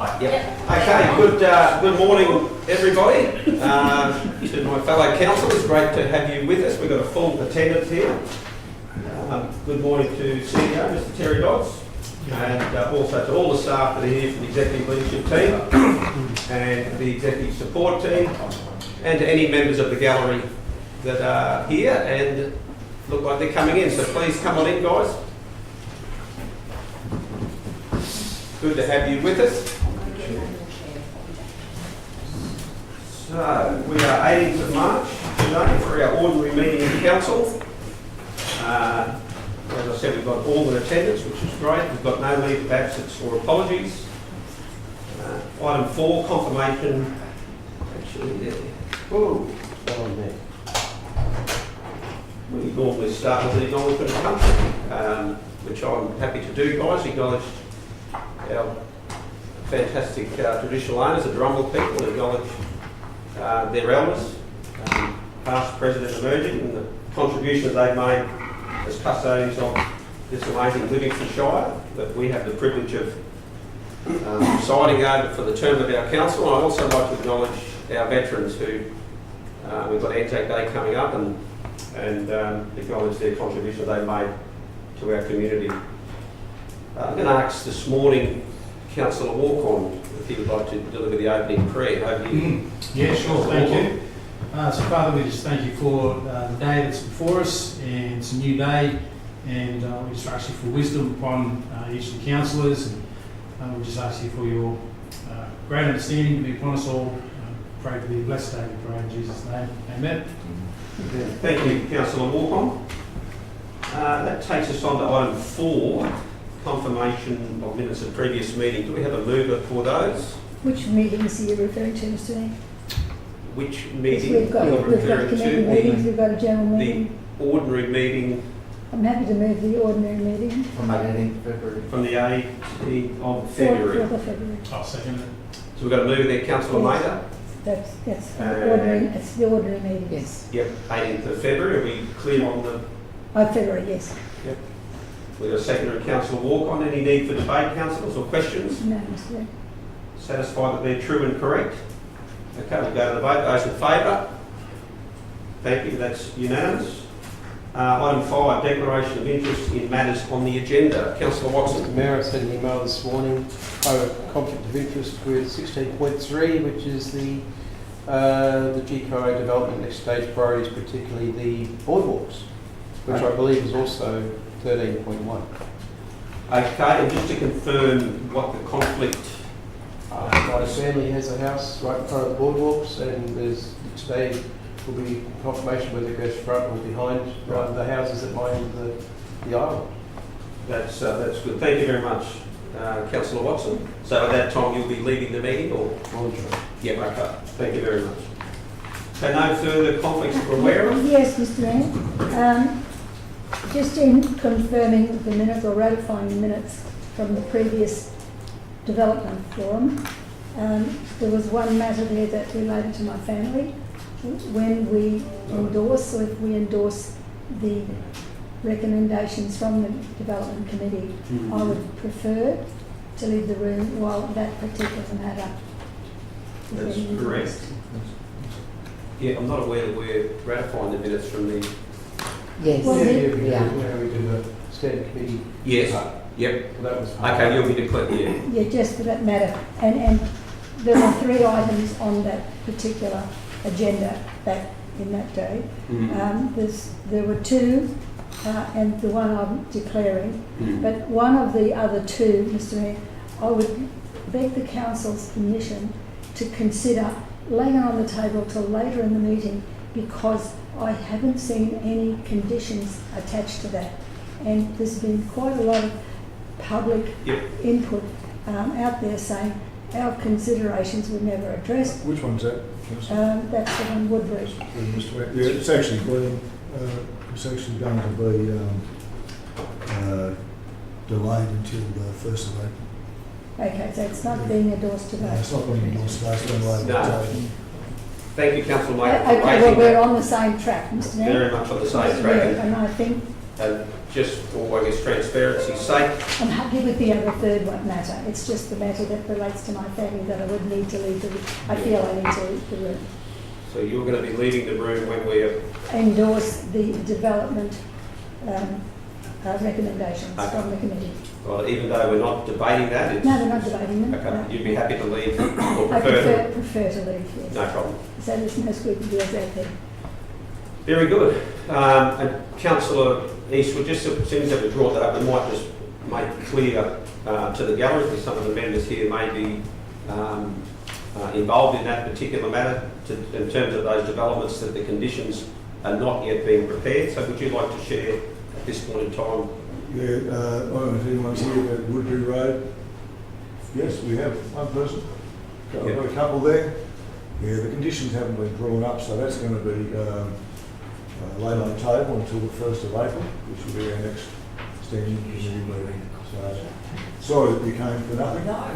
Yep. Okay, good morning everybody. To my fellow councillors, great to have you with us. We've got a full attendance here. Good morning to CEO, Mr Terry Dodds, and also to all the staff that are here from the executive leadership team and the executive support team, and to any members of the gallery that are here and look like they're coming in. So please come on in, guys. Good to have you with us. So, we are 18th of March today for our ordinary meeting of council. As I said, we've got all in attendance, which is great. We've got no leave of absence or apologies. Item 4, confirmation. Actually, there. Oh, on there. We normally start with the acknowledgement of country, which I'm happy to do, guys. Acknowledge our fantastic traditional owners, the Drummle people, acknowledge their elders, past, present and emerging, and the contributions they've made as custodians of this amazing Livingstone Shire that we have the privilege of presiding over for the term of our council. And I'd also like to acknowledge our veterans who, we've got Anzac Day coming up, and acknowledge their contribution they've made to our community. I'm going to ask this morning Councillor Walk-on if he would like to deliver the opening prayer. Over to you. Yeah, sure, thank you. So Father, we just thank you for the day that's before us, and it's a new day, and we just ask you for wisdom upon each of the councillors, and we just ask you for your great understanding to be upon us all. Pray to be a blessed day, we pray in Jesus' name. Amen. Thank you, Councillor Walk-on. That takes us on to item 4, confirmation of minutes of previous meeting. Do we have a mover for those? Which meetings are you referring to, Mr. Mayor? Which meeting We've got referring committee meetings, we've got a general meeting. The ordinary meeting. I'm happy to move the ordinary meeting. From the 18th of February. From the 18th of February. 4th of February. I'll second it. So we've got a mover there, Councillor Mader. That's ordinary, it's the ordinary meeting. Yes. Yep, 18th of February. Are we clear on the... Oh, February, yes. Yep. We've got a seconder, Councillor Walk-on. Any need for debate, councillors, or questions? No, Mr. Mayor. Satisfied that they're true and correct? Okay, we'll go to the vote. Those in favour? Thank you, that's unanimous. Item 5, declaration of interest in matters on the agenda. Councillor Watson. Mayor, I sent an email this morning, private conflict of interest with 16.3, which is the GCO development next stage priorities, particularly the boardwalks, which I believe is also 13.1. Okay, and just to confirm what the conflict... My family has a house right in front of the boardwalks, and there's today will be confirmation whether it goes front or behind the houses that line the island. That's good. Thank you very much, Councillor Watson. So at that time you'll be leaving the meeting, or? Yeah, okay. Thank you very much. So no further conflicts we're aware of? Yes, Mr. Mayor. Just in confirming the minutes or ratifying the minutes from the previous development forum, there was one matter there that related to my family. When we endorse, or if we endorse the recommendations from the development committee, I would prefer to leave the room while that particular matter is being That's correct. Yeah, I'm not aware that we're ratifying the minutes from the... Yes. Well, Yeah, we did a standing committee. Yes. Yep. So that was Okay, you'll be declared, yeah. Yeah, just for that matter. And there were 3 items on that particular agenda back in that day. There were 2, and the one I'm declaring. But one of the other 2, Mr. Mayor, I would beg the council's permission to consider laying it on the table till later in the meeting, because I haven't seen any conditions attached to that. And there's been quite a lot of public input out there saying our considerations were never addressed. Which one's that? That's the one Woodbridge. Yeah, it's actually been, it's actually going to be delayed until the 1st of April. Okay, so it's not being endorsed today. It's not being endorsed today, it's been delayed. No. Thank you, Councillor Mayer, for Okay, well, raising we're that. on the same track, Mr. Mayor. Very much on the same Yeah, track. and I think And just for, I guess, transparency's sake, I'm happy with the other third one matter. It's just the matter that relates to my family that I would need to leave the room. I feel I need to leave the room. so you're going to be leaving the room when we're... Endorse the development recommendations Okay. from the committee. Well, even though we're not debating that, it's... No, we're not debating them. Okay, No. you'd be happy to leave or I prefer to... prefer to leave, yes. No problem. So there's no scruples out there. Very good. And Councillor Eastwood, just as soon as we've brought that up, we might just make clear to the gallery, because some of the members here may be involved in that particular matter, in terms of those developments, that the conditions are not yet being prepared. So would you like to share at this point in time? Yeah, I don't know if anyone's here about Woodbury Road. Yes, we have one person. I've got a couple there. Yeah, the conditions haven't been drawn up, so that's going to be laid on the table until the 1st of April, which will be our next standing committee meeting. So, sorry that you came for nothing. Not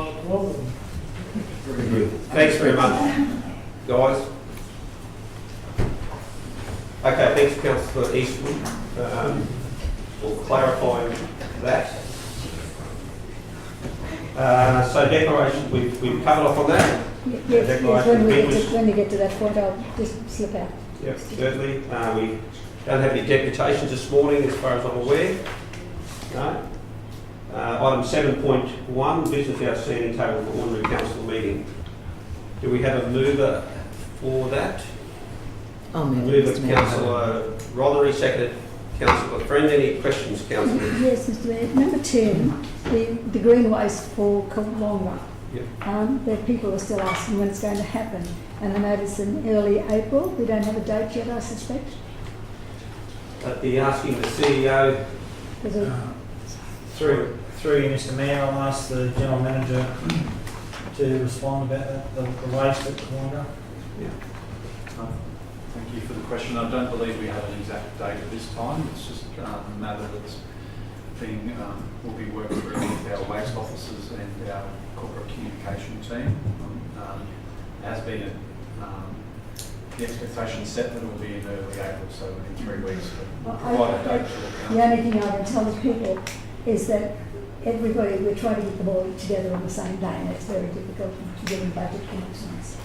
a problem. Very good. Thanks very much, guys. Okay, thanks, Councillor Eastwood, for clarifying that. So declaration, we've covered off on that. Yes, when we get to that point, I'll just slip out. Yep, certainly. We don't have any deputations this morning, as far as I'm aware. No. Item 7.1, business outstanding table for ordinary council meeting. Do we have a mover for that? I'll move Mover it, Mr. Mayor. Councillor Rothery, seconded Councillor Friend. Any questions, Councillor? Yes, Mr. Mayor. Number 10, the greenways for Kalonga. Yep. The people are still asking when it's going to happen. And I notice in early April. We don't have a date yet, I suspect. I'd be asking the CEO. Through you, Mr. Mayor, I'll ask the General Manager to respond about the waste at Kalonga. Thank you for the question. I don't believe we have an exact date at this time. It's just a matter that's being, will be worked through with our waste officers and our corporate communication team. Has been the expectation set that it will be in early April, so within 3 weeks. Provide a date. The only thing I can tell the people is that we're trying to get them all together on the same day, and it's very difficult to get in budget commitments.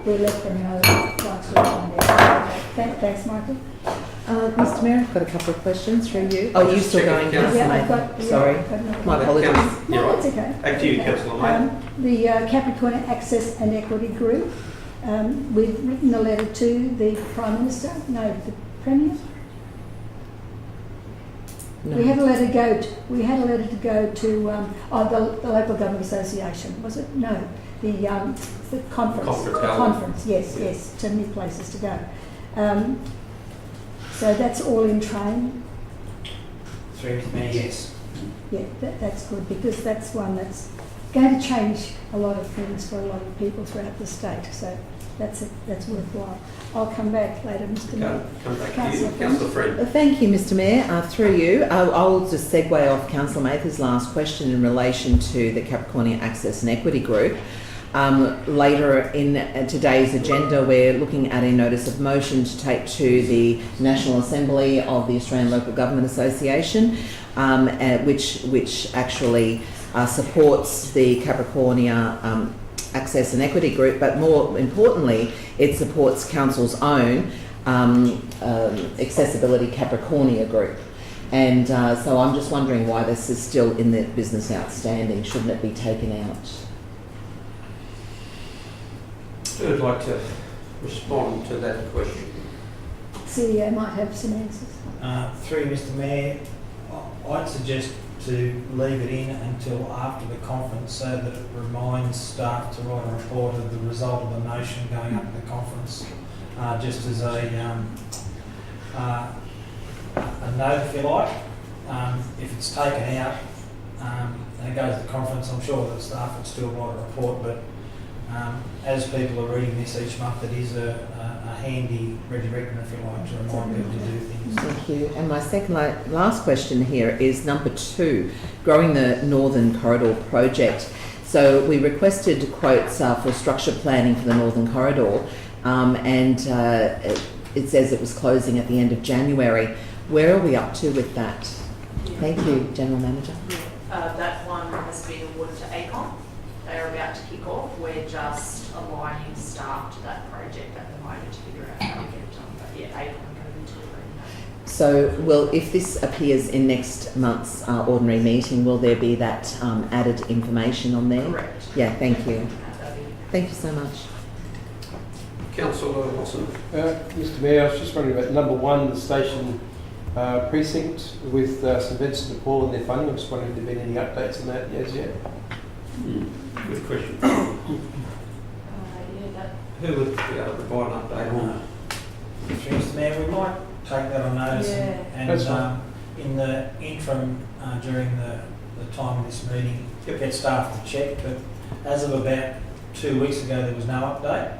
We'll let them know once we find out. Thanks, Michael. Mr. Mayor, I've got a couple of questions through you. Oh, you're still going, Yeah, Councillor I've Nathan? got- Sorry. I've got another My one. apologies. You're No, right. it's okay. Back to you, Okay. Councillor May. The Capricorn Access and Equity Group, we've written a letter to the Prime Minister, no, the Premier. No. We had a letter to go to the local government association, was it? No, the conference. Conference, Yes, Yeah. yes. Too many places to go. So that's all in train. Through Mr. Mayor, yes. Yeah, that's good, because that's one that's going to change a lot of things for a lot of people throughout the state. So that's worthwhile. I'll come back later, Mr. Mayor. Come back to you, Councillor Councillor Friend. Thank you, Mr. Mayor. Through you, I'll just segue off Councillor Mather's last question in relation to the Capricornia Access and Equity Group. Later in today's agenda, we're looking at a notice of motion to take to the National Assembly of the Australian Local Government Association, which actually supports the Capricornia Access and Equity Group, but more importantly, it supports Council's own Accessibility Capricornia Group. And so I'm just wondering why this is still in the business outstanding. Shouldn't it be taken out? Who would like to respond to that question? CEO might have some answers. Through Mr. Mayor, I'd suggest to leave it in until after the conference so that it reminds staff to write a report of the result of the motion going up to the conference, just as a note, if you like. If it's taken out and it goes to the conference, I'm sure that staff would still write a report, but as people are reading this each month, it is a handy redirect, if you like, to remind people to do things. Thank you. And my second last question here is number 2, growing the Northern Corridor project. So we requested quotes for structure planning for the Northern Corridor, and it says it was closing at the end of January. Where are we up to with that? Thank you, General Manager. That one has been awarded to ACON. They are about to kick off. We're just aligning staff to that project at the moment to figure out how to get it done. But yeah, ACON going to agreement. So, well, if this appears in next month's ordinary meeting, will there be that added information on there? Correct. Yeah, thank you. Thank you so much. Councillor Watson. Mr Mayor, I was just wondering about number 1, the station precinct with St Vincent de Paul and their funding. I'm just wondering if there have been any updates on that as yet. Good question. Yeah, Who would be able to provide an update on that? Mr Mayor, we might take that on notice Yeah. That's fine. and in the interim, during the time of this meeting, get staff to check, but as of about 2 weeks ago, there was no update.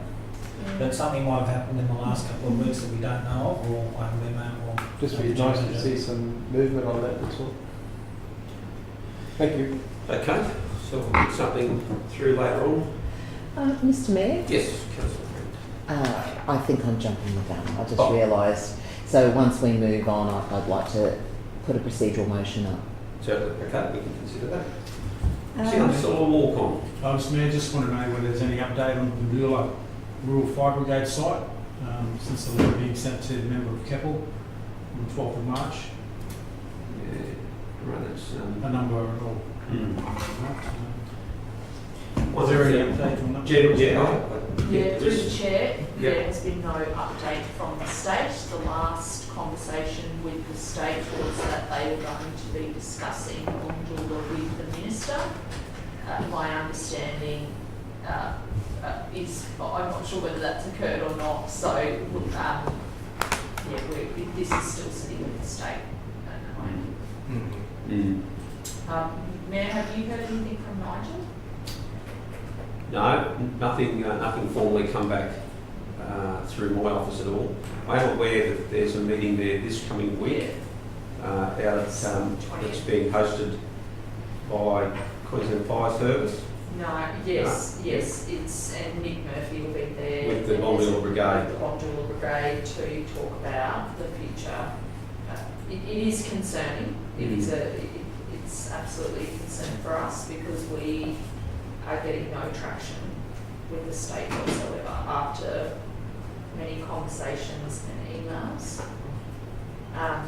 But something might have happened in the last couple of weeks that we don't know of, or I haven't been able to. Just be nice to see some movement on that, that's all. Thank you. Okay, so we'll get something through later on. Mr Mayor? Yes, Councillor Friend. I think I'm jumping the gun. I just Oh. realised. So once we move on, I'd like to put a procedural motion up. So, okay, we can consider that. Um, Councillor Walcott. Mr Mayor, just want to know whether there's any update on the Beulah Rural Fire Brigade site since the letter being sent to the member of Keppel on the 12th of March. Yeah, right, it's, A number at all. Was Was there any update on that? Yeah, through the chair, Yeah. there has been no update from the state. The last conversation with the state was that they were going to be discussing Beulah with the minister. My understanding is, I'm not sure whether that's occurred or not, so yeah, this is still sitting with the state at the moment. Mayor, have you heard anything from Nigel? No, nothing formally come back through my office at all. I am aware that there's a meeting there this coming week out at, that's being hosted by Queensland Fire Service No, yes, it's, and Nick Murphy will be there. with the Bondula Brigade. The Bondula Brigade to talk about the future. It is concerning. It's absolutely a concern for us because we are getting no traction with the state whatsoever after many conversations and emails. I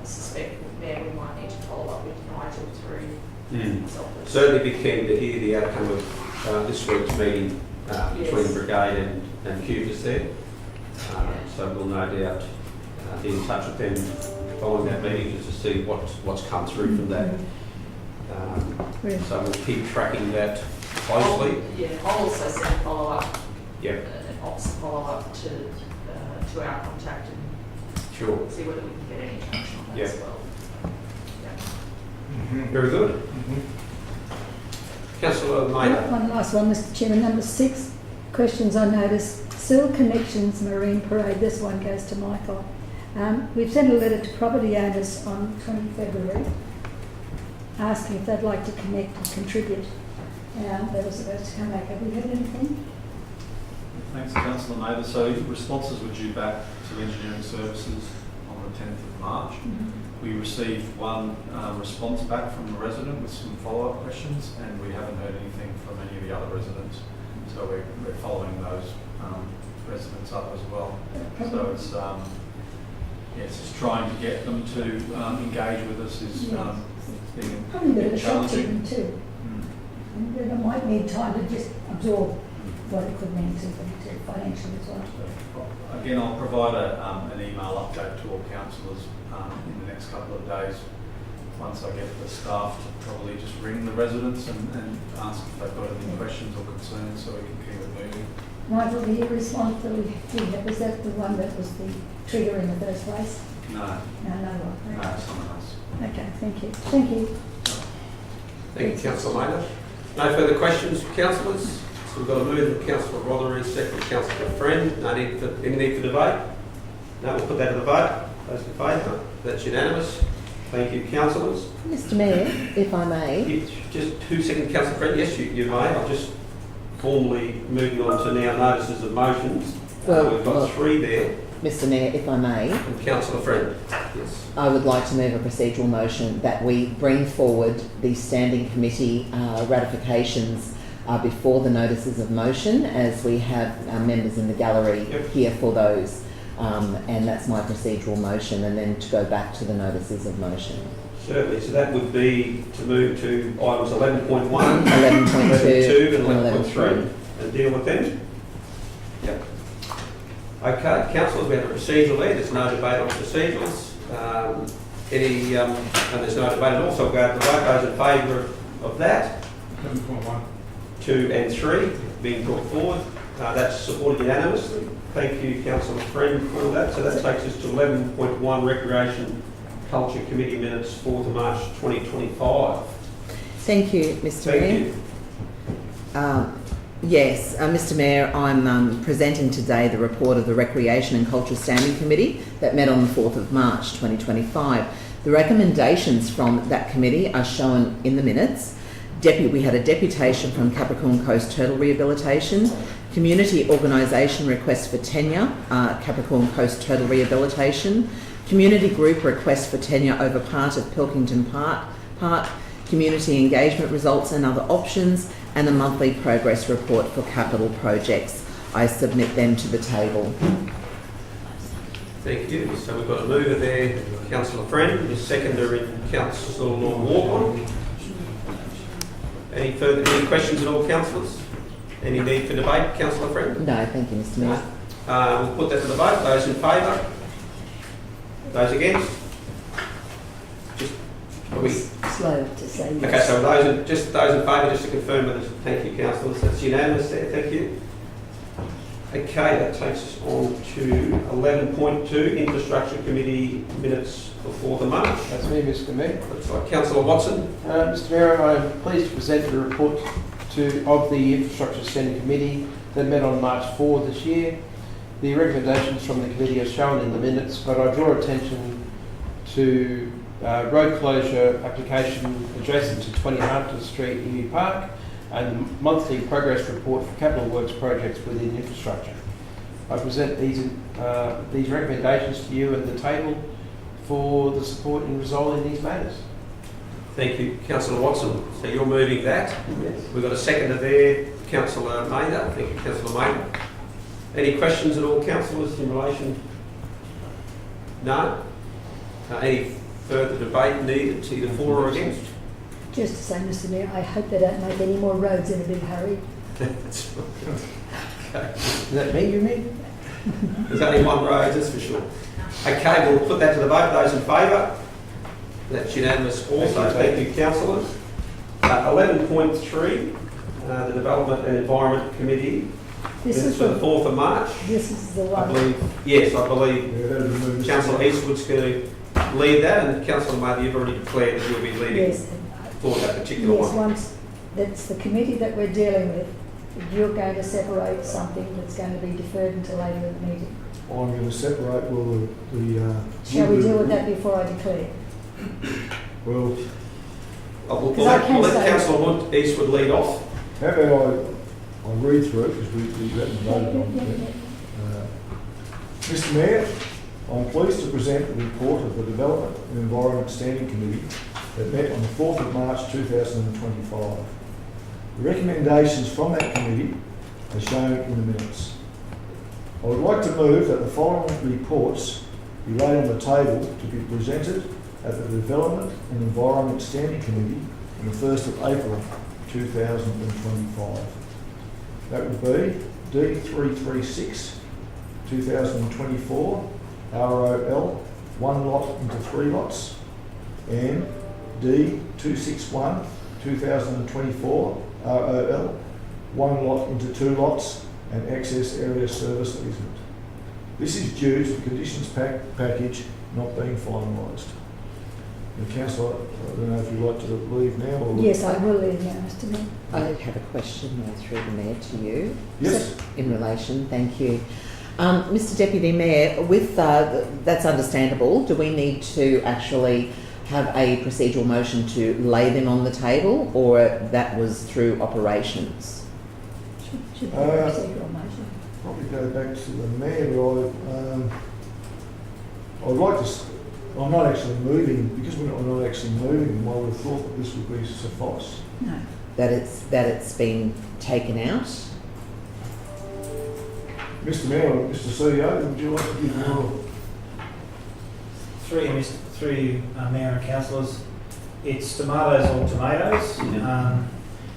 suspect we might need to follow up with Nigel through his office. Certainly be keen to hear the outcome of this week's meeting between Brigade and QVIS there. So we'll no doubt be in touch with them following that meeting just to see what's come through from that. So we'll keep tracking that closely. I'll also send a follow-up, Yep, an ops follow-up to our contact and sure. see whether we can get any traction on that Yeah. as well. Very good. Councillor Maynard. One last one, Mr Chairman. Number 6, questions I noticed. Seal Connections Marine Parade. This one goes to Michael. We've sent a letter to property owners on 20 February asking if they'd like to connect and contribute. They were supposed to come back. Have we heard anything? Thanks, Councillor Mather. So responses were due back to engineering services on the 10th of March. We received one response back from the resident with some follow-up questions, and we haven't heard anything from any of the other residents. So we're following those residents up as well. So it's just trying to get them to engage with us is being Probably a bit of a shock to challenging. them too. And they might need time to just absorb what it could mean to them too, financially as well. Again, I'll provide an email update to all councillors in the next couple of days. Once I get the staff to probably just ring the residents and ask if they've got any questions or concerns so we can keep it moving. Michael, the response that we had, was that the one that was the trigger in the first place? No, No. someone else. Okay, thank you. Thank you. Thank you, Councillor Maynard. No further questions, councillors? So we've got a move from Councillor Rothery, second Councillor Friend. No need for, any need for debate? No, we'll put that to the vote. Those in favour? That's unanimous. Thank you, councillors. Mr Mayor, if I may. Just 2 seconds, Councillor Friend. Yes, you may. I'll just formally moving on to now notices of motions. We've got 3 there. Mr Mayor, if I may. And Councillor Friend. Yes. I would like to move a procedural motion that we bring forward the standing committee ratifications before the notices of motion, as we have members in the gallery here for those. And that's my procedural motion, and then to go back to the notices of motion. Certainly. So that would be to move to items 11.1, 11.2 and 11.3 and deal with them. Yep. Okay, councillors, we have a procedural there. There's no debate on procedures. And there's no debate at all, so we'll go to the vote. Those in favour of that? 11.1. 2 and 3 being brought forward. That's supported unanimously. Thank you, Councillor Friend, for that. So that takes us to 11.1, Recreation Culture Committee Minutes, 4th of March 2025. Thank you, Mr Mayor. Thank you. Yes, Mr Mayor, I'm presenting today the report of the Recreation and Culture Standing Committee that met on the 4th of March 2025. The recommendations from that committee are shown in the minutes. We had a deputation from Capricorn Coast Turtle Rehabilitation, community organisation request for tenure, Capricorn Coast Turtle Rehabilitation, community group request for tenure over part of Pilkington Park, community engagement results and other options, and a monthly progress report for capital projects. I submit them to the table. Thank you. So we've got a mover there, Councillor Friend, a seconder in Councillor Walker. Any questions at all, councillors? Any need for debate, Councillor Friend? No, thank you, Mr Mayor. We'll put that to the vote. Those in favour? Those against? Are we? Slow to say yes. Okay, so those in favour, just to confirm with us. Thank you, councillors. That's unanimous there. Thank you. Okay, that takes us on to 11.2, Infrastructure Committee Minutes for 4th of March. That's me, Mr Mayor. That's right. Councillor Watson. Mr Mayor, I'm pleased to present the report of the Infrastructure Standing Committee that met on March 4 this year. The recommendations from the committee are shown in the minutes, but I draw attention to road closure application adjacent to 20 Hunter Street, Emu Park, and monthly progress report for capital works projects within infrastructure. I present these recommendations to you at the table for the support in resolving these matters. Thank you, Councillor Watson. So you're moving that. Yes. We've got a seconder there, Councillor Maynard. Thank you, Councillor Maynard. Any questions at all, councillors, in relation? No? Any further debate needed, either for or against? Just to say, Mr Mayor, I hope they don't make any more roads in a big hurry. That's right. Okay. Is that me you mean? There's only one road, that's for sure. Okay, we'll put that to the vote. Those in favour? That's unanimous also. Thank you, councillors. 11.3, the Development and Environment Committee. This is for the 4th of March. This is the I one. believe, yes, I believe Yeah, that'll be moved. Councillor Eastwood's going to lead that, and Councillor Murray, you've already declared that you'll be leading Yes, for that particular yes. one. Once that's the committee that we're dealing with, you're going to separate something that's going to be deferred until later in the meeting. I'm going to separate, well, Shall we deal with that before I declare? Well, We'll Because I can let say- Councillor Eastwood lead off. how about I read through it, because we haven't voted on it yet. Mr Mayor, I'm pleased to present the report of the Development and Environment Standing Committee that met on the 4th of March 2025. The recommendations from that committee are shown in the minutes. I would like to move that the following reports be laid on the table to be presented at the Development and Environment Standing Committee on the 1st of April 2025. That would be D336 2024 ROL 1 lot into 3 lots, and D261 2024 ROL 1 lot into 2 lots and access area service easement. This is due to the conditions package not being finalised. Councillor, I don't know if you'd like to leave now or... Yes, I will leave now, Mr Mayor. I have a question through the Mayor to you. Yes. In relation, thank you. Mr Deputy Mayor, with that's understandable. Do we need to actually have a procedural motion to lay them on the table, or that was through operations? Should be a procedural motion. Probably go back to the mayor, I'd like to, I'm not actually moving, because we're not actually moving, I would have thought that this would be suffice. No. That it's been taken out? Mr Mayor, or Mr CEO, would you like to give your... Through Mayor and councillors, it's tomatoes or tomatoes.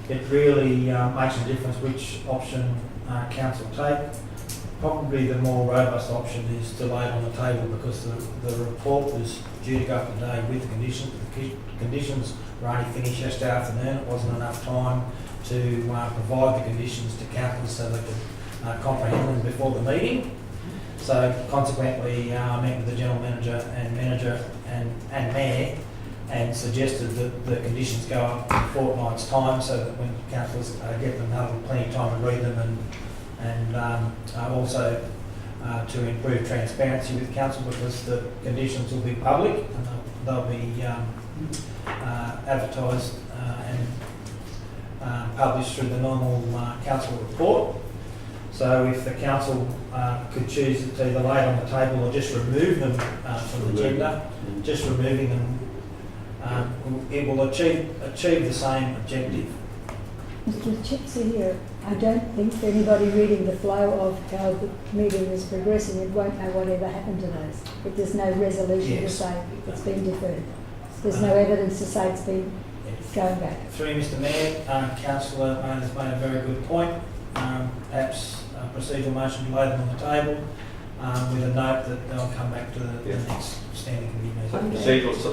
It really makes a difference which option council take. Probably the more robust option is to lay it on the table, because the report was due to go up today with the conditions. The conditions were only finished yesterday afternoon. It wasn't enough time to provide the conditions to councillors so they could comprehend them before the meeting. So consequently, I met with the general manager and mayor and suggested that the conditions go up in a fortnight's time, so that when councillors get them, they'll have plenty of time to read them, and also to improve transparency with council, because the conditions will be public and they'll be advertised and published through the normal council report. So if the council could choose to either lay it on the table or just remove them from the agenda, just removing them, it will achieve the same objective. Mr. Chipsy here, I don't think anybody reading the flow of how the meeting is progressing, it won't know whatever happened to those. If there's no resolution to Yes. say it's been deferred. There's no evidence to say it's been going back. Through Mr Mayor, Councillor has made a very good point. Perhaps a procedural motion to lay them on the table with a note that they'll come back to the next standing committee So meeting. procedurals to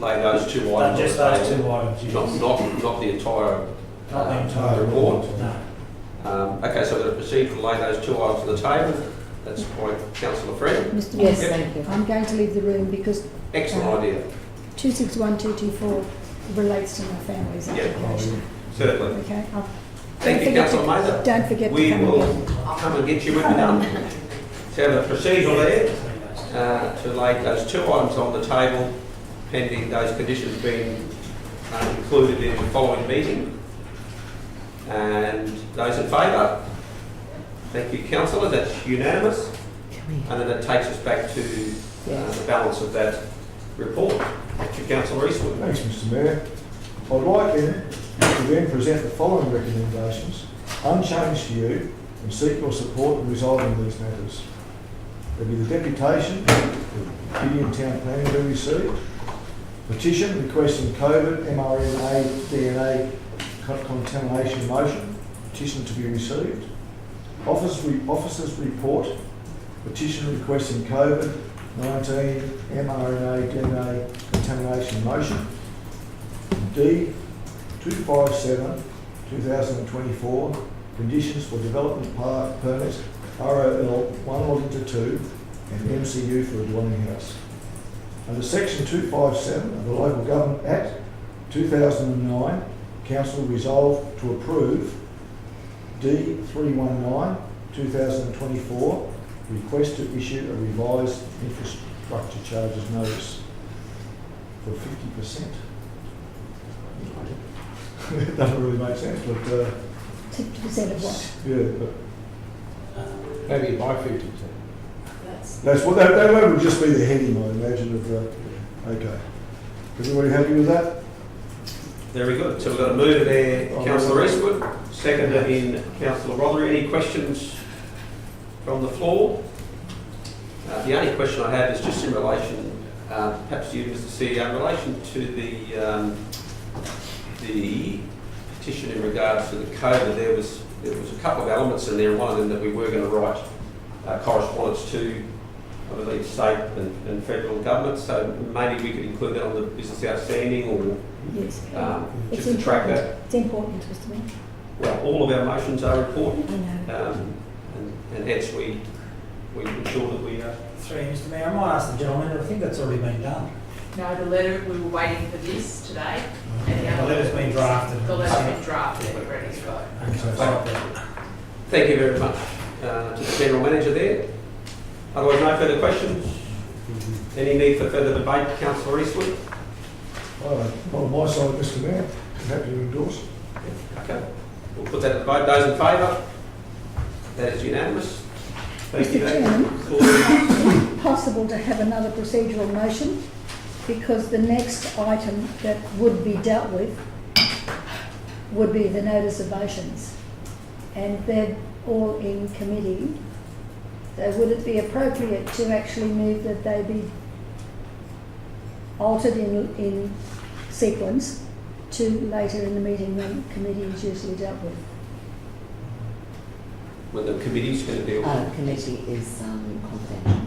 lay those two items. Just on the those table. two items, yes. Not the entire Not the entire report. No. Okay, so we've got a procedure to lay those two items on the table. That's by Councillor Friend. Mr. Yes, Mayor, thank you. I'm going to leave the room because Excellent idea. 261224 relates to my family's Yeah. application. Certainly. Okay? Thank you, Councillor Mather. Don't forget to We come will again. come and get you when we're done. So we have a procedure there to lay those two items on the table, pending those conditions being included in the following meeting. And those in favour? Thank you, Councillor. That's unanimous. And then that takes us back to the balance of that report. Thank you, Councillor Eastwood. Thanks, Mr Mayor. I'd like to then present the following recommendations, unchanged to you, and seek your support in resolving these matters. There'll be the deputation, the Gideon Town Planning to be received, petition requesting COVID, mRNA, DNA contamination motion, petition to be received, officers report, petition requesting COVID-19, mRNA, DNA contamination motion, D 257 2024 conditions for development permit ROL 1/2 and MCU for a dwelling house. Under section 257 of the Local Government Act 2009, Council resolved to approve D 319 2024 request to issue a revised infrastructure charges notice for 50%. It doesn't really make sense, but 50% of what? yeah, but Maybe by 50%. that's what that would just be the heading, I imagine. Of okay, everybody happy with that? Very good. So we've got a mover there, Councillor Eastwood, seconded in Councillor Rothery. Any questions from the floor? The only question I have is just in relation, perhaps to you, Mr. CEO, in relation to the petition in regards to the COVID. There was a couple of elements in there, one of them that we were going to write correspondence to, I believe, state and federal governments. So maybe we could include that on the business outstanding, or Yes. just to track that. It's important, Mr. Mayor. Well, all of our motions are important, I know. and hence we ensure that we Through Mr Mayor, I might ask the gentleman, I think that's already been done. No, the letter, we were waiting for this today. And The letter's been drafted. The letter's been drafted, we're ready to go. thank you very much to the General Manager there. Otherwise, no further questions? Any need for further debate, Councillor Eastwood? On my side, Mr Mayor, I'm happy to endorse. Okay, we'll put that to vote. Those in favour? That is unanimous. Thank Mr. you. Chairman, is it possible to have another procedural motion? Because the next item that would be dealt with would be the notice of motions. And they're all in committee. So would it be appropriate to actually move that they be altered in sequence to later in the meeting when committee is usually dealt with? When the committee's going to deal with Committee is confidential.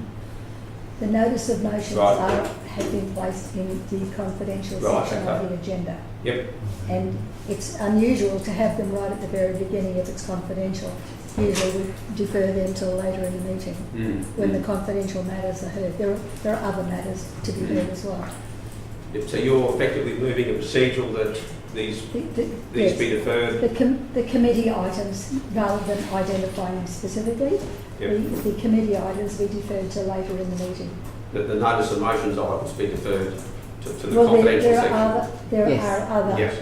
The notice of motions Right. have been placed in the confidential Right, section okay. of the agenda. Yep. And it's unusual to have them right at the very beginning if it's confidential. Usually we defer them till later in the meeting when the confidential matters are heard. There are other matters to be heard as well. Yep. So you're effectively moving a procedural that these Yes. be deferred. The committee items, rather than identifying them specifically, Yep. the committee items be deferred to later in the meeting. The notice of motions items be deferred to the Well, confidential there section. Yes. are other Yes.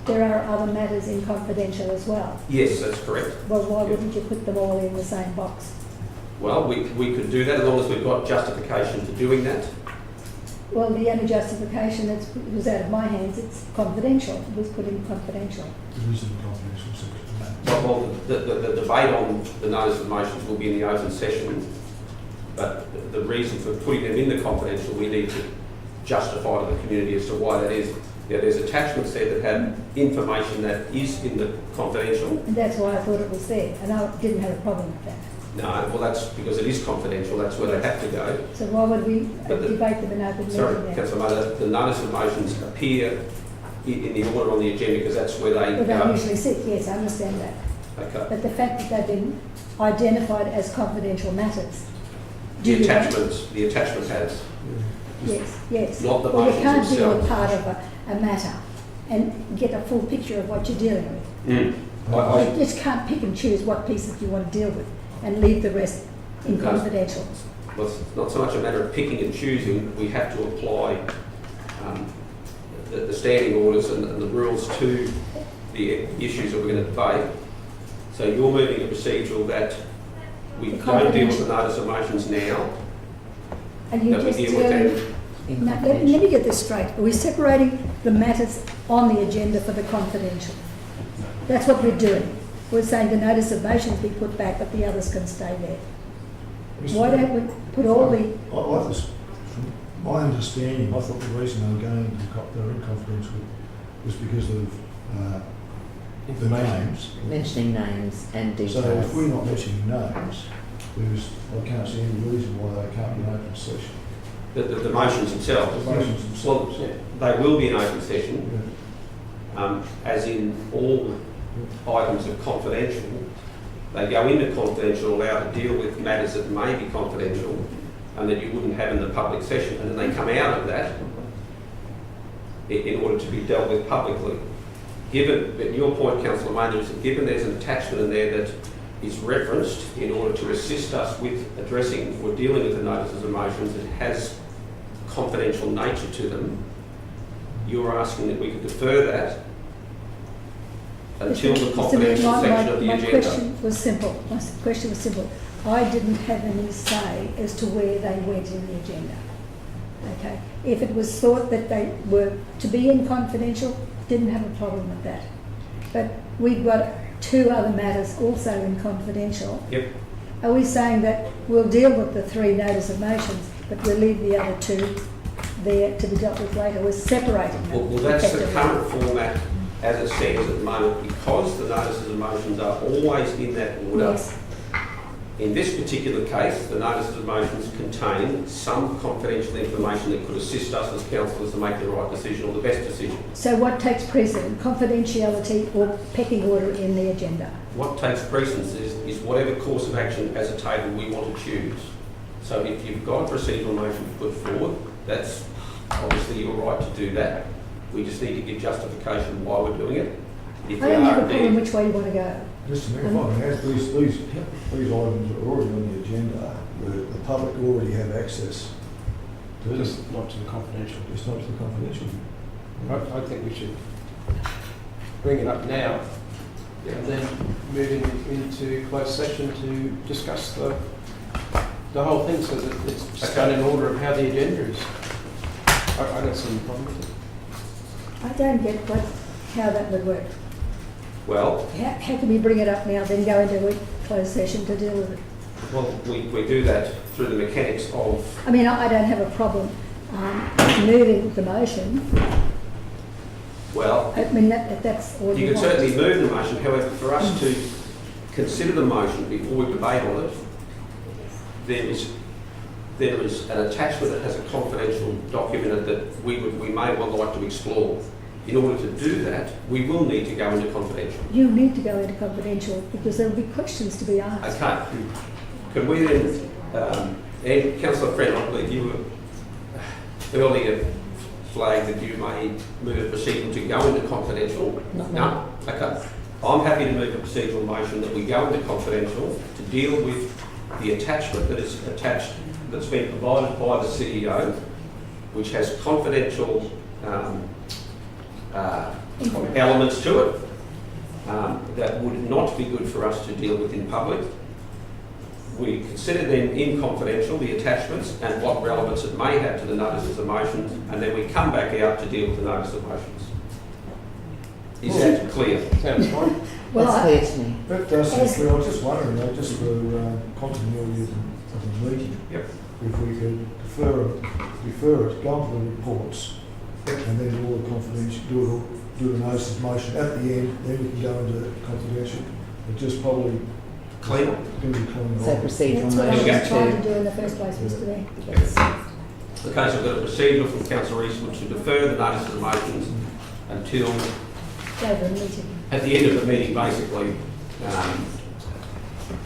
there are other matters in confidential as well. Yes, that's correct. Well, why Yep. wouldn't you put them all in the same box? Well, we could do that as long as we've got justification for doing that. Well, the only justification it was out of my hands, it's confidential. It was put in confidential. It is in the confidential section. Well, the debate on the notice of motions will be in the open session, but the reason for putting them in the confidential, we need to justify to the community as to why that is. Yeah, there's attachments there that have information that is in the confidential. And that's why I thought it was there, and I didn't have a problem with that. No, well, that's because it is confidential, that's where they have to go. So why would we But the- debate them in open Sorry, meeting then? Councillor Mother, the notice of motions appear in the order on the agenda because that's where they Well, they go. usually sit, yes, I understand that. Okay. But the fact that they've been identified as confidential matters. do The you want- attachment has. Yes, yes. Not the Well, you motions can't deal with themselves. part of a matter and get a full picture of what you're dealing with. I- You just can't pick and choose what pieces you want to deal with and leave the rest in Okay. confidential. Well, it's not so much a matter of picking and choosing, we have to apply the standing orders and the rules to the issues that we're going to debate. So you're moving a procedural that we The don't deal with confidential- the notice of motions now, And you that we just deal with dealing. them. Now, let me get this straight. Are we separating the matters on the agenda for the confidential? That's what we're doing. We're saying the notice of motions be put back, but the others can stay there. Why don't we put all the, I just, from my understanding, I thought the reason they were going to, they were in confidential was because of the names. Mentioning names and So if details. we're not mentioning names, I can't see any reason why they can't be in open session. The motions themselves. The motions Well, themselves. they will be in open session, Yeah. as in all items of confidential. They go into confidential, allowed to deal with matters that may be confidential and that you wouldn't have in the public session, and then they come out of that in order to be dealt with publicly. Given, but your point, Councillor Maynard, is that given there's an attachment in there that is referenced in order to assist us with addressing or dealing with the notices of motions that has confidential nature to them, you're asking that we could defer that until the confidential section of the my agenda. question was simple. My question was simple. I didn't have any say as to where they went in the agenda. Okay? If it was thought that they were to be in confidential, didn't have a problem with that. But we've got two other matters also in confidential. Yep. Are we saying that we'll deal with the three notice of motions, but we'll leave the other two there to be dealt with later? We're separating them. Well, that's the effectively. current format as it stands at the moment, because the notices of motions are always in that order. Yes. In this particular case, the notices of motions contain some confidential information that could assist us as councillors to make the right decision or the best decision. So what takes precedent, confidentiality or pecking order in the agenda? What takes precedence is whatever course of action as a table we want to choose. So if you've got a procedural motion to put forward, that's obviously your right to do that. We just need to give justification why we're doing it. If I we don't have are a problem indeed, which way you want to go. Just a minute, if I can add, these items are already on the agenda. The public already have access to Just not to the confidential. It's not to the confidential. I think we should bring it up now and then move into closed session to discuss the whole thing so that it's done in order of how the agenda is. I don't see any problem with it. I don't get how that would work. Well, How can we bring it up now, then go into a closed session to deal with it? well, we do that through the mechanics of, I mean, I don't have a problem moving the motion. well, I mean, that's all you you can want. certainly move the motion. However, for us to consider the motion before we debate on it, there is an attachment that has a confidential document in it that we may well like to explore. In order to do that, we will need to go into confidential. You need to go into confidential because there will be questions to be asked. Okay. Could we then, and Councillor Friend, I believe you were earlier flagged that you may move a procedural to go into confidential. No? Okay. I'm happy to move a procedural motion that we go into confidential to deal with the attachment that is attached, that's been provided by the CEO, which has confidential elements to it that would not be good for us to deal with in public. We consider them in confidential, the attachments, and what relevance it may have to the notices of motions, and then we come back out to deal with the notice of motions. Is that clear? Sounds fine. Well, That's I- clear to me. That does seem clear. I was just wondering, though, just for continuity of the meeting, Yep. if we could defer it, go on to the reports, and then do all the confidential, do the notice of motion at the end, then we can go into confidential. But just probably Clear? going to be clean. So procedural That's what I motion was trying to to, do in the first place, Mr. Mayor. Okay, so I've got a procedure from Councillor Eastwood to defer the notices of motions until Go to the meeting. at the end of the meeting, basically,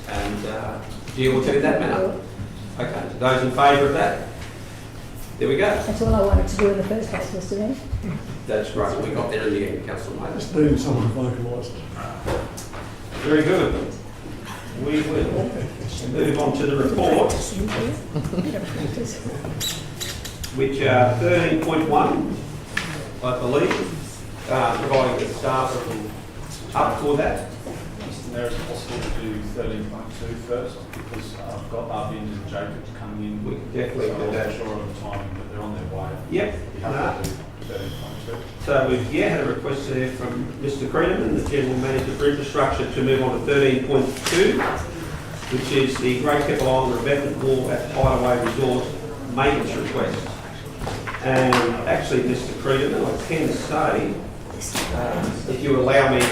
and deal with it in that manner. Okay, those in favour of that? There we go. That's all I wanted to do in the first place, Mr. Mayor. That's great. We got there in the end, Councillor Mayer. Just needing someone to vocalise it. Very good. We will move on to the reports, which are 13.1, I believe, providing the staff are up for that. Mr Mayor, is it possible to do 13.2 first? Because I've got Arvind and Jacob coming in. We can definitely So do I'm that. not sure of the timing, but they're on their way. Yep. We have to do 13.2. So we've had a request there from Mr. Creedman, the General Manager for Infrastructure, to move on to 13.2, which is the Great Keppel Island Revetment Wall at Hideaway Resort maintenance request. And actually, Mr. Creedman, I can say, if you allow me,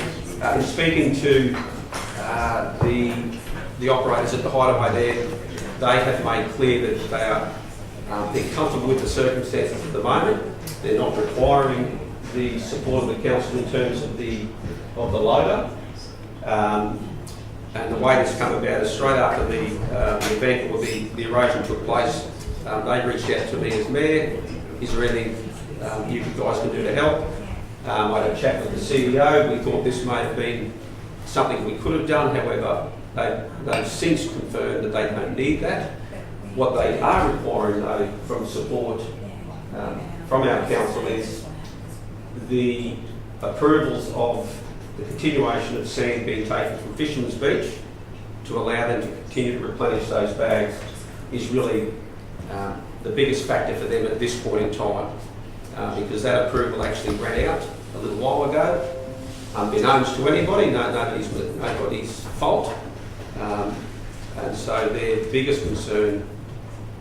in speaking to the operators at the Hideaway there, they have made clear that they are they're comfortable with the circumstances at the moment. They're not requiring the support of the council in terms of the loader. And the way this come about is straight after the event or the erosion took place, they reached out to me as mayor. Is there anything you guys can do to help? I had a chat with the CEO. We thought this may have been something we could have done. However, they've since confirmed that they don't need that. What they are requiring, though, from support from our council is the approvals of the continuation of sand being taken from Fisherman's Beach to allow them to continue to replenish those bags is really the biggest factor for them at this point in time, because that approval actually ran out a little while ago, unbeknownst to anybody, nobody's fault, and so their biggest concern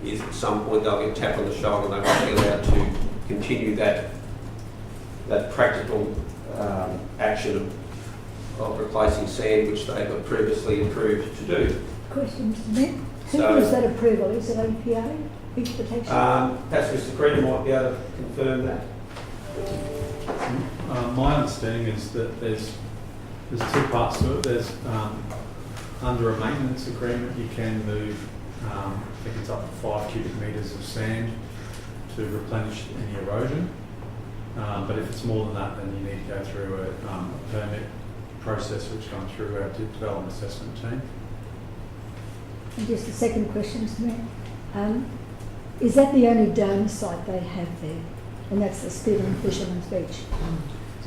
is at some point they'll get tapped on the shoulder and they won't be allowed to continue that practical action of replacing sand, which they were previously approved to do. Question, Mr. Mayor. Who So- gives that approval? Is it APA, Beach Protection? Perhaps Mr. Creedon might be able to confirm that. My understanding is that there's two parts to it. There's under a maintenance agreement you can move, I think it's up to 5 cubic metres of sand to replenish any erosion. But if it's more than that, then you need to go through a permit process which comes through our development assessment team. And just the second question, Mr. Mayor. Is that the only dome site they have there? And that's the Spit and Fisherman's Beach?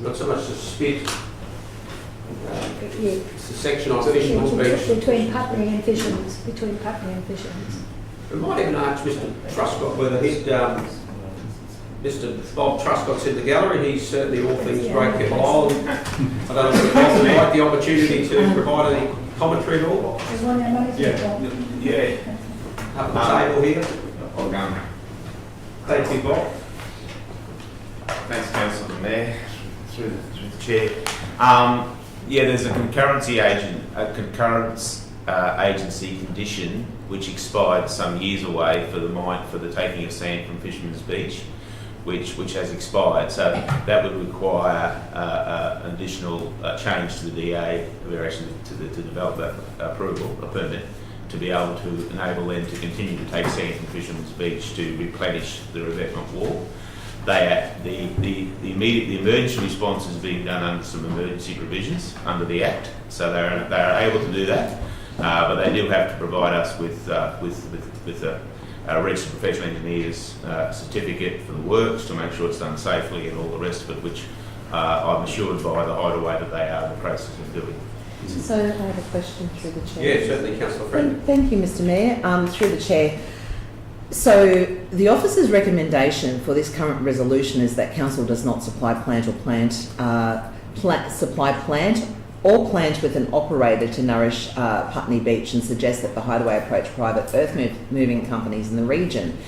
Not so much the Spit, Yeah. it's the section on Fisherman's Beach. Between Putney and Fisherman's, between Putney and Fisherman's. We might even ask Mr. Truscott whether he'd, Mr. Bob Truscott's in the gallery. He's certainly all things Great Kettle Island. I don't know if Bob would like the opportunity to provide any commentary at all. There's one there, money. Yeah. Up the table here. I'll go. Thank you, Bob. Thanks, Councillor Mayor, through the chair. Yeah, there's a concurrence agency condition which expired some years away for the taking of sand from Fisherman's Beach, which has expired. So that would require an additional change to the DA, a variation to develop that approval, a permit, to be able to enable them to continue to take sand from Fisherman's Beach to replenish the revetment wall. The emergency response is being done under some emergency provisions under the Act, so they are able to do that, but they do have to provide us with a registered professional engineer's certificate for the works to make sure it's done safely and all the rest of it, which I'm assured by the hideaway that they are in the process of doing. So I have a question through the chair. Yeah, certainly, Councillor Friend. Thank you, Mr. Mayor. Through the chair. So the officer's recommendation for this current resolution is that council does not supply plant or plant with an operator to nourish Putney Beach, and suggest that the Hideaway approach private earth moving companies in the region.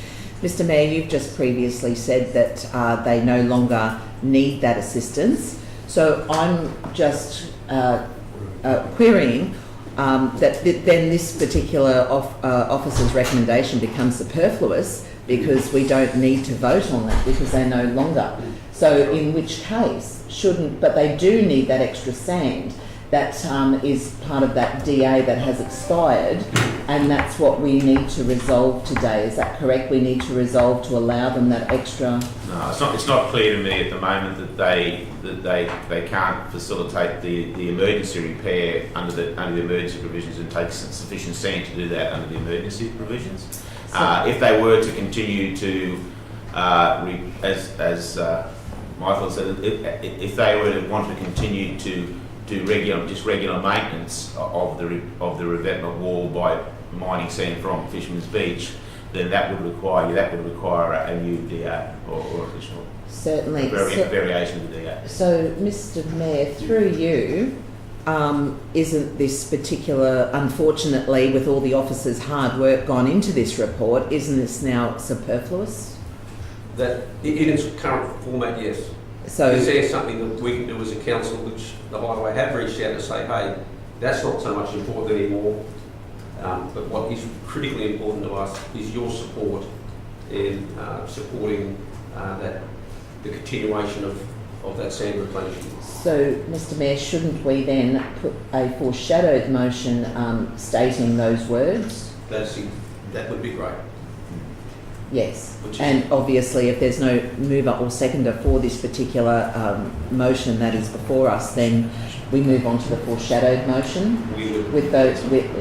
Mr. Mayor, you've just previously said that they no longer need that assistance. So I'm just querying that then this particular officer's recommendation becomes superfluous because we don't need to vote on that because they're no longer. So in which case, but they do need that extra sand that is part of that DA that has expired, and that's what we need to resolve today. Is that correct? We need to resolve to allow them that extra... No, it's not clear to me at the moment that they can't facilitate the emergency repair under the emergency provisions and take sufficient sand to do that under the emergency provisions. If they were to continue to, as Michael said, if they were to want to continue to do regular maintenance of the revetment wall by mining sand from Fisherman's Beach, then that would require a new DA or additional variation of the DA. So, Mr. Mayor, through you, isn't this particular, unfortunately, with all the officers' hard work gone into this report, isn't this now superfluous? That in its current format, yes. So, is there something that we can do as a council, which the Highway have reached out to say, hey, that's not so much important anymore, but what is critically important to us is your support in supporting the continuation of that sand replenishment. So, Mr. Mayor, shouldn't we then put a foreshadowed motion stating those words? That would be great. Yes, and obviously if there's no mover or seconder for this particular motion that is before us, then we move on to the foreshadowed motion with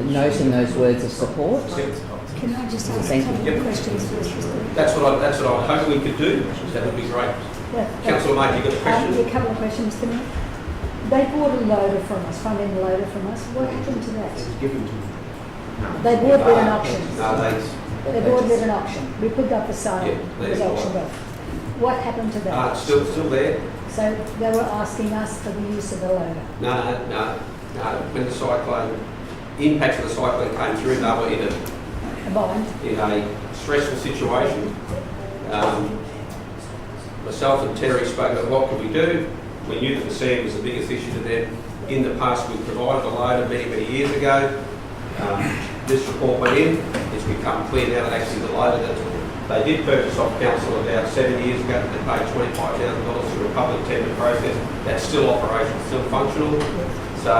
noting those words of support. Can I just ask a couple of questions first? That's what I hope we could do. That would be great. Councillor Mate, you got a question? A couple of questions to me. They bought a loader from us, front-end loader from us. What happened to that? It was given to them. They bought with an auction. No, They bought with an auction. We put that for sale. Yeah, It was auctioned off. What happened to that? it's still there. So they were asking us for the use of the loader. No. When the cyclone, impacts of the cyclone came through, they were in a stressful situation. Myself and Terry spoke about what could we do. We knew that the sand was the biggest issue to them. In the past, we provided a loader many years ago. This report went in. It's become clear now that actually the loader that they did purchase off council about 7 years ago, they paid $25,000 through a public tender process. That's still operational, still functional. So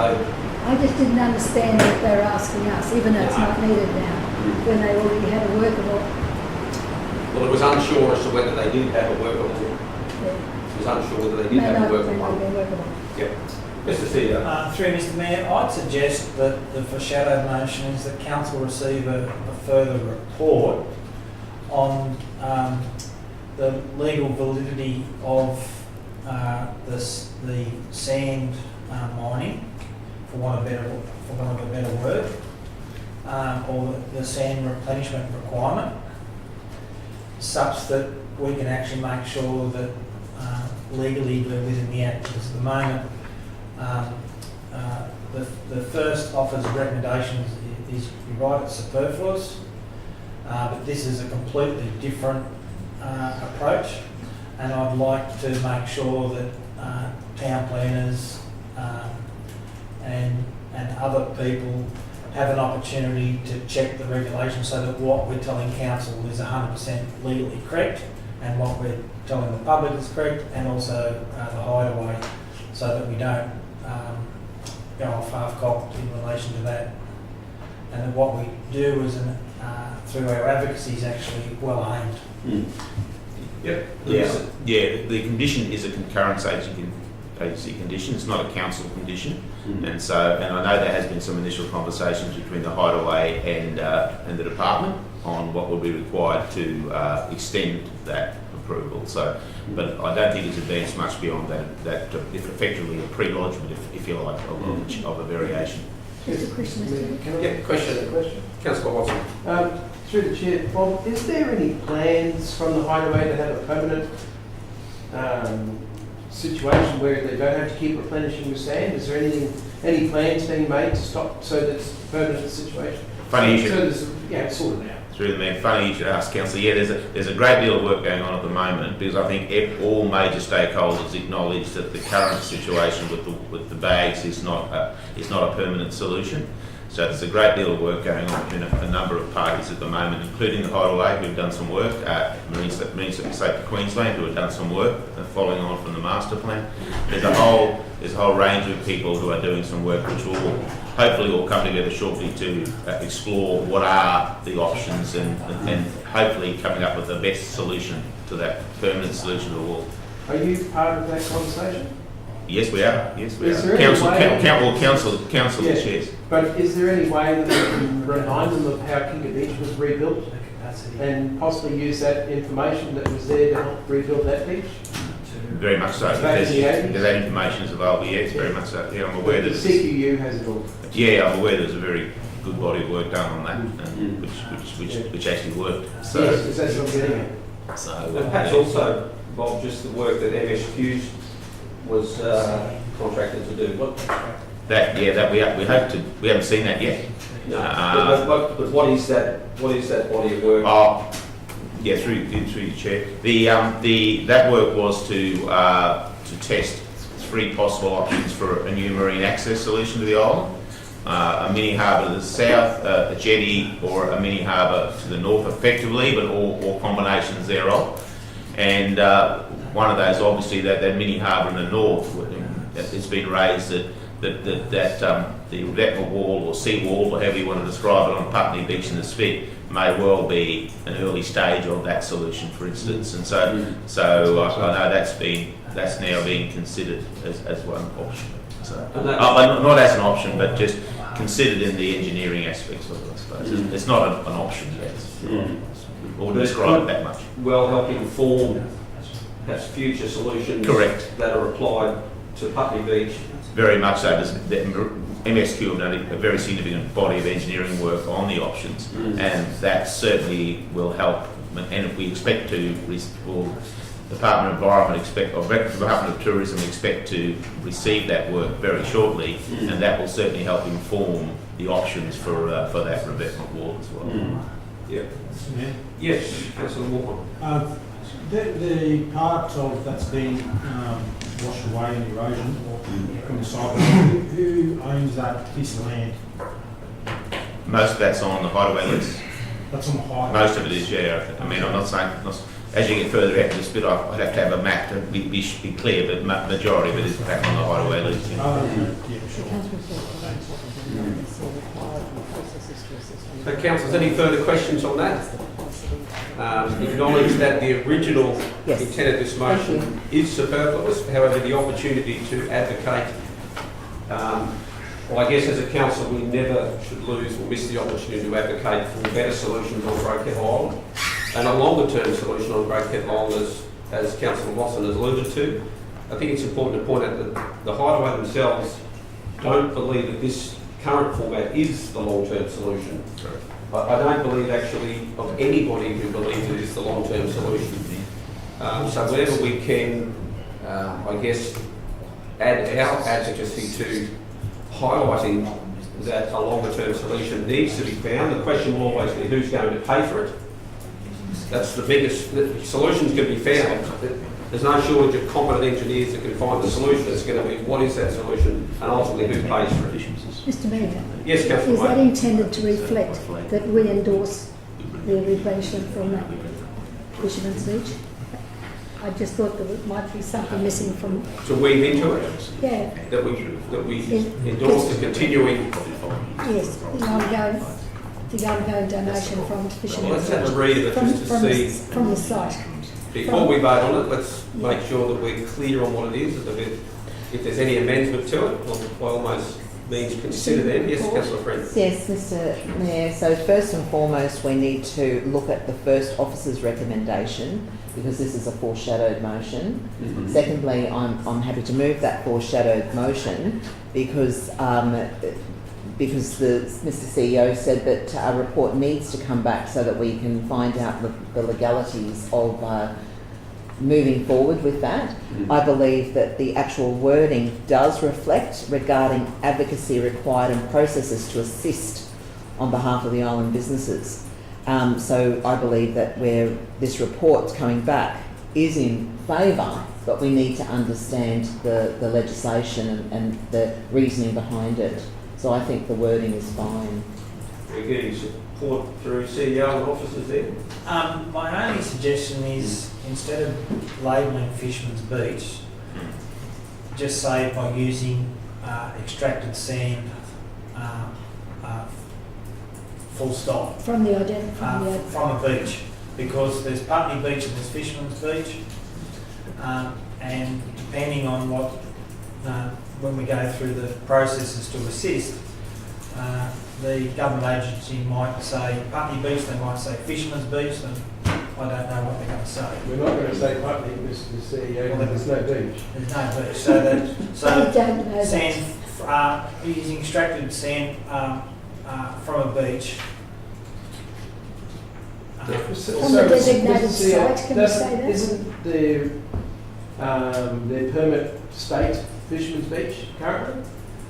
I just didn't understand what they were asking us, even though it's not needed now, when they already had a workable. Well, it was unsure as to whether they did have a workable. It was unsure whether they did have a workable one. Yeah. Mr. CEO. Through Mr. Mayor, I'd suggest that the foreshadowed motion is that council receive a further report on the legal validity of the sand mining, for want of a better word, or the sand replenishment requirement, such that we can actually make sure that legally we're within the Act. Because at the moment, the first offer's recommendation is, you're right, it's superfluous, but this is a completely different approach, and I'd like to make sure that town planners and other people have an opportunity to check the regulations, so that what we're telling council is 100% legally correct, and what we're telling the public is correct, and also the hideaway, so that we don't go off half-cocked in relation to that. And that what we do is, through our advocacy, is actually well aimed. Yep. Yeah, the condition is a concurrence agency condition, it's not a council condition. And I know there has been some initial conversations between the Hideaway and the department on what will be required to extend that approval. So, but I don't think it's advanced much beyond that if effectively a pre-lodgement, if you like, of a variation. Just a question, Mr. Can I Question. Councillor Watson. Through the chair, Bob, is there any plans from the Hideaway to have a permanent situation where they don't have to keep replenishing with sand? Is there any plans being made to stop, so that it's a permanent situation? Funny you So should, it's sorted out. through the mayor, funny you should ask, councillor. Yeah, there's a great deal of work going on at the moment, because I think all major stakeholders acknowledge that the current situation with the bags is not a permanent solution. So there's a great deal of work going on between a number of parties at the moment, including the Hideaway, who've done some work, Marine Safety Queensland, who have done some work, following on from the master plan. There's a whole range of people who are doing some work, which will hopefully all come together shortly to explore what are the options and hopefully coming up with the best solution to that permanent solution to the wall. Are you part of that conversation? Yes, we are. Yes, we Is are. there any way- Council Yes. chairs. But is there any way that we can remind them of how Kinga Beach was rebuilt, and possibly use that information that was there to help rebuild that beach? Very much so. Back in the 80s? That information is available. Yes, very much so. Yeah, I'm aware The that. CQU has it all. Yeah, I'm aware there's a very good body of work done on that, which actually worked. So, Yes, is that what I'm getting at? And perhaps also, Bob, just the work that MSQ was contracted to do. that we haven't seen that yet. No, but what is that body of work? Yeah, through the chair. That work was to test three possible options for a new marine access solution to the island. A mini harbour to the south, a jetty, or a mini harbour to the north effectively, but or combinations thereof. And one of those, obviously, that mini harbour in the north, it's been raised that the revetment wall or sea wall, or however you want to describe it, on Putney Beach in the Spit may well be an early stage of that solution, for instance. And so I know that's now being considered as one option. So, not as an option, but just considered in the engineering aspects of it, I suppose. It's not an option yet. Or describe it that much. Well, help inform perhaps future solutions. Correct. That are applied to Putney Beach. Very much so. MSQ have done a very significant body of engineering work on the options, and that certainly will help. And we expect to, Department of Environment Department of Tourism expect to receive that work very shortly, and that will certainly help inform the options for that revetment wall as well. Yeah. Yeah. Yes, Councillor Walker. The part of that's been washed away in erosion from the side, who owns that piece of land? Most of that's on the hideaway list. That's on the highway. Most of it is, yeah. I mean, I'm not saying, as you get further out of this bit, I'd have to have a map to be clear, but majority of it is back on the hideaway list. Yeah. Yeah, sure. So, councillors, any further questions on that? Acknowledge that the original intent of this motion is superfluous. However, the opportunity to advocate, well, I guess as a council we never should lose or miss the opportunity to advocate for better solutions on Brokehead Island. and a longer-term solution on Great Pet Long, as Councillor Watson has alluded to. I think it's important to point out that the Hideaway themselves don't believe that this current format is the long-term solution. I don't believe actually of anybody who believes it is the long-term solution. So whenever we can, I guess, add our advocacy to highlighting that a longer-term solution needs to be found, the question will always be who's going to pay for it. That's the biggest. The solutions can be found. There's no shortage of competent engineers that can find the solution. It's going to be what is that solution and ultimately who pays for it. Mr Mayor, Yes, Councillor is that Wayne. intended to reflect that we endorse the replenishment from that Fisherman's Beach? I just thought there might be something missing from, To weave into it, yeah, that we endorse the continuing. yes, the ongoing donation from Well, Fisherman's let's have a Beach. read of it just to see. From the site. Before we vote on it, let's make sure that we're clear on what it is. If there's any amendment to it, well, by all means consider them. Yes, Councillor Friend. Yes, Mr Mayor. So first and foremost, we need to look at the first officer's recommendation because this is a foreshadowed motion. Mm-hmm. Secondly, I'm happy to move that foreshadowed motion because the Mr CEO said that a report needs to come back so that we can find out the legalities of moving forward with that. Mm-hmm. I believe that the actual wording does reflect regarding advocacy required and processes to assist on behalf of the island businesses. So I believe that where this report's coming back is in favour, but we need to understand the legislation and the reasoning behind it. So I think the wording is fine. We're getting support through CEO and officers there. My only suggestion is instead of labelling Fisherman's Beach, just say it by using extracted sand, full stop, From the identity, from a beach, because there's Putney Beach and there's Fisherman's Beach, and depending on what, when we go through the processes to assist, the government agency might say Putney Beach, they might say Fisherman's Beach, and I don't know what they're going to say. We're not going to say Putney, Mr CEO, there's no beach. There's no beach, so that I don't know sand, using extracted sand from a beach. From the designated site, can we say that? Isn't their permit state Fisherman's Beach currently?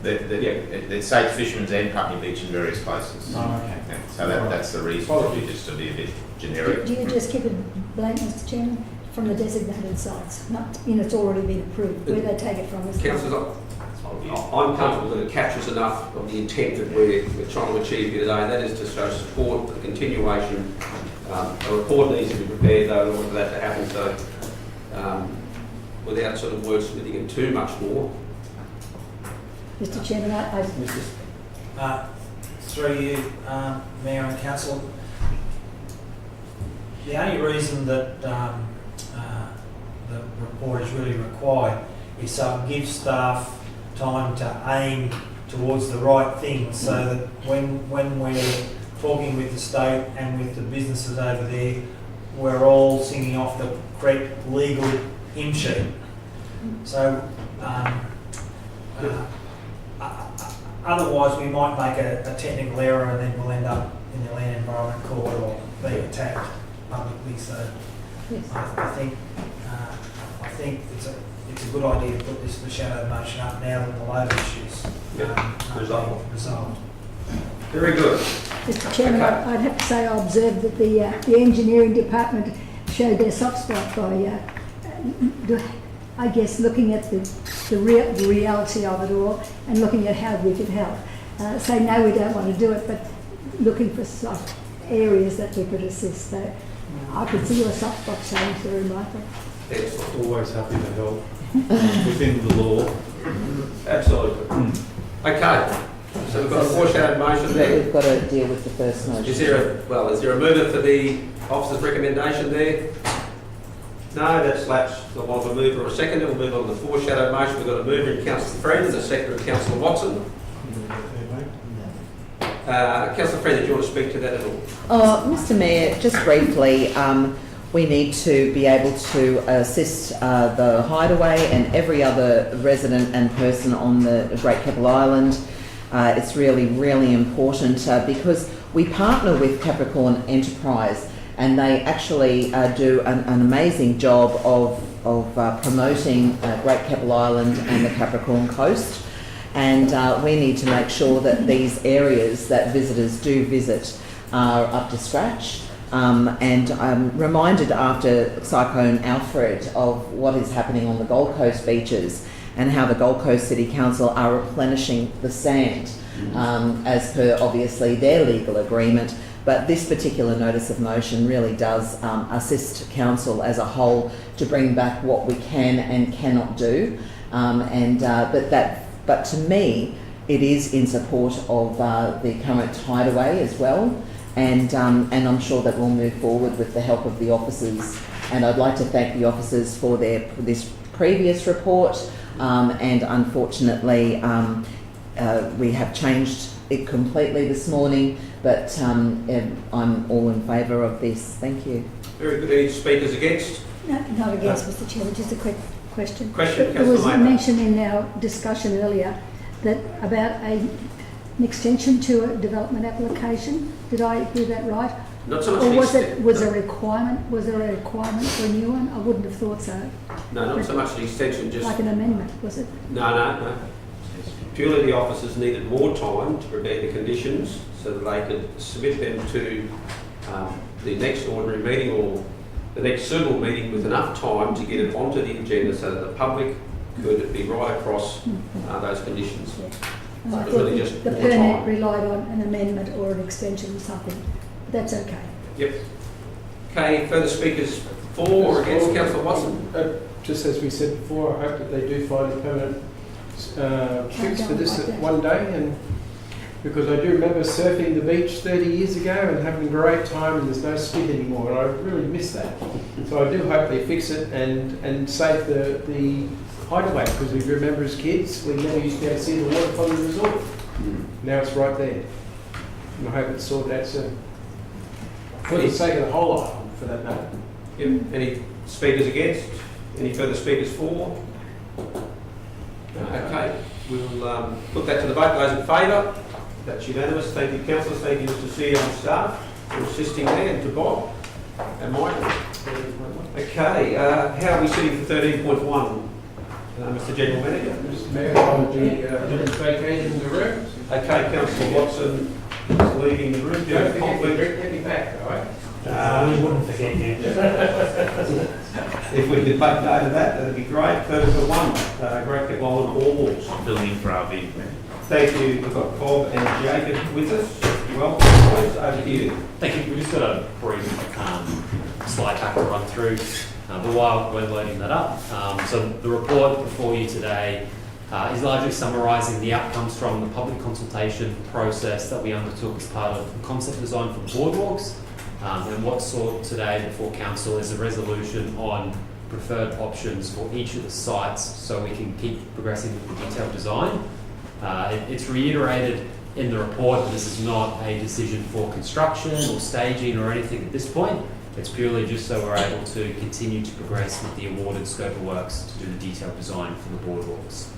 The state Fisherman's and Putney Beach in various places. Oh, okay. Yeah, so that's the reason, probably just to be a bit generic. Do you just keep it blank, Mr Chairman, from the designated sites? Not, it's already been approved, where they take it from is... Councillors, I'm comfortable that it captures enough of the intent that we're trying to achieve here today, and that is to show support for the continuation. A report needs to be prepared though in order for that to happen, so without sort of wordsmithing it too much more. Mr Chairman, Through you, Mayor and Council, the only reason that the report is really required is so it gives staff time to aim towards the right things, so that when we're talking with the state and with the businesses over there, we're all singing off the correct legal hymn sheet. So otherwise we might make a technical error and then we'll end up in the Land Environment Court or being attacked publicly. So yes. I think it's a good idea to put this shadow motion up now that the load issues Resolved. resolved. Very good. Mr Chairman, I'd have to say I observed that the engineering department showed their soft spot by, I guess, looking at the reality of it all and looking at how we could help. Say no, we don't want to do it, but looking for soft areas that we could assist. So I could see your soft spot showing through, Michael. Excellent. Always happy to help within the law. Absolutely. Okay. So we've got a foreshadowed motion But there. we've got to deal with the first motion. Is there a mover for the officer's recommendation there? No, that's lapsed. I want a mover or a seconder. We'll move on to the foreshadowed motion. We've got a mover in Councillor Friend and a seconder in Councillor Watson. Councillor Friend, did you want to speak to that at all? Mr Mayor, just briefly, we need to be able to assist the Hideaway and every other resident and person on the Great Keppel Island. It's really, really important because we partner with Capricorn Enterprise, and they actually do an amazing job of promoting Great Keppel Island and the Capricorn Coast. And we need to make sure that these areas that visitors do visit are up to scratch. And I'm reminded after Cyclone Alfred of what is happening on the Gold Coast beaches and how the Gold Coast City Council are replenishing the sand as per obviously their legal agreement. But this particular notice of motion really does assist council as a whole to bring back what we can and cannot do. But to me, it is in support of the current Hideaway as well. And I'm sure that we'll move forward with the help of the officers. And I'd like to thank the officers for this previous report. And unfortunately, we have changed it completely this morning, but I'm all in favour of this. Thank you. Very good. Any speakers against? No, not against, Mr Chairman, just a quick question. Question, There was Councillor Mather. mention in our discussion earlier that about an extension to a development application. Did I hear that right? Not so much. Or was the there a requirement for a new one? I wouldn't have thought so. No, not so much the extension, just... Like an amendment, was it? No. Purely the officers needed more time to prepare the conditions so that they could submit them to the next ordinary meeting or the next suitable meeting with enough time to get it onto the agenda so that the public could be right across those conditions. Yeah. So I it was thought really just the more permit time. relied on an amendment or an extension or something. That's okay. Yep. Okay, further speakers for or against? Councillor Watson? Just as we said before, I hope that they do find a permanent fix for this at one day, and because I do remember surfing the beach 30 years ago and having a great time, and there's no spit anymore, and I really miss that. So I do hope they fix it and save the Hideaway, because we remember as kids we never used to be able to see the water from the resort. Now it's right there, and I hope it's sorted out soon. For the sake of the whole island, for that matter. Yep. Any speakers against? Any further speakers for? Okay, we'll put that to the vote. Those in favour? That's unanimous. Thank you, councillors. Thank you, Mr. CEO and staff, for assisting there, and to Bob and Michael. Okay, how are we sitting for 13.1? Mr. General Manager. Mr. Mayor, I'll be vacating the room. Okay, Councillor Watson is leaving the room. Don't forget to get me back, all right? We wouldn't forget you. If we could make note of that, that'd be great. 13.1, Great Keppel Island All Walls. Filling in for our bid. Thank you. We've got Bob and Jacob with us. Welcome, boys. Over to you. Thank you. We've just got a brief slide pack to run through, but while we're loading that up, so the report before you today is largely summarising the outcomes from the public consultation process that we undertook as part of the concept design for boardwalks. And what's sought today before council is a resolution on preferred options for each of the sites so we can keep progressing with the detailed design. It's reiterated in the report that this is not a decision for construction or staging or anything at this point. It's purely just so we're able to continue to progress with the awarded scope of works to do the detailed design for the boardwalks.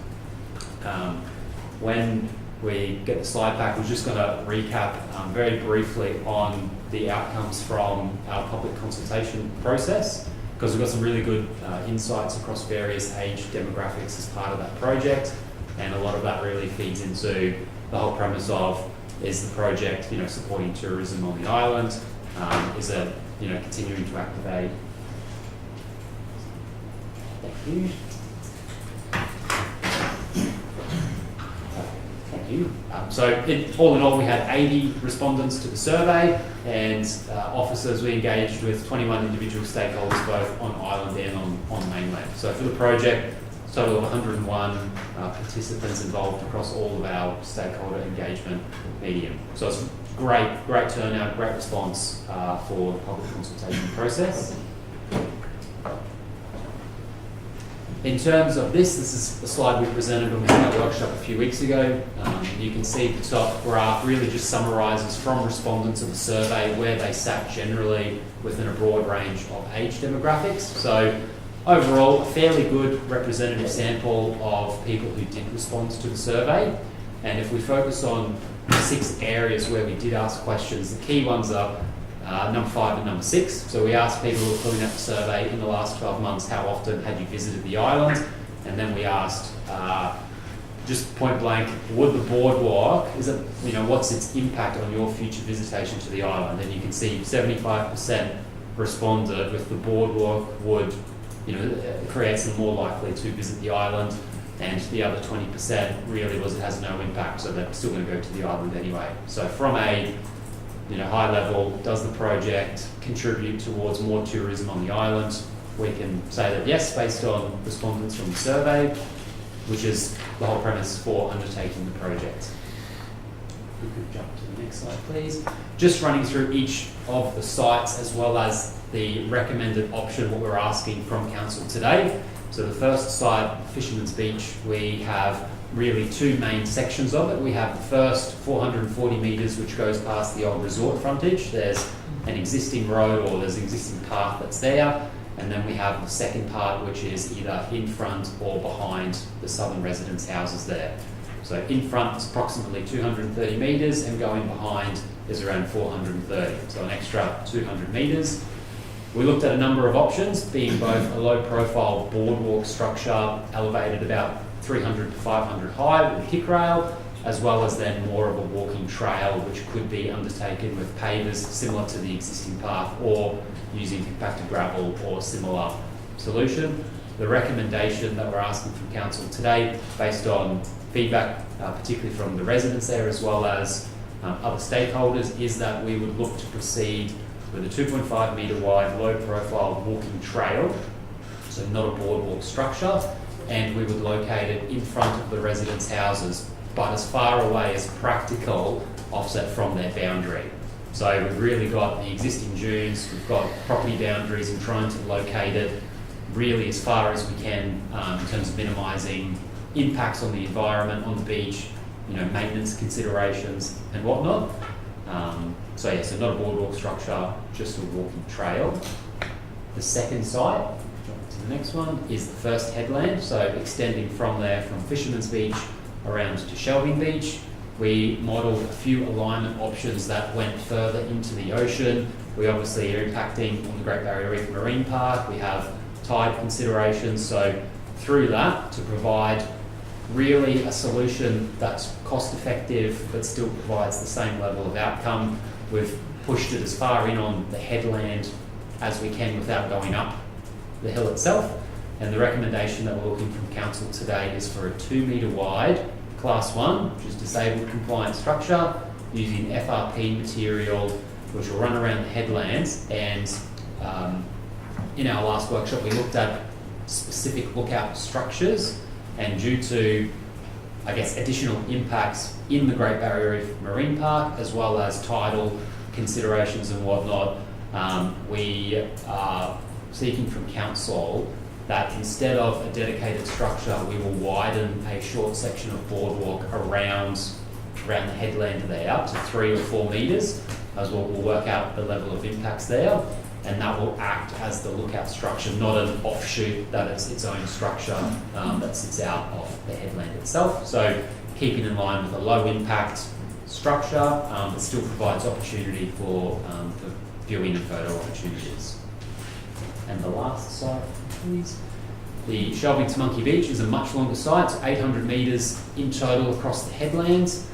When we get the slide back, we're just going to recap very briefly on the outcomes from our public consultation process, because we've got some really good insights across various age demographics as part of that project, and a lot of that really feeds into the whole premise of, is the project, supporting tourism on the island? Is it, continuing to activate? Thank you. Thank you. All in all, we had 80 respondents to the survey, and officers we engaged with 21 individual stakeholders both on island and on mainland. So for the project, a total of 101 participants involved across all of our stakeholder engagement medium. So it's great turnout, great response for the public consultation process. In terms of this is a slide we presented when we had our workshop a few weeks ago. You can see the top graph really just summarises from respondents of the survey where they sat generally within a broad range of age demographics. So overall, a fairly good representative sample of people who did respond to the survey. And if we focus on 6 areas where we did ask questions, the key ones are number 5 and number 6. So we asked people who were filling out the survey in the last 12 months, how often had you visited the island? And then we asked, just point blank, would the boardwalk, what's its impact on your future visitation to the island? And you can see 75% responded with the boardwalk would, creates them more likely to visit the island. And the other 20% really was it has no impact, so they're still going to go to the island anyway. So from a high level, does the project contribute towards more tourism on the island? We can say that yes, based on respondents from the survey, which is the whole premise for undertaking the project. We could jump to the next slide, please. Just running through each of the sites as well as the recommended option, what we're asking from council today. So the first site, Fisherman's Beach, we have really 2 main sections of it. We have the first 440 metres, which goes past the old resort frontage. There's an existing road or there's an existing path that's there. And then we have the second part, which is either in front or behind the southern residents' houses there. So in front is approximately 230 metres and going behind is around 430, so an extra 200 metres. We looked at a number of options, being both a low-profile boardwalk structure elevated about 300 to 500 high with a kick rail, as well as then more of a walking trail, which could be undertaken with pavers similar to the existing path or using compacted gravel or similar solution. The recommendation that we're asking from council today, based on feedback, particularly from the residents there as well as other stakeholders, is that we would look to proceed with a 2.5 metre wide, low profile walking trail, so not a boardwalk structure, and we would locate it in front of the residents' houses, but as far away as practical, offset from their boundary. So we've really got the existing dunes, we've got property boundaries and trying to locate it really as far as we can in terms of minimising impacts on the environment, on the beach, maintenance considerations and whatnot. So not a boardwalk structure, just a walking trail. The second site, jump to the next one, is the first headland, so extending from there from Fisherman's Beach around to Shelving Beach. We modelled a few alignment options that went further into the ocean. We obviously are impacting on the Great Barrier Reef Marine Park. We have tide considerations, so through that to provide really a solution that's cost effective but still provides the same level of outcome. We've pushed it as far in on the headland as we can without going up the hill itself, and the recommendation that we're looking from council today is for a 2 metre wide Class 1, which is disabled compliant structure, using FRP material which will run around the headlands. And in our last workshop we looked at specific lookout structures, and due to additional impacts in the Great Barrier Reef Marine Park as well as tidal considerations and whatnot, we are seeking from council that instead of a dedicated structure, we will widen a short section of boardwalk around the headland there up to 3 or 4 metres, as we'll work out the level of impacts there, and that will act as the lookout structure, not an offshoot that is its own structure that sits out of the headland itself. So keeping in line with a low impact structure that still provides opportunity for viewing and photo opportunities. And the last site, please. The Shelving to Monkey Beach is a much longer site, so 800 metres in total across the headlands.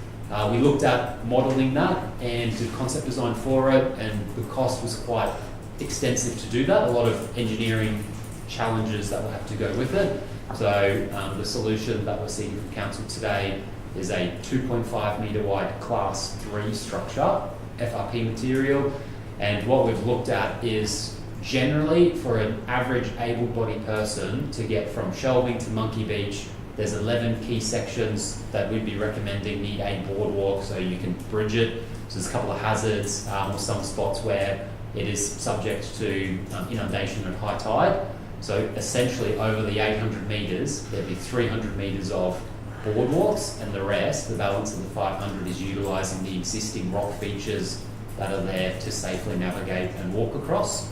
We looked at modelling that and did concept design for it, and the cost was quite extensive to do that. A lot of engineering challenges that will have to go with it. So the solution that we're seeking from council today is a 2.5 metre wide Class 3 structure, FRP material, and what we've looked at is generally for an average able-bodied person to get from Shelving to Monkey Beach, there's 11 key sections that we'd be recommending need a boardwalk so you can bridge it. So there's a couple of hazards or some spots where it is subject to inundation at high tide. So essentially over the 800 metres, there'd be 300 metres of boardwalks, and the rest, the balance of the 500, is utilising the existing rock features that are there to safely navigate and walk across.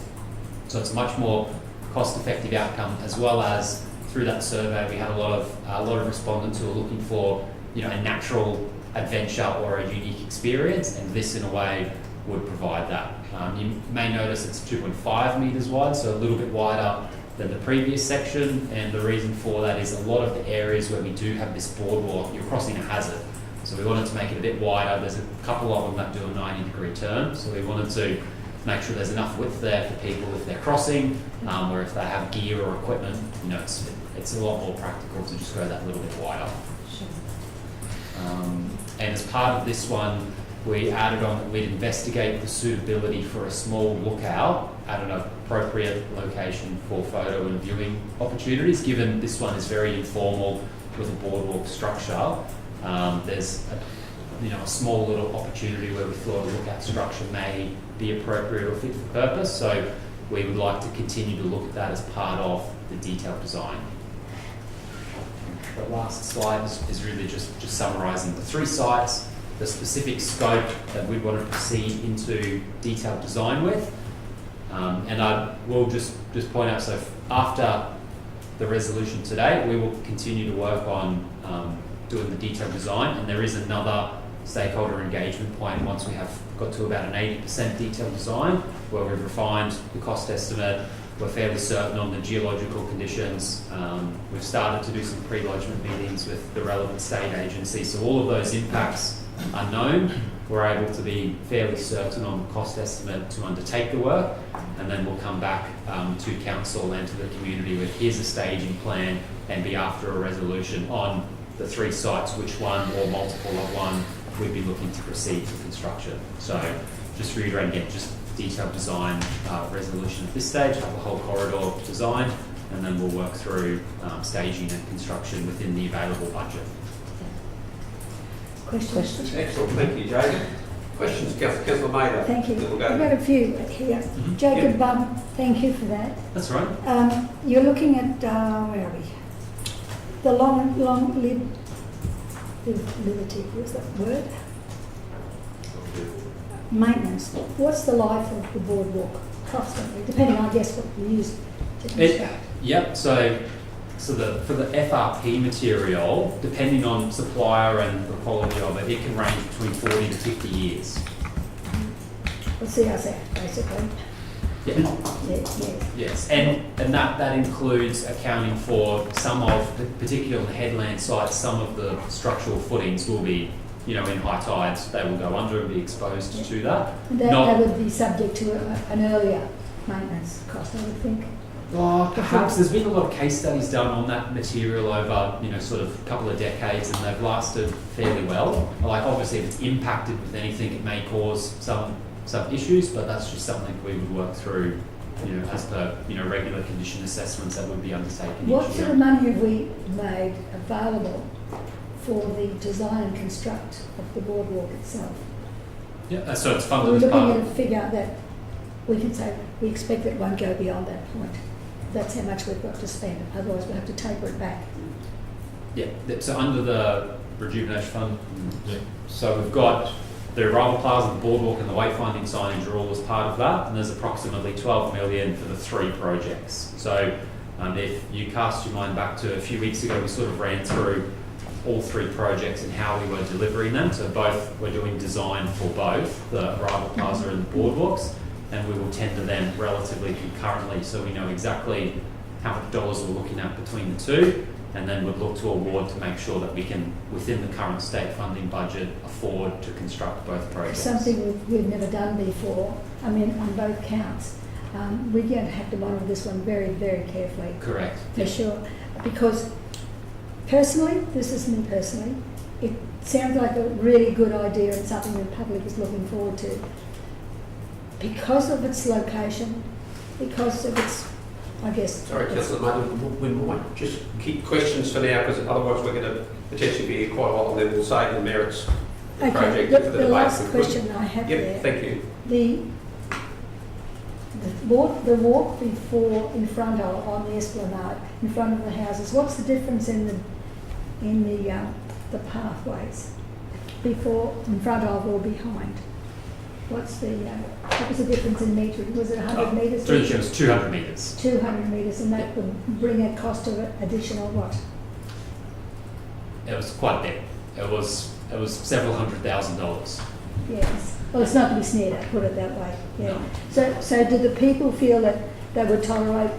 So it's a much more cost-effective outcome, as well as through that survey we had a lot of respondents who are looking for, you know, a natural adventure or a unique experience, and this in a way would provide that. You may notice it's 2.5 metres wide, so a little bit wider than the previous section, and the reason for that is a lot of the areas where we do have this boardwalk, you're crossing a hazard. So we wanted to make it a bit wider. There's a couple of them that do a 90-degree turn, so we wanted to make sure there's enough width there for people if they're crossing, or if they have gear or equipment. You know, it's a lot more practical to just go that little bit wider. And as part of this one, we added on that we'd investigate the suitability for a small lookout at an appropriate location for photo and viewing opportunities. Given this one is very informal with a boardwalk structure, there's a small little opportunity where we thought a lookout structure may be appropriate or fit for purpose. So we would like to continue to look at that as part of the detailed design. The last slide is really just summarising the 3 sites, the specific scope that we want to proceed into detailed design with. And I will just point out, so after the resolution today, we will continue to work on doing the detailed design, and there is another stakeholder engagement point once we have got to about an 80% detailed design, where we've refined the cost estimate. We're fairly certain on the geological conditions. We've started to do some pre-lodgement meetings with the relevant state agencies, so all of those impacts are known. We're able to be fairly certain on the cost estimate to undertake the work, and then we'll come back to council and to the community with here's a staging plan, and be after a resolution on the 3 sites, which one or multiple of one we'd be looking to proceed to construction. So just reiterating again, just detailed design resolution at this stage, have the whole corridor designed, and then we'll work through staging and construction within the available budget. Questions? Excellent, thank you, Jacob. Questions, Councillor Maida? Thank you. Then we'll I've go. got a few here. Jacob, thank you for that. That's right. You're looking at, where are we? The livability, was that word? Maintenance. What's the life of the boardwalk, approximately, depending, I guess, what you use to construct? Yep, so for the FRP material, depending on supplier and the quality of it, it can range between 40 to 50 years. Well, CSF, basically. Yeah. Yes, and that includes accounting for some of, particularly on the headland sites, some of the structural footings will be, in high tides, they will go under and be exposed to that. And that would be subject to an earlier maintenance cost, I would think. Perhaps there's been a lot of case studies done on that material over, sort of a couple of decades, and they've lasted fairly well. Like, obviously, if it's impacted with anything, it may cause some issues, but that's just something we would work through, as per, regular condition assessments that would be undertaken What each sort year. of money have we made available for the design and construct of the boardwalk itself? Yeah, so it's We're funded as looking part at of... a figure that we can say we expect it won't go beyond that point. That's how much we've got to spend, otherwise we'll have to taper it back. Yeah, so under the rejuvenation fund, so we've got the arrival plaza, the boardwalk and the wayfinding signage are all as part of that, and there's approximately 12 million for the 3 projects. So if you cast your mind back to a few weeks ago, we sort of ran through all 3 projects and how we were delivering them. So we're doing design for both the arrival plaza and the boardwalks, and we will tender them relatively concurrently, so we know exactly how much dollars we're looking at between the 2, and then we'd look to award to make sure that we can, within the current state funding budget, afford to construct both projects. Something we've never done before, on both counts. We're going to have to monitor this one very, very carefully. Correct. For sure. Because personally, this is me personally, it sounds like a really good idea and something the public is looking forward to. Because of its location, because of its, I guess... Sorry, Councillor Maida, we might just keep questions for now, because otherwise we're going to potentially be here quite a while, and then we'll save the merits of the project for the debate. last question I have there. Thank you. the walk before, in front of, on the esplanade, in front of the houses, what's the difference in the pathways? Before, in front of or behind? What's the, what was the difference in metres? Was it 100 metres? Through the chair, it was 200 metres. 200 metres, and that would bring a cost of additional what? It was quite a bit. It was several $100,000. Yes. Well, it's not to be sneered at, put it that way. Yeah. No. So did the people feel that they would tolerate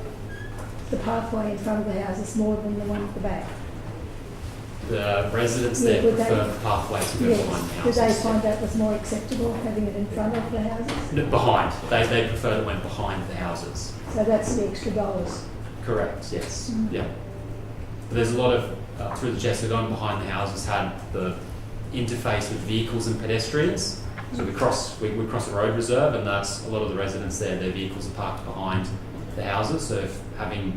the pathway in front of the houses more than the one at the back? The residents Yeah, there would prefer they- the pathway to go Yes. behind the Did houses. they find that was more acceptable, having it in front of the houses? No, behind. They prefer that it went behind the houses. So that's the extra dollars. Correct, yes. Mm. Yeah. But there's a lot of, through the Jessica, going behind the houses had the interface with vehicles and pedestrians. So we cross a road reserve, and that's a lot of the residents there, their vehicles are parked behind the houses. So if having,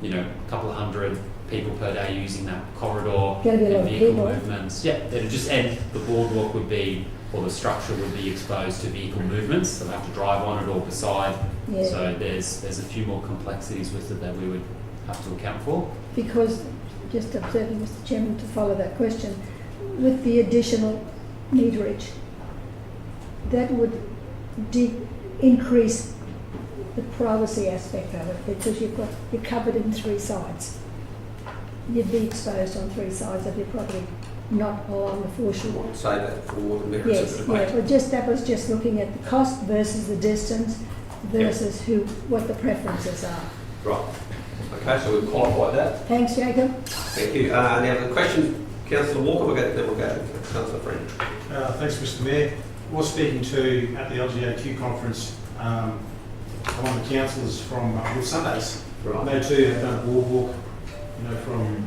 a couple of hundred people per day using that corridor Gonna be a lot and of vehicle people. movements, it'd just end, the boardwalk would be, or the structure would be exposed to vehicle movements. They'll have to drive on it or beside. Yeah. So there's a few more complexities with it that we would have to account for. Because, just observing, Mr. Chairman, to follow that question, with the additional meterage, that would increase the privacy aspect of it, because you're covered in three sides. You'd be exposed on three sides of your property, not along the foreshore. Say that for the merits Yes, of the debate. yeah, well, that was just looking at the cost versus the distance versus what the preferences are. Right. Okay, so we've qualified that. Thanks, Jacob. Thank you. Now the question, Councillor Walker, then we'll go to Councillor Friend. Thanks, Mr. Mayor. I was speaking to, at the LGAQ conference, one of the councillors from Good Sundays. Right. They too have done a boardwalk, from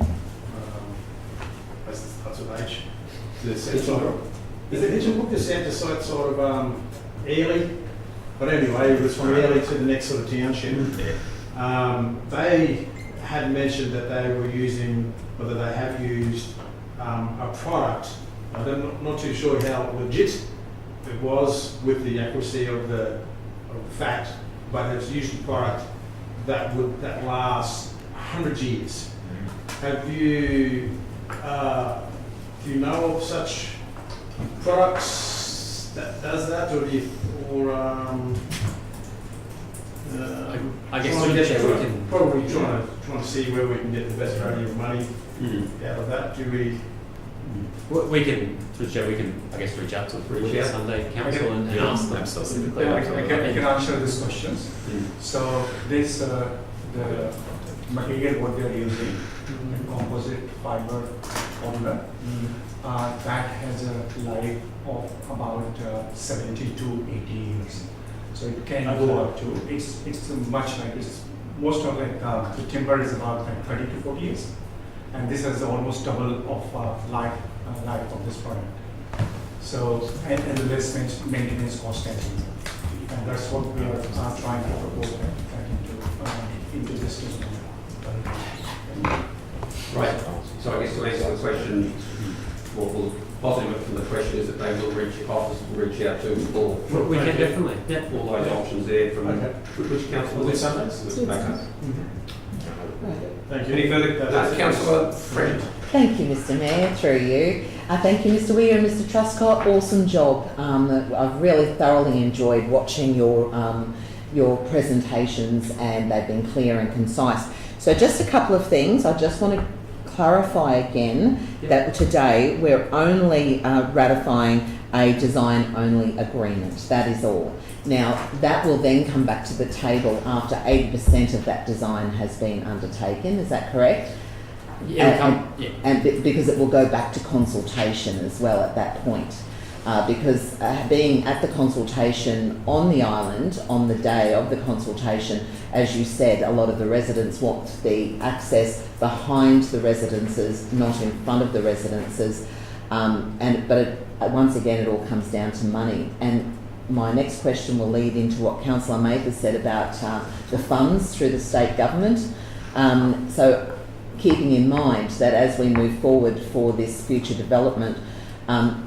that's of age to the centre side. Is it Hitchinbrook, the centre side sort of Airlie? But anyway, it was from Airlie to the next sort of township. They had mentioned that they were using, whether they have used a product. I'm not too sure how legit it was with the accuracy of the fact, but it's used a product that lasts 100 years. Have you do you know of such products that does that, or do you, or I guess through the chair we can probably trying to see where we can get the best value of money out of that. Do we? We can, through the chair, we can, I guess, reach out to the Sunday Council and ask them specifically. I can answer these questions. So this, the material what they are using, composite fiber formula, that has a life of about 70 to 80 years. So it can go up to, it's much like this. Most of the timber is about like 30 to 40 years. And this has almost double of life of this product. So, and the less maintenance cost as well. And that's what we are trying to propose into this system. Right. So I guess to answer the question, what will positive from the question is that they will office will reach out to all. We can definitely, All those options there from which council was it? Okay. Thank you. Any further? Councillor Friend. Thank you, Mr. Mayor, through you. Thank you, Mr. Weir and Mr. Truscott. Awesome job. I've really thoroughly enjoyed watching your presentations, and they've been clear and concise. So just a couple of things. I just want to clarify again that today we're only ratifying a design-only agreement. That is all. Now, that will then come back to the table after 80% of that design has been undertaken. Is that correct? And because it will go back to consultation as well at that point. Because being at the consultation on the island, on the day of the consultation, as you said, a lot of the residents want the access behind the residences, not in front of the residences. Once again, it all comes down to money. And my next question will lead into what Councillor Mather said about the funds through the state government. So keeping in mind that as we move forward for this future development,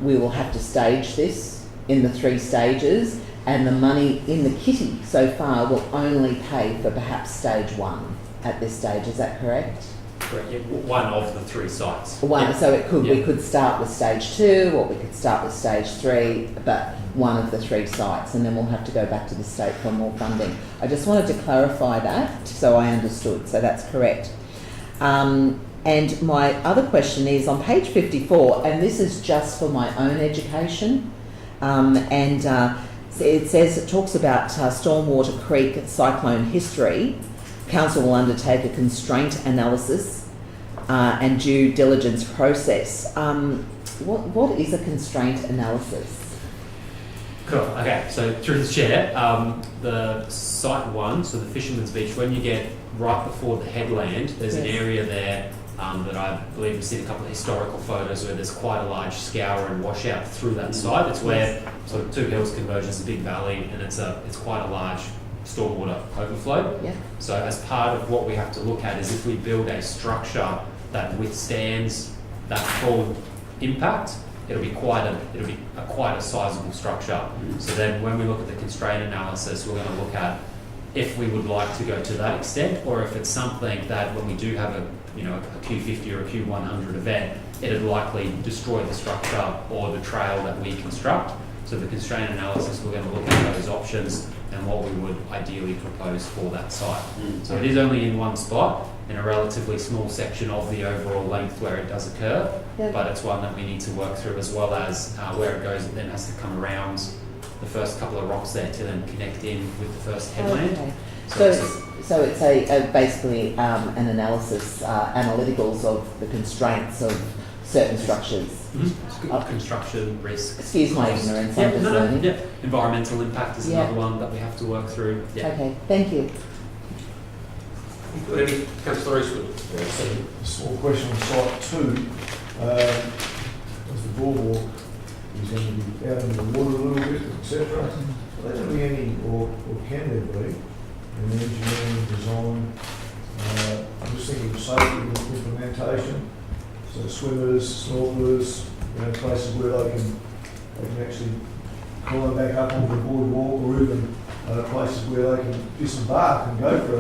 we will have to stage this in the 3 stages, and the money in the kitty so far will only pay for perhaps stage 1 at this stage. Is that correct? Correct. Yeah, one of the 3 sites. One. Yeah. So it could we Yeah. could start with stage 2, or we could start with stage 3, but one of the 3 sites, and then we'll have to go back to the state for more funding. I just wanted to clarify that so I understood. So that's correct. And my other question is on page 54, and this is just for my own education, it talks about Stormwater Creek cyclone history. Council will undertake a constraint analysis and due diligence process. What is a constraint analysis? Cool. Okay, so through the chair, the site 1, so the Fisherman's Beach, when you get right before the headland, there's an area there that I believe we've seen a couple of historical photos where there's quite a large scour and washout through that site. It's where sort of Two Hills converges, a big valley, and it's quite a large stormwater overflow. Yeah. So as part of what we have to look at is if we build a structure that withstands that full impact, it'll be quite a sizable structure. So then when we look at the constraint analysis, we're going to look at if we would like to go to that extent, or if it's something that when we do have a Q50 or a Q100 event, it'd likely destroy the structure or the trail that we construct. So the constraint analysis, we're going to look at those options and what we would ideally propose for that site. So it is only in one spot, in a relatively small section of the overall length where it does occur, but it's one that we need to work through, as well as where it goes, it then has to come around the first couple of rocks there to then connect in with the first headland. Okay. So it's basically an analysis, analyticals of the constraints of certain structures. Of construction risk. Excuse my ignorance. I'm just learning. Environmental impact is another one that we have to work through. Okay, thank you. Any Councillor Eastwood? A small question on site 2. As the boardwalk is going to be out in the water a little bit, etc. Are there going to be any, or can there be, an engineering design? I'm just thinking of safety implementation. So swimmers, snorkelers, places where they can actually climb back up onto the boardwalk, or even places where they can disembark and go for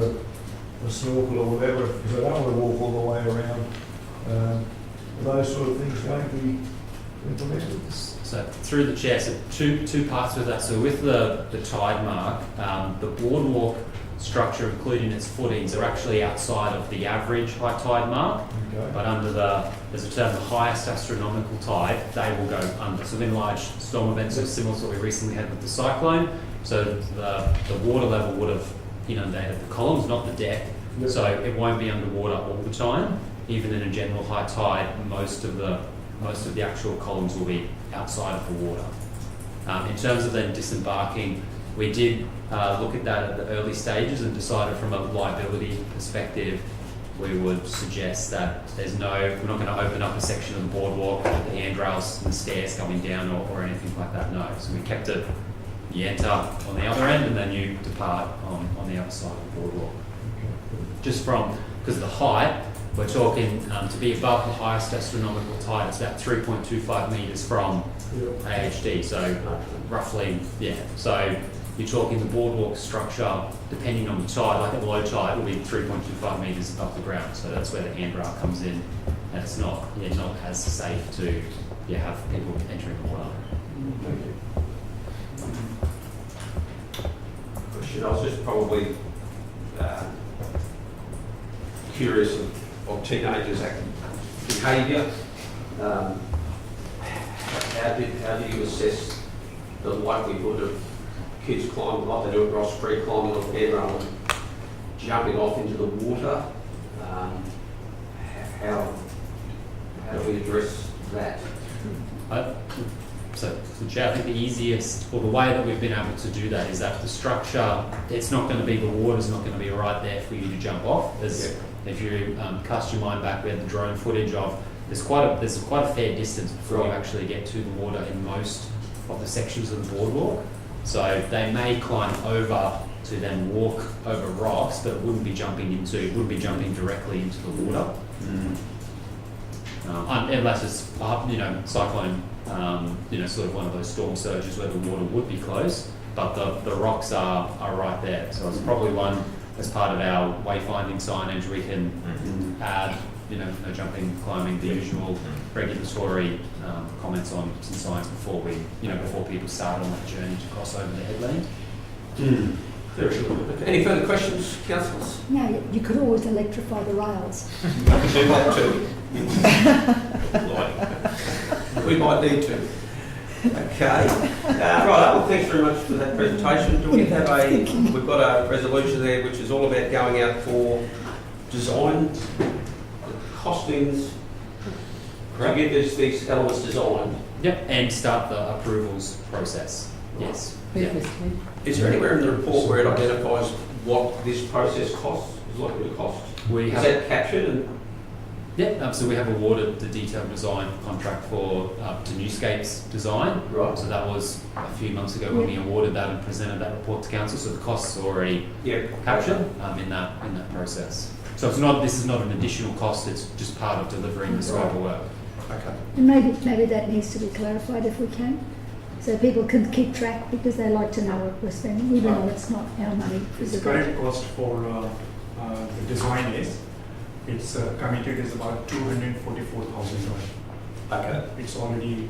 a snorkel or whatever, because they don't want to walk all the way around. Are those sort of things going to be implemented? So through the chair, so two parts with that. So with the tide mark, the boardwalk structure, including its footings, are actually outside of the average high tide mark. Okay. But under there's a term, the highest astronomical tide, they will go under. So in large storm events, so similar to what we recently had with the cyclone, so the water level would have inundated the columns, not the deck. Yep. So it won't be underwater all the time. Even in a general high tide, most of the actual columns will be outside of the water. In terms of then disembarking, we did look at that at the early stages and decided from a liability perspective, we would suggest that we're not going to open up a section of the boardwalk with the handrails and the stairs going down or anything like that, no. So we kept it, you enter on the other end and then you depart on the other side of the boardwalk. Just because of the height, we're talking to be above the highest astronomical tide, it's about 3.25 metres from AHD, so roughly, so you're talking the boardwalk structure, depending on the tide, like at low tide, will be 3.25 metres above the ground, so that's where the handrail comes in, and it's not as safe to have people entering the water. Thank you. Question, I was just probably curious of teenagers' behaviour. How do you assess the likelihood of kids climbing, like they do at Ross Creek, climbing off handrail and jumping off into the water? How do we address that? So, Chair, I think the easiest, or the way that we've been able to do that is that the structure, it's not going to be, the water's not going to be right there for you to jump off. If you cast your mind back, we had the drone footage of, there's quite a fair distance before you actually get to the water in most of the sections of the boardwalk. So they may climb over to then walk over rocks, but it wouldn't be jumping directly into the water. Unless it's cyclone, sort of one of those storm surges where the water would be close. but the rocks are right there. So it's probably one, as part of our wayfinding signage, we can add, no jumping, climbing, the usual regulatory comments on some signs before we, before people start on that journey to cross over the headland. Any further questions, councillors? No, you could always electrify the rails. Do that too. We might need to. Okay. Right, well, thanks very much for that presentation. Do we have we've got a resolution there which is all about going out for design, costings, to get these elements designed. Yep, and start the approvals process. Yes. Yeah. Is there anywhere in the report where it identifies what this process costs, is likely to cost? We have, is that captured? And yeah, so we have awarded the detailed design contract for to Newscape's design. Right. So that was a few months ago when we awarded that and presented that report to council. So the costs are already captured in that process. So it's not. This is not an additional cost. It's just part of delivering the scope of work. Okay. And maybe that needs to be clarified if we can, so people can keep track, because they like to know what we're spending, even though it's not our money. Its current cost for the design is, it's committed is about $244,000. Okay. It's already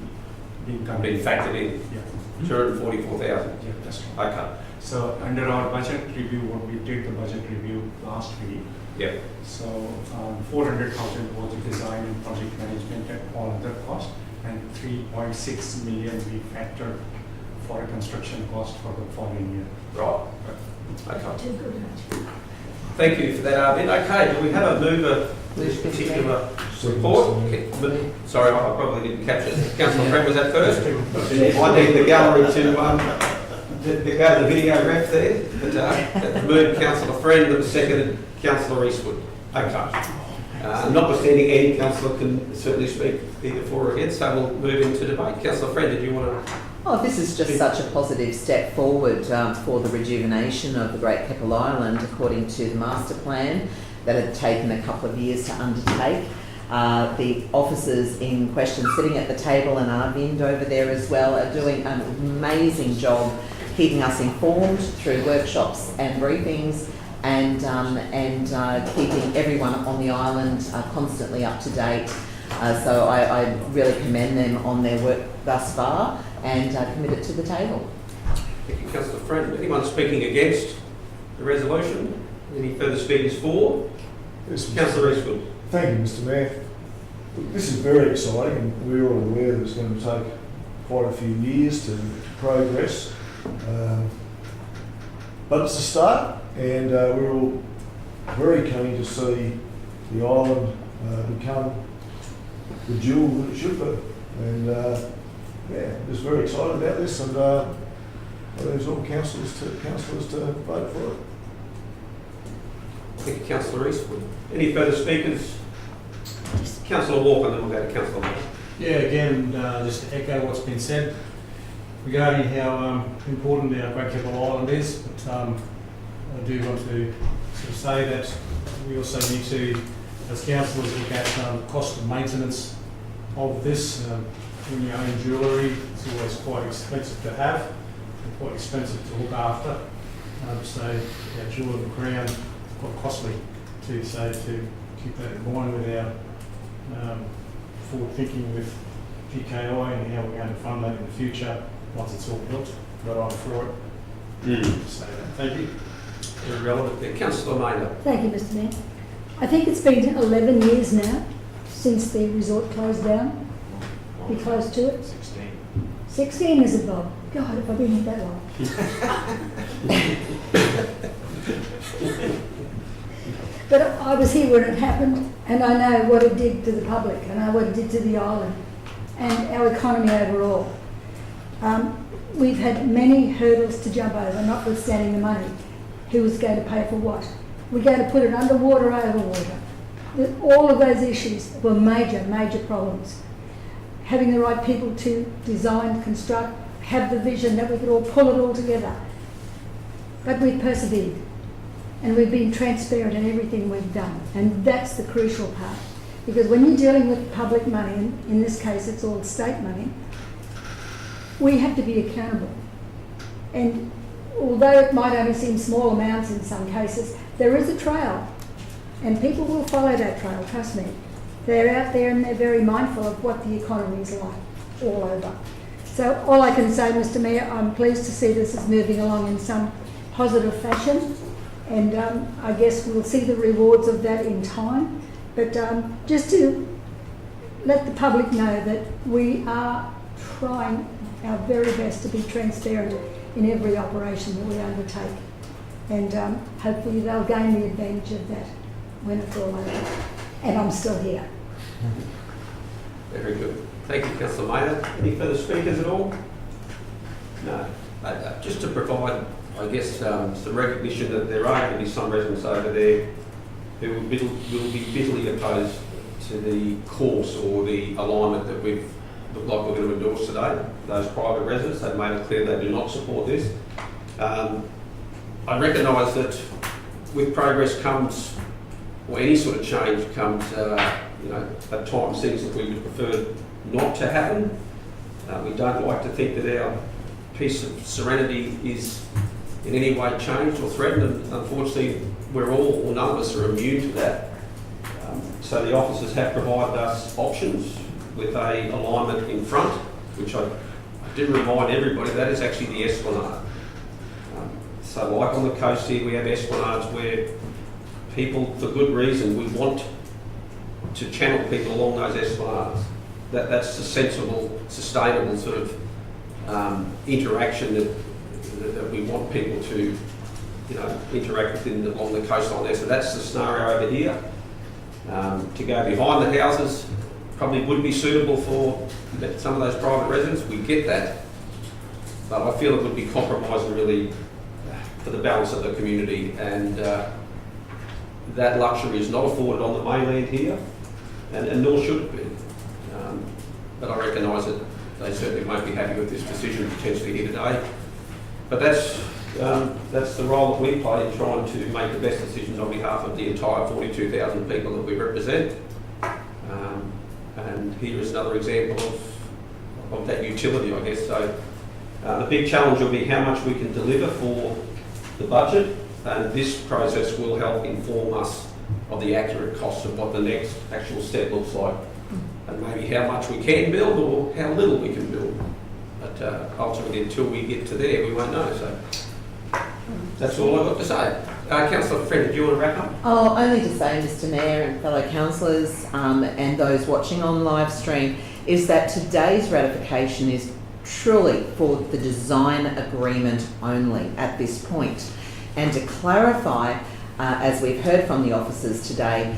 been factored in. Yeah. 244,000. Yeah, that's right. Okay. So under our budget review, what we did the budget review last week. Yep. So 400,000 was the design and project management and all other costs, and 3.6 million we factored for a construction cost for the following year. Right. Okay. Thank you for that, Arvin. Okay, do we have a mover for this particular report? Sorry, I probably didn't capture it. Councillor Friend was that first? I need the gallery to go to the video ref there. But moved Councillor Friend, and seconded Councillor Eastwood. Okay. Notwithstanding, any councillor can certainly speak either for or against, so we'll move into debate. Councillor Friend, did you want to? Oh, this is just such a positive step forward for the rejuvenation of the Great Keppel Island, according to the master plan that had taken a couple of years to undertake. The officers in question sitting at the table, and Arvind over there as well, are doing an amazing job keeping us informed through workshops and briefings, and keeping everyone on the island constantly up to date. So I really commend them on their work thus far, and committed to the table. Thank you, Councillor Friend. Anyone speaking against the resolution? Any further speakers for? Yes, Councillor Eastwood. Thank you, Mr Mayor. This is very exciting, and we're all aware that it's going to take quite a few years to progress. But it's a start, and we're all very keen to see the island become the jewel that it should be. And just very excited about this, and there's all councillors to vote for it. Thank you, Councillor Eastwood. Any further speakers? Councillor Walker, then we'll go to Councillor Walker. Yeah, again, just to echo what's been said regarding how important our Great Keppel Island is, but I do want to sort of say that we also need to, as councillors, look at the cost of maintenance of this. When you own jewellery, it's always quite expensive to have, and quite expensive to look after. So our jewel of the crown is quite costly too, so to keep that in mind with our forward thinking with GKI and how we're going to fund that in the future once it's all built. But I'm for it. So thank you. Very relevant there. Councillor Maynard. Thank you, Mr Mayor. I think it's been 11 years now since the resort closed down. Be close to it. 16. 16 is it, Bob? God, have I been here that long? But I was here when it happened, and I know what it did to the public, and I know what it did to the island and our economy overall. We've had many hurdles to jump over, notwithstanding the money. Who was going to pay for what? We're going to put it underwater, over water. All of those issues were major, major problems. Having the right people to design, construct, have the vision that we could all pull it all together. But we've persevered, and we've been transparent in everything we've done, and that's the crucial part. Because when you're dealing with public money, and in this case it's all state money, we have to be accountable. And although it might only seem small amounts in some cases, there is a trail. And people will follow that trail, trust me. They're out there and they're very mindful of what the economy is like all over. So all I can say, Mr Mayor, I'm pleased to see this is moving along in some positive fashion. And I guess we'll see the rewards of that in time. But just to let the public know that we are trying our very best to be transparent in every operation that we undertake. And hopefully they'll gain the advantage of that when it's all over. And I'm still here. Very good. Thank you, Councillor Maynard. Any further speakers at all? No. Just to provide, I guess, some recognition that there are going to be some residents over there who will be bitterly opposed to the course or the alignment that we've looked like we're going to endorse today. Those private residents, they've made it clear they do not support this. I recognise that with progress comes, or any sort of change comes, at times things that we would prefer not to happen. We don't like to think that our peace of serenity is in any way changed or threatened, and unfortunately we're all, or none of us are immune to that. So the officers have provided us options with a alignment in front, which I did remind everybody, that is actually the esplanade. So like on the coast here, we have esplanades where people, for good reason, we want to channel people along those esplanades. That's a sensible, sustainable sort of interaction that we want people to, interact with along the coastline there. So that's the scenario over here. To go behind the houses probably would be suitable for some of those private residents. We get that, but I feel it would be compromising really for the balance of the community, and that luxury is not afforded on the mainland here, and nor should it be. But I recognise that they certainly won't be happy with this decision potentially here today. But that's the role that we play in trying to make the best decisions on behalf of the entire 42,000 people that we represent. And here is another example of that utility, I guess. So the big challenge will be how much we can deliver for the budget, and this process will help inform us of the accurate costs of what the next actual step looks like, and maybe how much we can build or how little we can build. But ultimately, until we get to there, we won't know. So that's all I've got to say. Councillor Friend, do you want to wrap up? Oh, only to say, Mr Mayor and fellow councillors and those watching on live stream, is that today's ratification is truly for the design agreement only at this point. And to clarify, as we've heard from the officers today,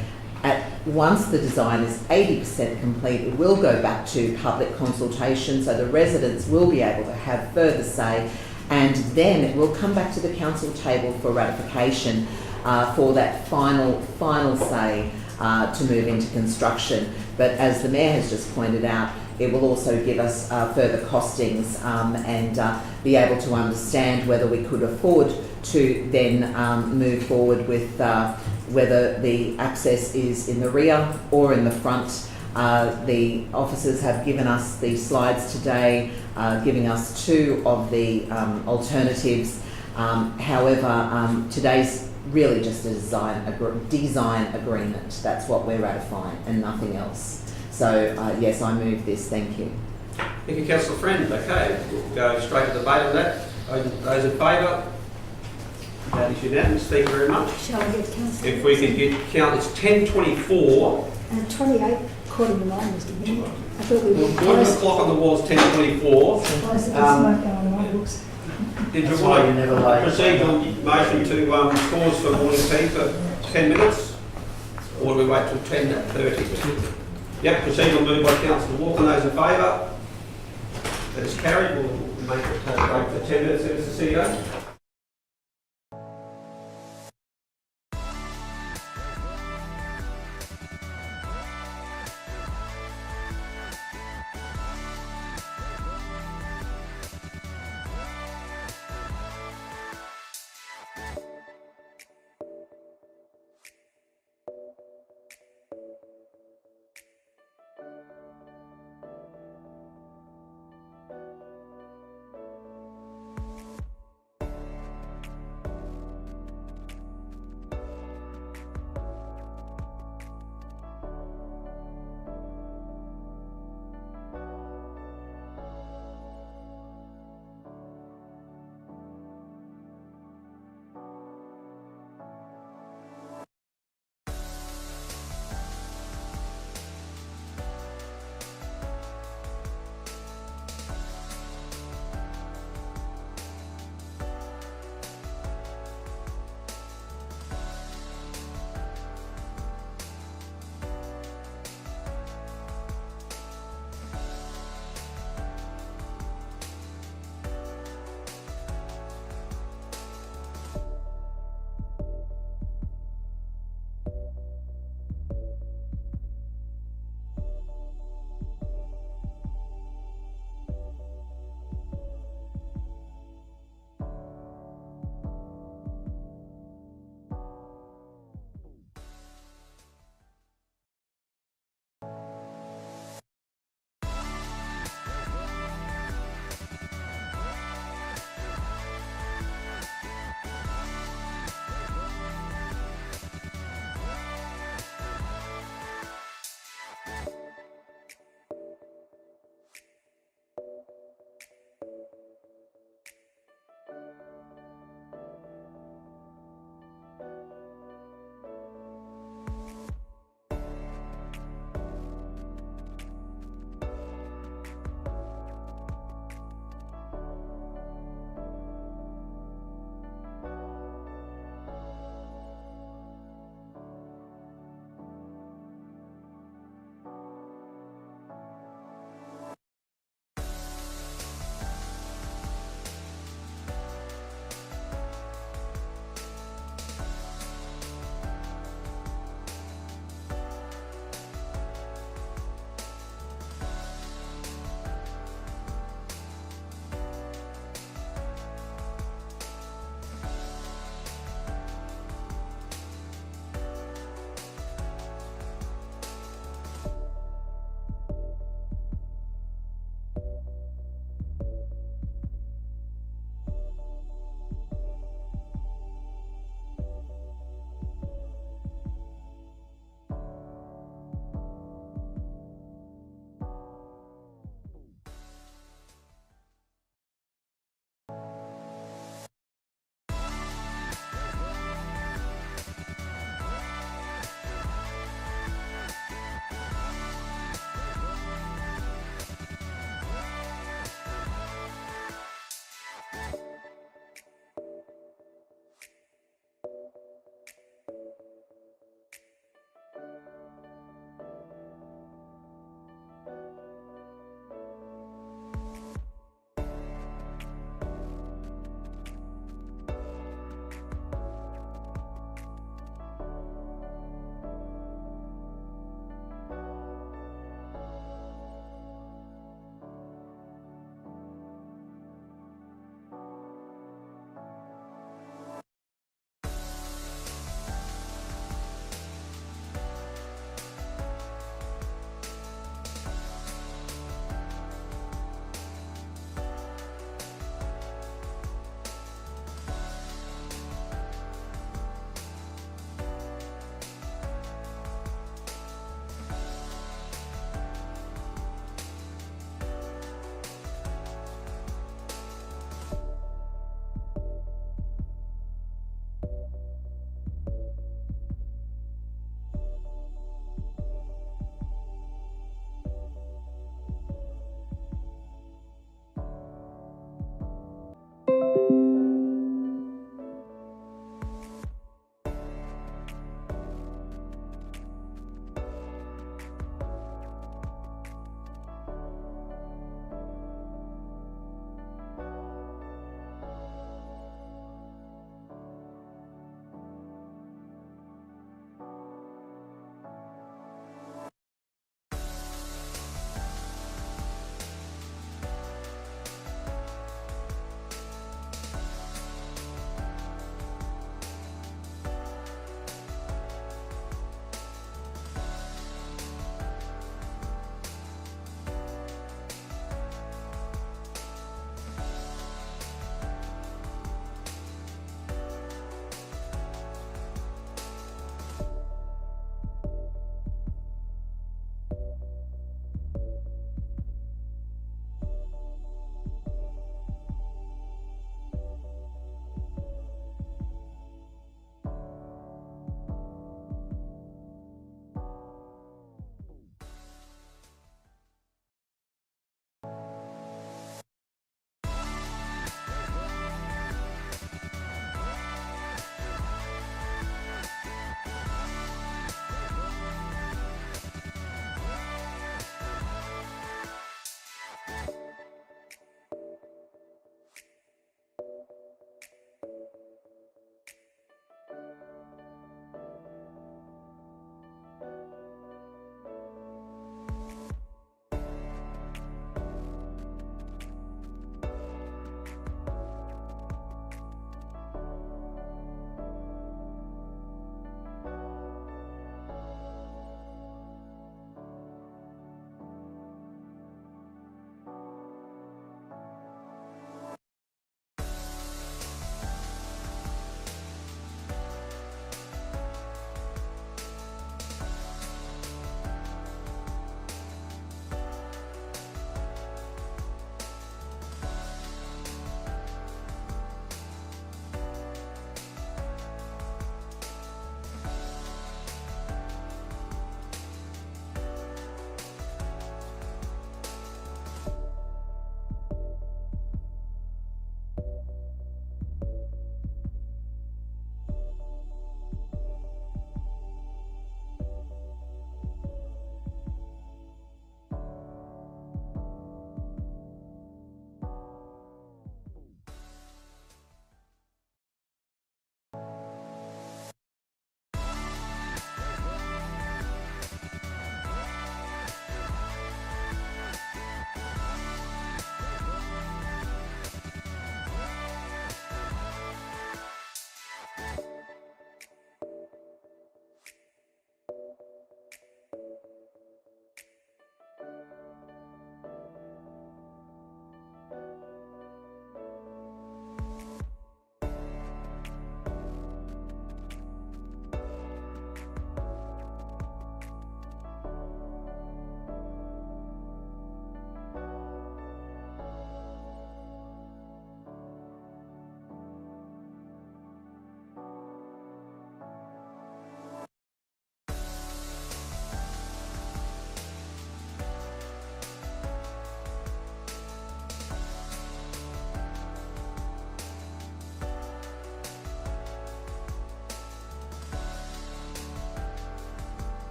once the design is 80% complete, it will go back to public consultation, so the residents will be able to have further say, and then it will come back to the council table for ratification for that final say to move into construction. But as the Mayor has just pointed out, it will also give us further costings and be able to understand whether we could afford to then move forward with whether the access is in the rear or in the front. The officers have given us the slides today, giving us two of the alternatives. However, today's really just a design agreement. That's what we're ratifying and nothing else. So yes, I move this. Thank you. Thank you, Councillor Friend. Okay, we'll go straight to debate on that. Those in favour? That is unanimous. Thank you very much. Shall I get councillor? If we could get count, it's 10:24. 28, according to mine, Mr Mayor. I thought we were The close. clock on the wall is 10:24. Close to the smoke on my books. Did you want to proceed on motion to pause for morning tea for 10 minutes? Or do we wait till 10:30? Yep, procedural move by Councillor Walker. Those in favour? That is carried. We'll make it take a break for 10 minutes, Mr CEO.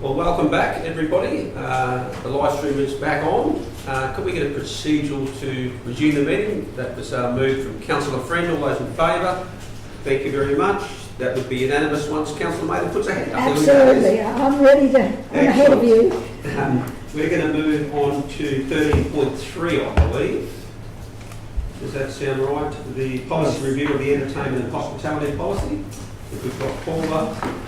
Well, welcome back, everybody. The live stream is back on. Could we get a procedural to resume the meeting? That was moved from Councillor Friend. All those in favour? Thank you very much. That would be unanimous once Councillor Mather puts her hand up. Absolutely, I'm ready to, I'm ahead of you. We're going to move on to 13.3, I believe. Does that sound right? The policy review of the entertainment and hospitality policy. If we've got Paula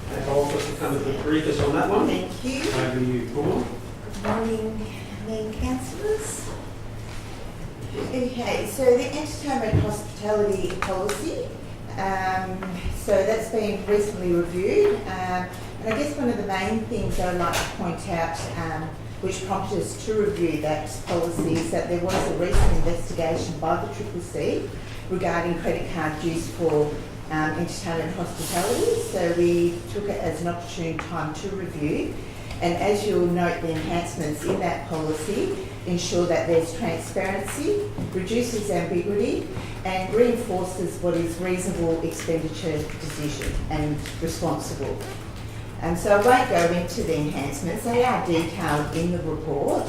and Olga to come and brief us on that one. Thank you. Over to you, Paula. Good morning, Mayor Councillors. Okay, so the entertainment hospitality policy, so that's been recently reviewed, and I guess one of the main things I'd like to point out, which prompted us to review that policy, is that there was a recent investigation by the CCC regarding credit card use for entertainment hospitality, so we took it as an opportune time to review. And as you'll note, the enhancements in that policy ensure that there's transparency, reduces ambiguity, and reinforces what is reasonable expenditure decision and responsible. So I won't go into the enhancements, they are detailed in the report.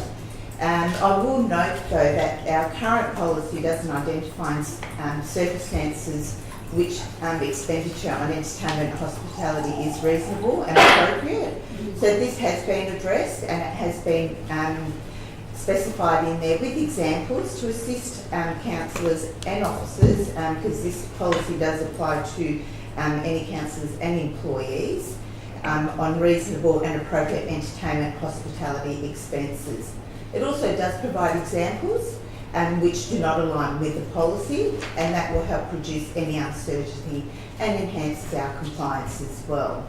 I will note though that our current policy doesn't identify circumstances which expenditure on entertainment and hospitality is reasonable and appropriate. So this has been addressed and it has been specified in there with examples to assist councillors and officers, because this policy does apply to any councillors and employees, on reasonable and appropriate entertainment hospitality expenses. It also does provide examples which do not align with the policy, and that will help reduce any uncertainty and enhance our compliance as well.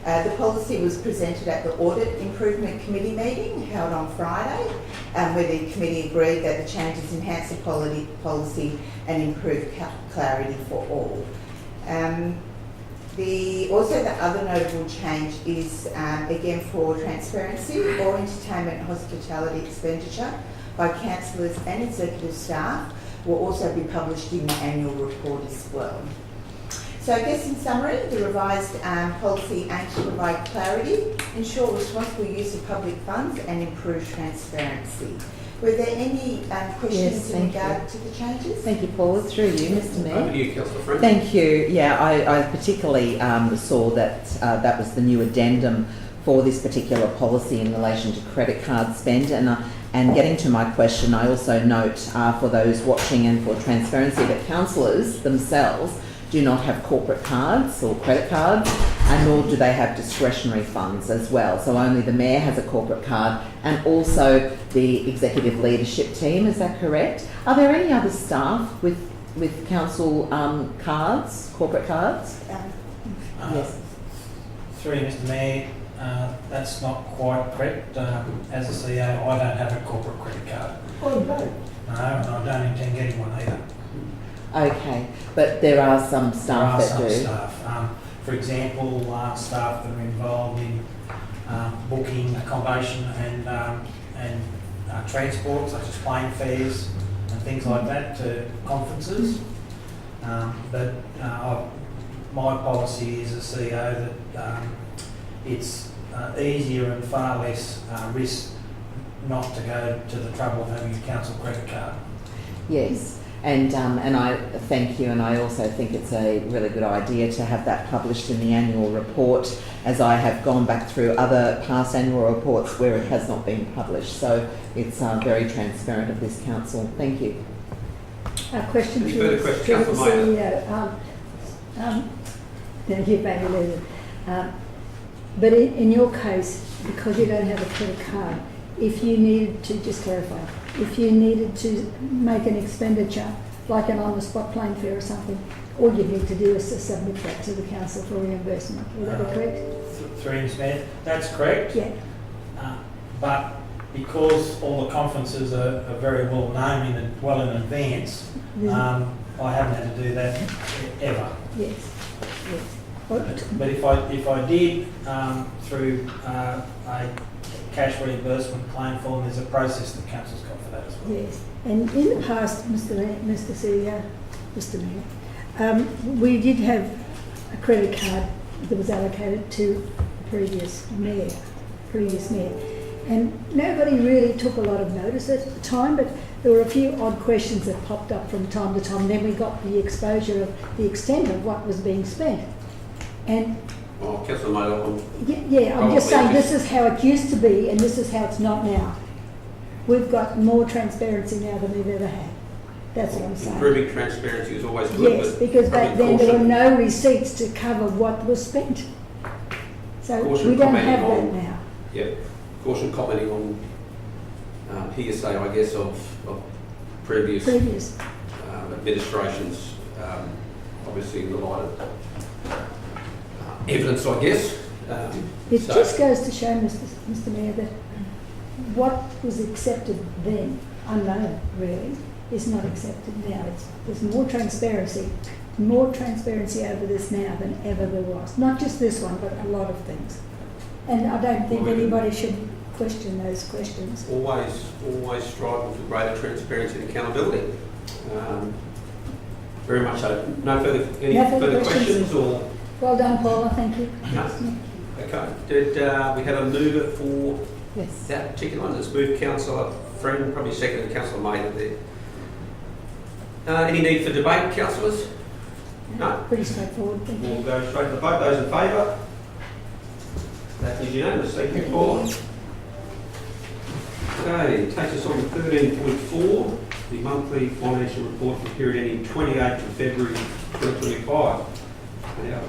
The policy was presented at the Audit Improvement Committee meeting held on Friday, where the committee agreed that the changes enhance the policy and improve clarity for all. Also the other notable change is, again, for transparency, all entertainment and hospitality expenditure by councillors and executive staff will also be published in the annual report as well. So I guess in summary, the revised policy aims to provide clarity, ensure responsible use of public funds and improve transparency. Were there any questions in regard to the changes? Thank you, Paula. Through you, Mr Mayor. Over to you, Councillor Friend. Thank you. Yeah, I particularly saw that that was the new addendum for this particular policy in relation to credit card spend. And getting to my question, I also note for those watching and for transparency that councillors themselves do not have corporate cards or credit cards, and nor do they have discretionary funds as well. So only the Mayor has a corporate card and also the executive leadership team, is that correct? Are there any other staff with council cards, corporate cards? Yes. Through you, Mr Mayor, that's not quite correct. As a CEO, I don't have a corporate credit card. Oh, no. No, and I don't intend getting one either. Okay, but there are some staff that do. There are some staff. For example, staff that are involved in booking accommodation and transport, such as plane fares and things like that, to conferences. But my policy as a CEO that it's easier and far less risk not to go to the trouble of having a council credit card. Yes. And I thank you, and I also think it's a really good idea to have that published in the annual report, as I have gone back through other past annual reports where it has not been published. So it's very transparent of this council. Thank you. A question Any to further the questions, Councillor CEO. Thank you, Baby Lou. But in your case, because you don't have a credit card, if you needed to, just clarify, if you needed to make an expenditure, like an on-the-spot plane fare or something, all you need to do is to submit that to the council for reimbursement. Is that correct? Through Ms Mayor, that's correct. Yeah. But because all the conferences are very well known well in advance, I haven't had to do that ever. Yes. Yes. But if I did through a cash reimbursement claim form, there's a process that council's got for that as well. Yes, and in the past, Mr. CEO, Mr. Mayor, we did have a credit card that was allocated to the previous mayor. previous mayor. And nobody really took a lot of notice at the time, but there were a few odd questions that popped up from time to time. Then we got the exposure of the extent of what was being spent. And Well, Councillor Mayor, yeah, I'm just saying Probably this is how it used to be and this is how it's not now. We've got more transparency now than we've ever had. That's what I'm saying. improving transparency is always good. Yes, but because back probably then there were caution- no receipts to cover what was spent. So Caution we don't commenting have that on- now. Yeah, caution commenting on hearsay, I guess, of previous Previous. administrations, obviously in the light of evidence, I guess. It So- just goes to show, Mr Mayor, that what was accepted then, unknown really, is not accepted now. There's more transparency over this now than ever there was. Not just this one, but a lot of things. And I don't think Well, we can- anybody should question those questions. Always striving for greater transparency and accountability. Very much so. Any No further further questions? questions or? Well done, Paula, thank you. No? Okay. Did we have a mover for Yes. that particular one? Let's move Councillor Friend, probably second Councillor Maynard there. Any need for debate, councillors? No? Pretty straightforward, thank you. We'll go straight to the vote. Those in favour? That is unanimous. Thank you, Paula. Okay, takes us on to 13.4, the monthly financial report for the period ending 28th of February 2025. Now,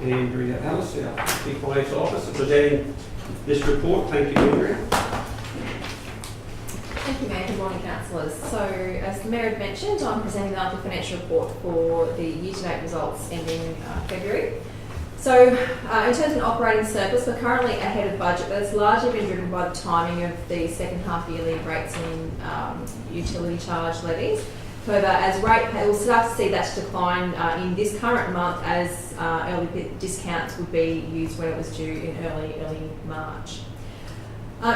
Andrea Ellis, our Chief Financial Officer, presenting this report. Thank you, Andrea. Thank you, Mayor. Good morning, councillors. So, as the Mayor had mentioned, I'm presenting the monthly financial report for the year-to-date results ending February. So, in terms of an operating surplus, we're currently ahead of budget, but it's largely been driven by the timing of the second half yearly rates and utility charge levies. However, as we'll start to see that decline in this current month as early discounts would be used when it was due in early March.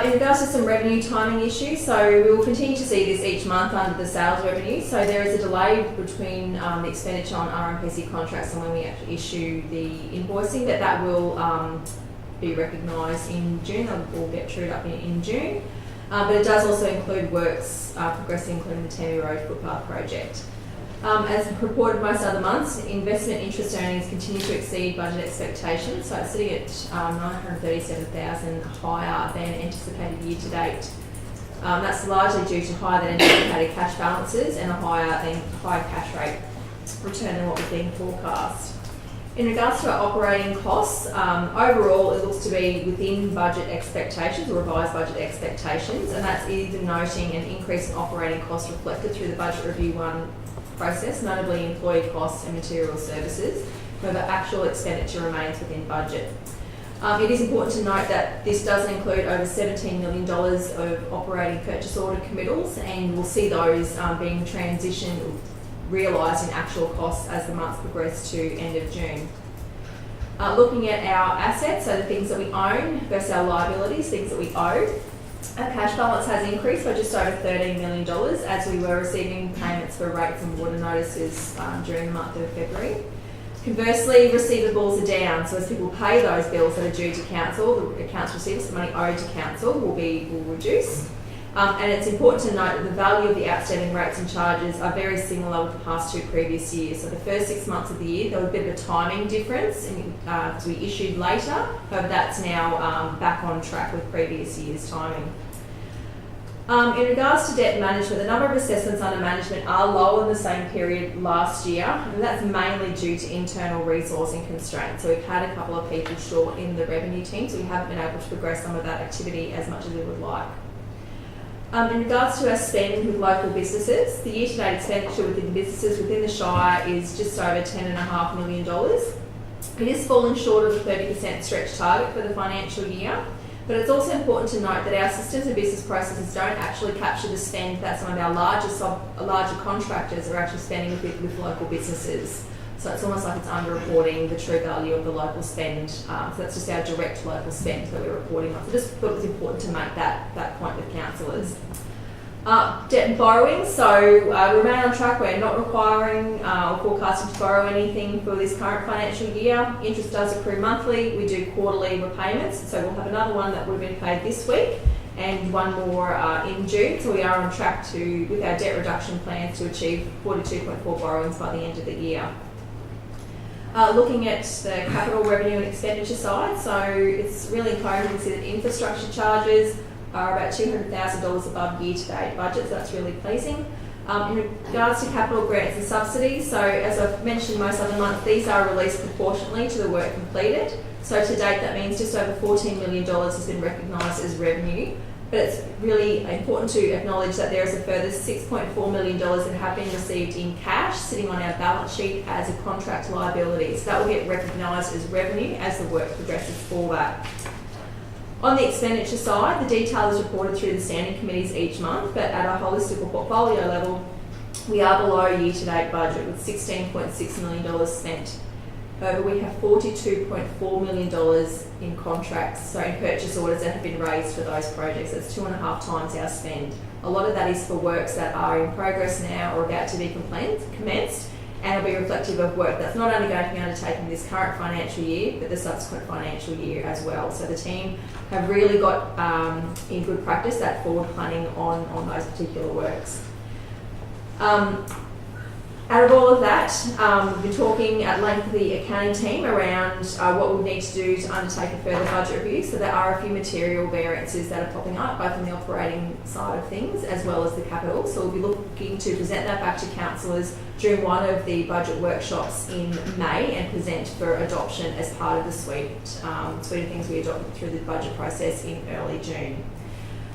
In regards to some revenue timing issues, so we will continue to see this each month under the sales revenue. So there is a delay between the expenditure on RMPC contracts and when we actually issue the invoicing, that will be recognised in June. That will get trued up in June. But it does also include works progressing, including the Tammy Road footpath project. As reported most other months, investment interest earnings continue to exceed budget expectations, so it's sitting at $937,000 higher than anticipated year to date. That's largely due to higher than anticipated cash balances and a higher cash rate return than what was being forecast. In regards to our operating costs, overall it looks to be within budget expectations or revised budget expectations, and that's even noting an increase in operating costs reflected through the Budget Review 1 process, notably employee costs and material services. However, actual expenditure remains within budget. It is important to note that this does include over $17 million of operating purchase order committals, and we'll see those being transitioned, realised in actual costs as the months progress to end of June. Looking at our assets, so the things that we own versus our liabilities, things that we owe, our cash balance has increased by just over $13 million as we were receiving payments for rates and water notices during the month of February. Conversely, receivables are down, so as people pay those bills that are due to council, the accounts receivable, the money owed to council will reduce. And it's important to note that the value of the outstanding rates and charges are very similar with the past two previous years. So the first 6 months of the year, there was a bit of a timing difference because we issued later, however that's now back on track with previous year's timing. In regards to debt management, the number of assessments under management are lower than the same period last year, and that's mainly due to internal resourcing constraints. So we've had a couple of people short in the revenue team, so we haven't been able to progress some of that activity as much as we would like. In regards to our spend with local businesses, the year-to-date expenditure within businesses within the Shire is just over $10.5 million. It is falling short of the 30% stretch target for the financial year, but it's also important to note that our systems and business processes don't actually capture the spend that some of our larger contractors are actually spending with local businesses. So it's almost like it's underreporting the true value of the local spend. So that's just our direct local spend that we're reporting on. So just thought it was important to make that point with councillors. Debt and borrowing, so we remain on track. We're not requiring or forecasting to borrow anything for this current financial year. Interest does accrue monthly. We do quarterly repayments, so we'll have another one that would have been paid this week and one more in June. So we are on track with our debt reduction plans to achieve 42.4 borrowings by the end of the year. Looking at the capital revenue and expenditure side, so it's really encouraging to see that infrastructure charges are about $200,000 above year-to-date budget, so that's really pleasing. In regards to capital grants and subsidies, so as I've mentioned most other months, these are released proportionately to the work completed. So to date, that means just over $14 million has been recognised as revenue. But it's really important to acknowledge that there is a further $6.4 million that have been received in cash sitting on our balance sheet as a contract liability. So that will get recognised as revenue as the work progresses for that. On the expenditure side, the detail is reported through the standing committees each month, but at a holistic or portfolio level, we are below year-to-date budget with $16.6 million spent. However, we have $42.4 million in contracts, so in purchase orders that have been raised for those projects. That's 2.5 times our spend. A lot of that is for works that are in progress now or about to be commenced, and will be reflective of work that's not only going to be undertaken this current financial year, but the subsequent financial year as well. So the team have really got in good practice that forward planning on those particular works. Out of all of that, we've been talking at length with the accounting team around what we need to do to undertake a further budget review. So there are a few material variances that are popping up, both on the operating side of things as well as the capital. So we'll be looking to present that back to councillors during one of the budget workshops in May and present for adoption as part of the suite of things we adopted through the budget process in early June.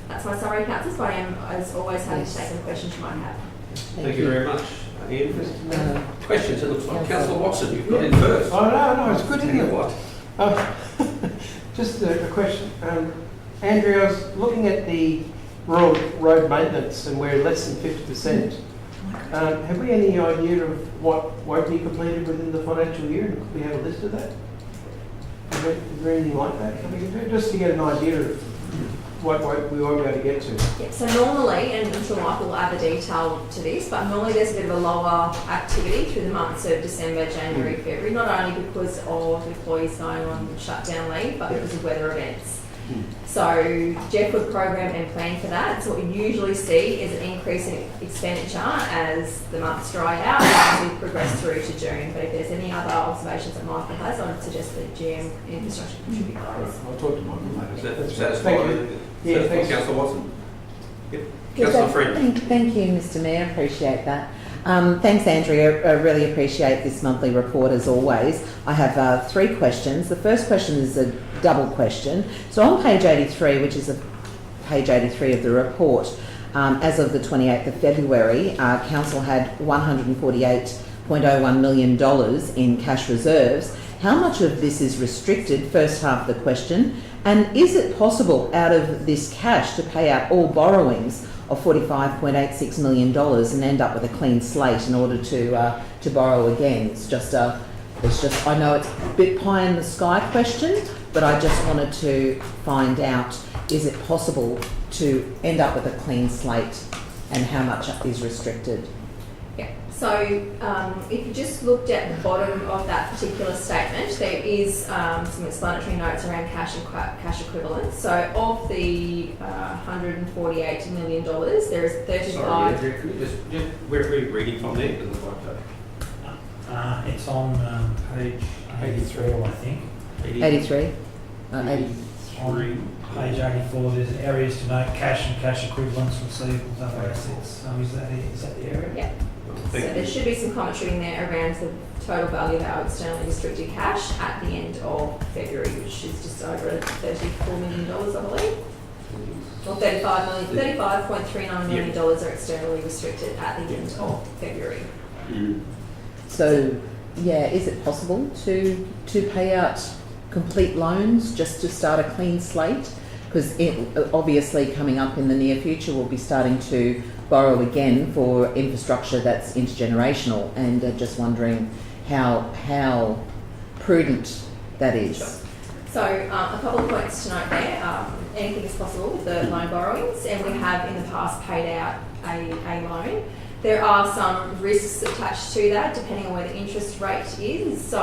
That's my summary, councillors, but I am, as always, happy to take any questions you might have. Thank you very much. Ian, questions? It looks like Councillor Watson, you've got in first. Oh, no, it's good, isn't it? What? Just a question. Andrew, I was looking at the rural road maintenance and we're less than 50%. Have we any idea of what won't be completed within the financial year? And could we have a list of that? Is there anything like that we can do? Just to get an idea of what we won't be able to get to. Yeah, so normally, and I'm sure Michael will add the detail to this, but normally there's a bit of a lower activity through the months of December, January, February, not only because of employees going on shutdown leave, but because of weather events. So Jeff would program and plan for that. So what we usually see is an increase in expenditure as the months dry out and we progress through to June. But if there's any other observations that Michael has, I would suggest that GM Infrastructure contribute those. I'll talk to Michael later. Is that satisfied? Yeah, thanks. Councillor Watson. Yep. Yes, Councillor Friend. Thank you, Mr Mayor. Appreciate that. Thanks, Andrea. I really appreciate this monthly report as always. I have 3 questions. The first question is a double question. So on page 83, which is page 83 of the report, as of the 28th of February, Council had $148.01 million in cash reserves. How much of this is restricted? First half of the question. And is it possible out of this cash to pay out all borrowings of $45.86 million and end up with a clean slate in order to borrow again? It's just I know it's a bit pie in the sky question, but I just wanted to find out, is it possible to end up with a clean slate and how much is restricted? Yeah, so if you just looked at the bottom of that particular statement, there is some explanatory notes around cash and cash equivalents. So of the $148 million, there is 35... Sorry, where are you reading from there? Because it's like It's on page 83, I think. 83? 83. On page 84, there's areas to note cash and cash equivalents, receivables, other assets. Is that the area? Yeah. So there should be some commentary in there around the total value of our externally restricted cash at the end of February, which is just over $34 million, I believe. Or $35.39 million are externally restricted at the end of February. So, yeah, is it possible to pay out complete loans just to start a clean slate? Because obviously coming up in the near future we'll be starting to borrow again for infrastructure that's intergenerational, and just wondering how prudent that is. So a couple of points to note there. Anything is possible with the loan borrowings, and we have in the past paid out a loan. There are some risks attached to that depending on where the interest rate is. So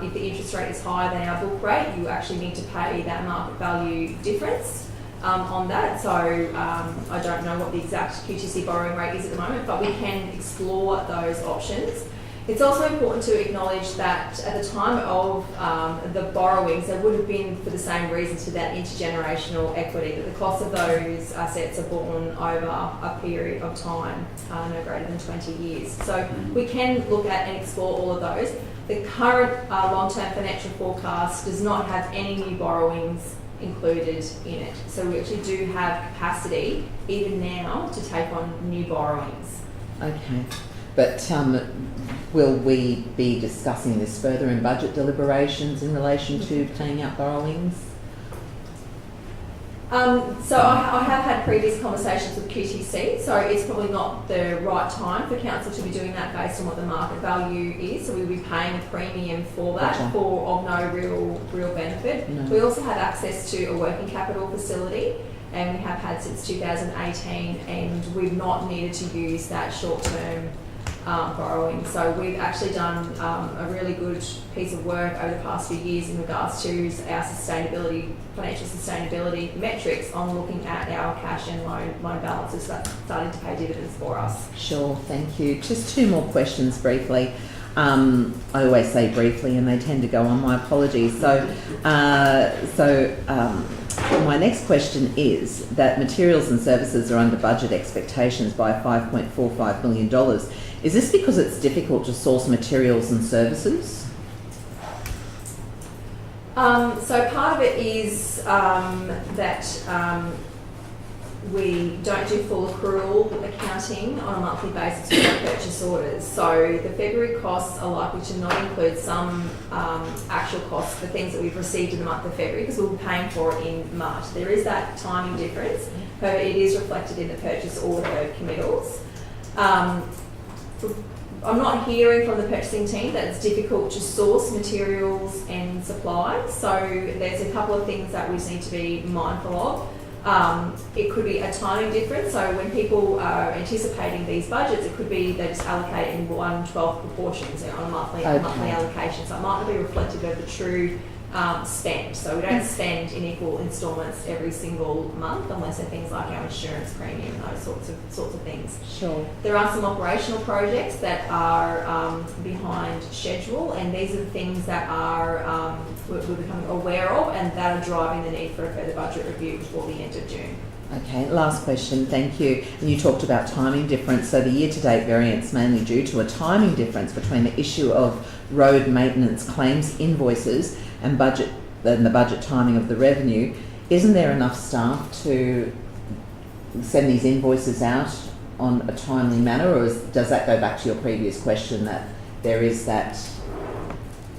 if the interest rate is higher than our book rate, you actually need to pay that market value difference on that. So I don't know what the exact QTC borrowing rate is at the moment, but we can explore those options. It's also important to acknowledge that at the time of the borrowings, they would have been for the same reason to that intergenerational equity, that the cost of those assets are borne over a period of time, no greater than 20 years. So we can look at and explore all of those. The current long-term financial forecast does not have any new borrowings included in it. So we actually do have capacity, even now, to take on new borrowings. Okay. But will we be discussing this further in budget deliberations in relation to paying out borrowings? So I have had previous conversations with QTC, so it's probably not the right time for council to be doing that based on what the market value is. So we'll be paying a premium for that for of no real benefit. No. We also have access to a working capital facility, and we have had since 2018, and we've not needed to use that short-term borrowing. So we've actually done a really good piece of work over the past few years in regards to our sustainability, financial sustainability metrics on looking at our cash and loan balances. That's starting to pay dividends for us. Sure, thank you. Just two more questions briefly. I always say briefly and they tend to go on, my apologies. So my next question is that materials and services are under budget expectations by $5.45 million. Is this because it's difficult to source materials and services? So part of it is that we don't do full accrual accounting on a monthly basis for our purchase orders. So the February costs are likely to not include some actual costs for things that we've received in the month of February, because we'll be paying for it in March. There is that timing difference, however it is reflected in the purchase order committals. I'm not hearing from the purchasing team that it's difficult to source materials and supplies, so there's a couple of things that we just need to be mindful of. It could be a timing difference, so when people are anticipating these budgets, it could be they just allocate in 1/12 proportions on a monthly allocation, so it might not be reflective of the true spend. So we don't spend in equal instalments every single month, unless they're things like our insurance premium, those sorts of things. Sure. There are some operational projects that are behind schedule, and these are the things that are we're becoming aware of, and that are driving the need for a further budget review before the end of June. Okay, last question, thank you. And you talked about timing difference, so the year-to-date variance mainly due to a timing difference between the issue of road maintenance claims invoices and the budget timing of the revenue. Isn't there enough staff to send these invoices out on a timely manner, or does that go back to your previous question that there is that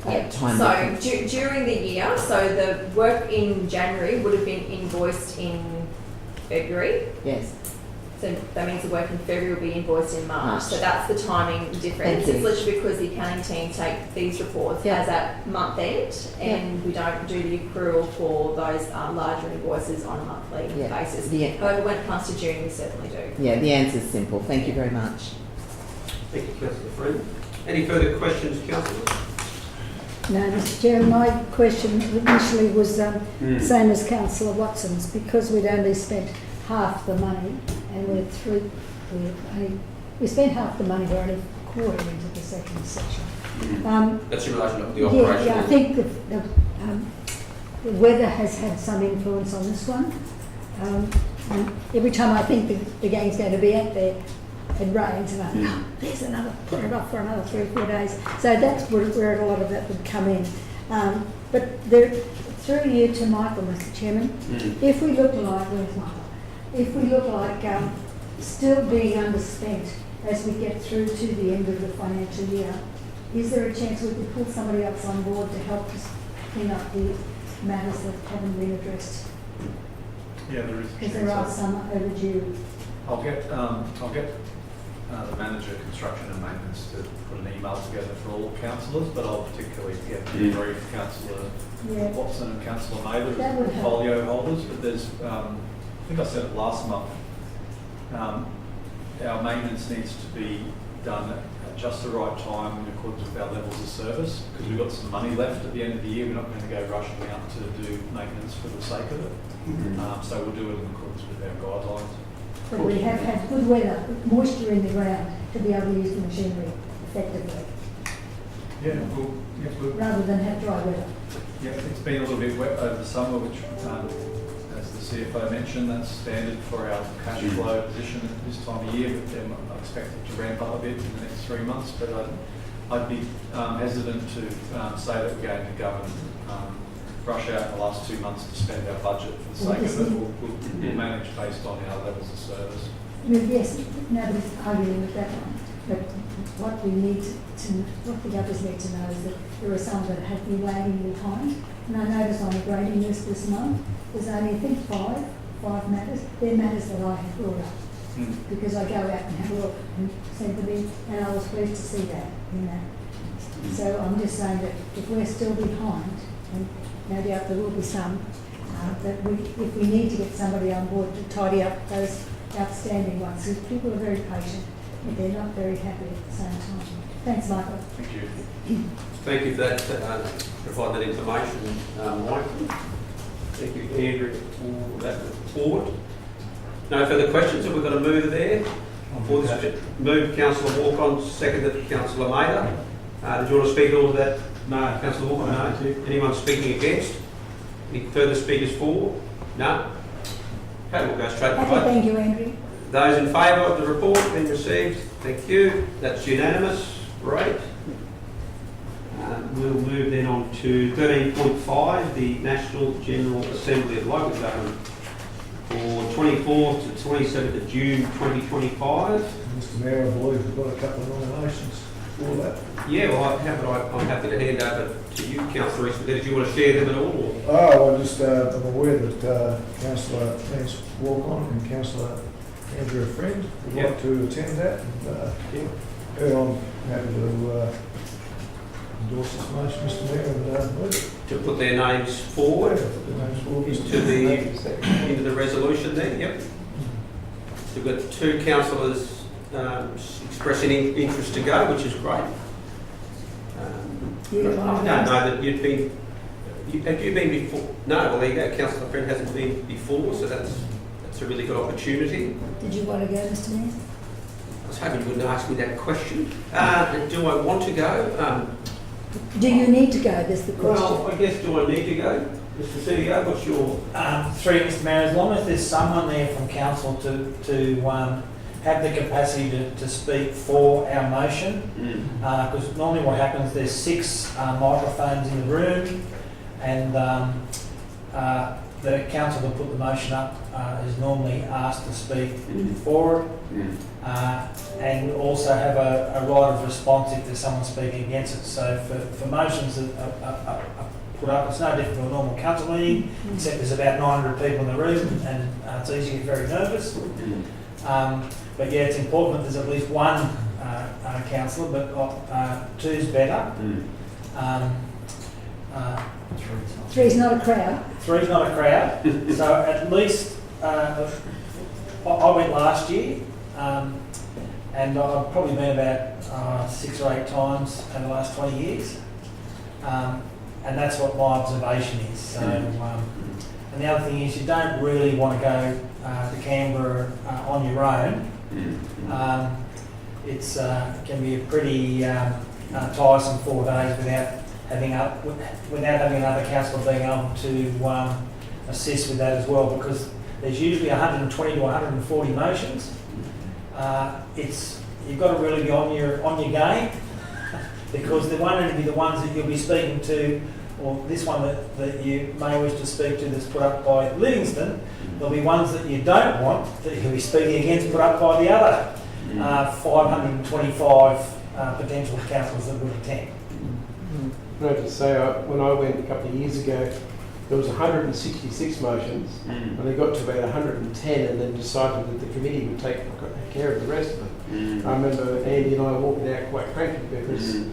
time difference? So during the year, so the work in January would have been invoiced in February. Yes. So that means the work in February will be invoiced in March. So that's the timing difference. Thank you. It's literally because the accounting team take these reports as at month end, and we don't do the accrual for those larger invoices on a monthly basis. However, when it comes to June, we certainly do. Yeah, the answer's simple. Thank you very much. Thank you, Councillor Friend. Any further questions, Councillor? No, Mr Chair, my question initially was same as Councillor Watson's, because we'd only spent half the money, and we spent half the money, we're only a quarter into the second section. That's in relation to the operation. Yeah, I think the weather has had some influence on this one. And every time I think the gang's going to be out there, it rains, and I think, oh, there's another, put it off for another 3 or 4 days. So that's where a lot of that would come in. But through you to Michael, Mr Chairman, if we look like, where's Michael? If we look like still being underspent as we get through to the end of the financial year, is there a chance we could pull somebody else on board to help us clean up the matters that haven't been addressed? Yeah, there is. Because there are some overdue. I'll get the manager, construction and maintenance, to put an email together for all councillors, but I'll particularly get to brief Councillor Yeah. Watson and Councillor Mather That as would help. portfolio holders. But there's, I think I said it last month, our maintenance needs to be done at just the right time in accordance with our levels of service, because we've got some money left at the end of the year. We're not going to go rushing out to do maintenance for the sake of it. So we'll do it in accordance with our guidelines. But we have had good weather, moisture in the ground to be able to use the machinery effectively, Yeah, rather than have dry weather. yeah, it's been a little bit wet over the summer, which, as the CFO mentioned, that's standard for our cash flow position at this time of year, but then I expect it to ramp up a bit in the next 3 months. But I'd be hesitant to say that we're going to go and rush out in the last 2 months to spend our budget for the sake of it. We'll manage based on our levels of service. Well, yes, nobody's arguing with that one, but what we need what the others need to know is that there are some that have been lagging behind. And I notice on the grading list this month, there's only, I think, five matters. They're matters that I have brought up, because I go out and have a look and send them in, and I was pleased to see that in that. So I'm just saying that if we're still behind, and no doubt there will be some, that if we need to get somebody on board to tidy up those outstanding ones, because people are very patient, but they're not very happy at the same time. Thanks, Michael. Thank you. Thank you for that, provide that information, Michael. Thank you, Andrew, for that report. No further questions, have we got a mover there? For this, move Councillor Walk-on, seconded Councillor Mather. Did you want to speak at all to that? No. Councillor Walk-on, no. Anyone speaking against? Any further speakers for? No? Okay, we'll go straight to vote. Thank you, Andrew. Those in favour of the report being received, thank you. That's unanimous. Great. We'll move then on to 13.5, the National General Assembly of Local Government for 24th to 27th of June 2025. Mr Mayor, I believe we've got a couple of nominations for that. Yeah, well, I'm happy to hand over to you, Councillor Eastwood. Did you want to share them at all? Or? Oh, I'm aware that Councillor Lance Walk-on and Councillor Andrew Friend would like to attend that. I'm happy to endorse this motion, Mr Mayor, and move it. To put their names forward Into into the resolution there, yep. So we've got 2 councillors expressing interest to go, which is great. I don't know that you've been, have you been before? No, well there you go, Councillor Friend hasn't been before, so that's a really good opportunity. Did you want to go, Mr Mayor? I was hoping you wouldn't ask me that question. Do I want to go? Do you need to go? That's the question. Well, I guess, do I need to go? Mr CEO, what's your... Through Mr Mayor, as long as there's someone there from council to have the capacity to speak for our motion, because normally what happens, there's 6 microphones in the room, and the council that put the motion up is normally asked to speak for it, and also have a right of response if there's someone speaking against it. So for motions that are put up, it's no different to a normal council meeting, except there's about 900 people in the room, and it's easy to get very nervous. But yeah, it's important that there's at least one councillor, but 2's better. 3's not a crowd. 3's not a crowd, so at least I went last year, and I've probably been about 6 or 8 times over the last 20 years, and that's what my observation is. So, and the other thing is, you don't really want to go to Canberra on your own. It can be a pretty tiresome 4 days without having another councillor being able to assist with that as well, because there's usually 120 to 140 motions. You've got to really be on your game, because they won't only be the ones that you'll be speaking to, or this one that you may wish to speak to that's put up by Livingstone. There'll be ones that you don't want that you'll be speaking against put up by the other 525 potential councillors that would attend. Can I just say, when I went a couple of years ago, there was 166 motions, and they got to about 110, and then decided that the committee would take care of the rest of them. I remember Andy and I walking out quite cranky because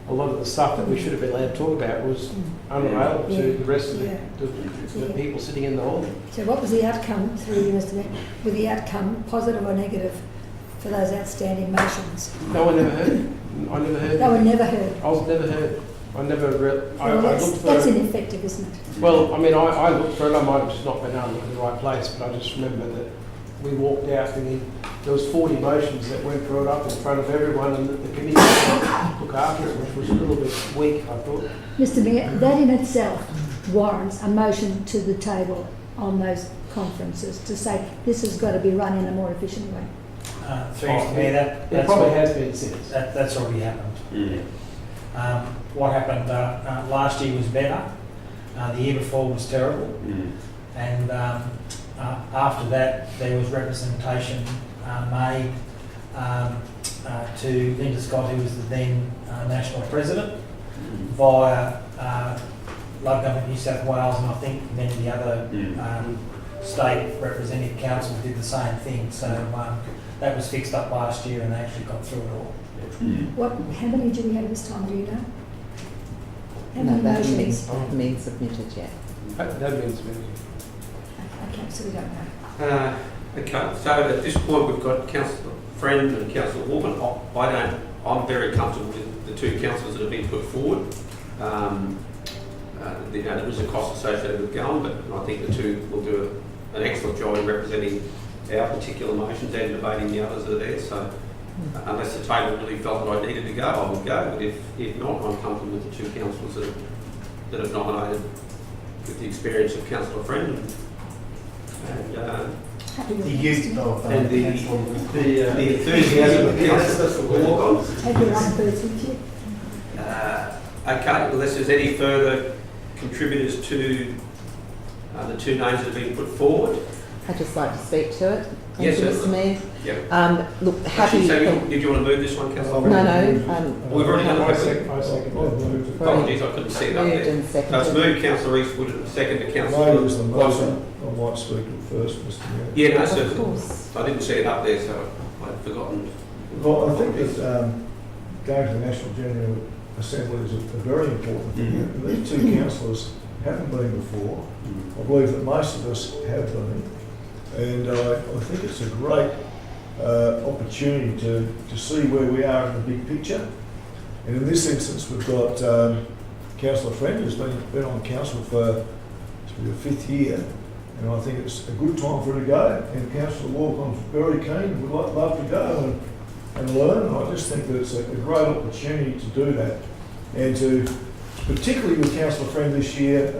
a lot of the stuff that we should have been allowed to talk about was unavailable to the rest of the people sitting in the hall. So what was the outcome through you, Mr. Mayor? Was the outcome positive or negative for those outstanding motions? No one ever heard. I never heard. They were never heard. I was never heard. I never. I looked for. That's ineffective, isn't it? Well, I mean, I looked for it. I might have just not been able to look in the right place, but I just remember that we walked out thinking there was 40 motions that weren't brought up in front of everyone, and the committee took after it, which was a little bit weak, I thought. Mr. Mayor, that in itself warrants a motion to the table on those conferences to say this has got to be run in a more efficient way. Thanks, Mr. Mayor, It probably has been since. That's already happened. What happened last year was better. The year before was terrible. And after that, there was representation made to Linda Scott, who was the then national president, via Local Government New South Wales, and I think many of the other state representative councils did the same thing. So that was fixed up last year, and they actually got through it all. How many do we have this time? Do you know? How No, many that hasn't motions? been submitted yet. That means me. Okay, so we don't know. Okay, so at this point we've got Councillor Friend and Councillor Warman. I'm very comfortable with the two councillors that have been put forward. There was a cost associated with going, but I think the two will do an excellent job in representing our particular motions and debating the others that are there. So unless the table really felt that I needed to go, I would go. But if not, I'm comfortable with the two councillors that have nominated with the experience of Councillor Friend and The youth and the enthusiasm of Councillor Walk-on. Have your own birds with you. Okay, unless there's any further contributors to the two names that have been put forward. I'd just like to speak to it. Yes, Thank you, Mr. certainly. Mayor. Yeah. Look, happy. Did you want to move this one, Councillor? No. We've already done I it. second. Apologies, I couldn't see it up Moved there. and So it's seconded. moved Councillor Eastwood and seconded Maybe Councillor it's the Watson. motion. I might speak to it first, Mr. Mayor. Yeah, no, Of certainly. course. I didn't see it up there, so I'd forgotten. Well, I think that going to the National General Assembly is a very important thing. And these two councillors haven't been before. I believe that most of us have been. And I think it's a great opportunity to see where we are in the big picture. And in this instance, we've got Councillor Friend, who's been on council for the 5th year. And I think it's a good time for her to go. And Councillor Walk-on's very keen, would love to go and learn. And I just think that it's a great opportunity to do that. And to, particularly with Councillor Friend this year,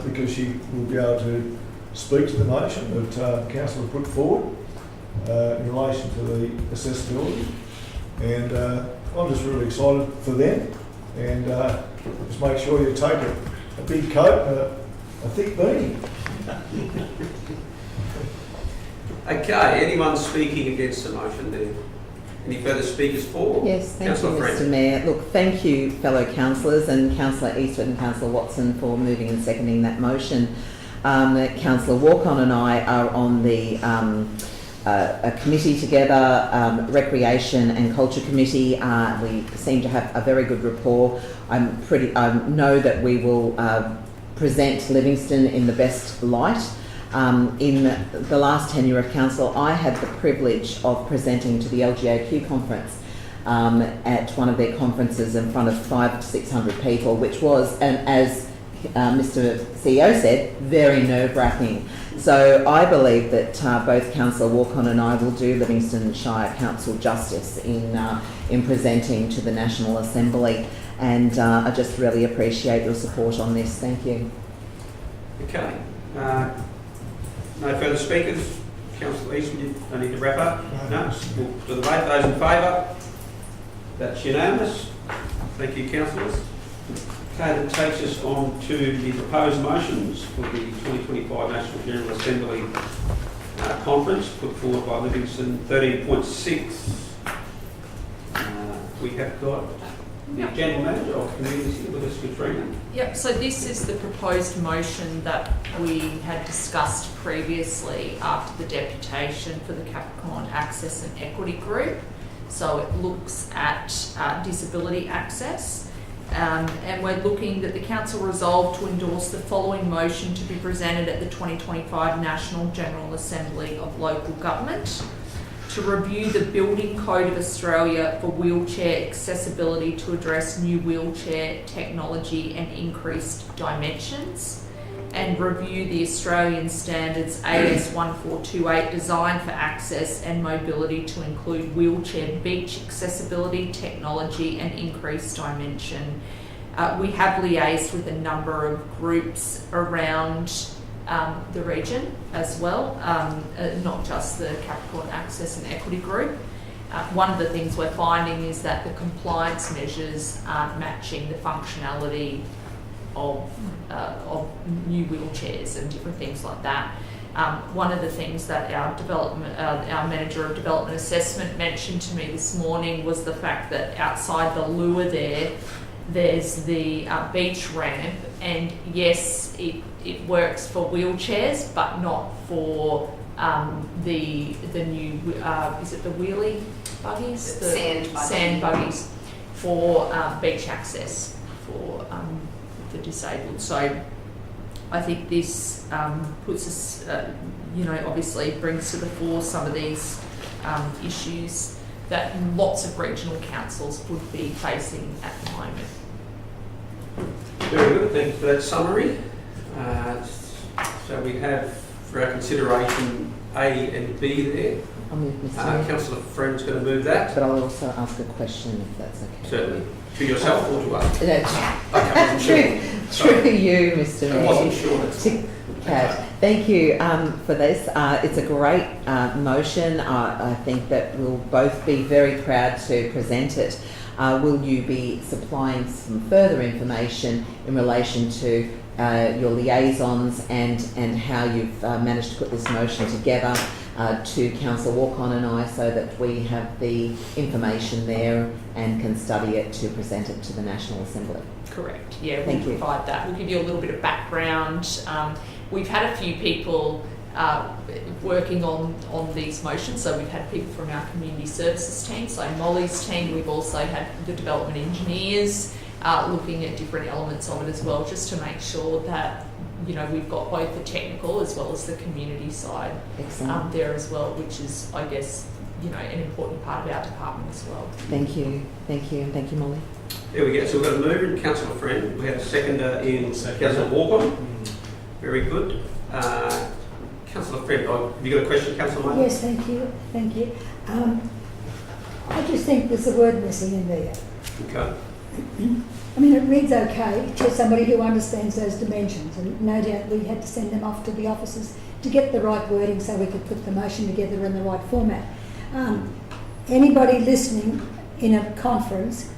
because she will be able to speak to the motion that Councillor put forward in relation to the accessibility. And I'm just really excited for them. And just make sure you take a big coat and a thick beanie. Okay, anyone speaking against the motion there? Any further speakers for? Yes, thank you, Councillor Mr. Friend. Mayor. Look, thank you, fellow councillors, and Councillor Eastwood and Councillor Watson for moving and seconding that motion. Councillor Walk-on and I are on the a committee together, Recreation and Culture Committee. We seem to have a very good rapport. I know that we will present Livingstone in the best light. In the last tenure of council, I had the privilege of presenting to the LGAQ conference at one of their conferences in front of 500 to 600 people, which was, and as Mr. CEO said, very nerve-wracking. So I believe that both Councillor Walk-on and I will do Livingstone Shire Council justice in presenting to the National Assembly, and I just really appreciate your support on this. Thank you. Okay. No further speakers. Councillor Eastwood, I need to wrap up. No. We'll to the vote. Those in favour? That's unanimous. Thank you, councillors. Okay, that takes us on to the proposed motions for the 2025 National General Assembly conference put forward by Livingstone. 13.6. We have got the General Manager of Communities here with us, Katrina. Yep, so this is the proposed motion that we had discussed previously after the deputation for the Capricorn Access and Equity Group. So it looks at disability access. And we're looking that the council resolve to endorse the following motion to be presented at the 2025 National General Assembly of Local Government: to review the Building Code of Australia for wheelchair accessibility to address new wheelchair technology and increased dimensions, and review the Australian Standards AS 1428 design for access and mobility to include wheelchair beach accessibility, technology and increased dimension. We have liaised with a number of groups around the region as well, not just the Capricorn Access and Equity Group. One of the things we're finding is that the compliance measures aren't matching the functionality of new wheelchairs and different things like that. One of the things that our manager of development assessment mentioned to me this morning was the fact that outside the lure there's the beach ramp, and yes, it works for wheelchairs, but not for the new is it the wheelie buggies, the sand buggies for beach access for the disabled. So I think this puts us, obviously brings to the fore some of these issues that lots of regional councils would be facing at the moment. Very good, thank you for that summary. So we have for our consideration A and B there. I'll move, Mr. Mayor. Councillor Friend's going to move that. But I'll also ask a question if that's okay. Certainly. To yourself or to us? No, through you, Mr. Mayor. I wasn't sure. To Kat. Thank you for this. It's a great motion. I think that we'll both be very proud to present it. Will you be supplying some further information in relation to your liaisons and how you've managed to put this motion together to Councillor Walcon and I, so that we have the information there and can study it to present it to the National Assembly? Correct. Yeah, Thank we'll you. provide that. We'll give you a little bit of background. We've had a few people working on these motions. So we've had people from our community services team, so Molly's team. We've also had the development engineers looking at different elements of it as well, just to make sure that we've got both the technical as well as the community side there as well, which is, I guess, an important part of our department as well. Thank you, Molly. There we go. So we've got a mover in Councillor Friend. We have a seconder in Councillor Walcon. Very good. Councillor Friend, have you got a question, Councillor Martin? Yes, thank you. I just think there's a word missing in there. Okay. I mean, it reads okay to somebody who understands those dimensions, and no doubt we had to send them off to the offices to get the right wording so we could put the motion together in the right format. Anybody listening in a conference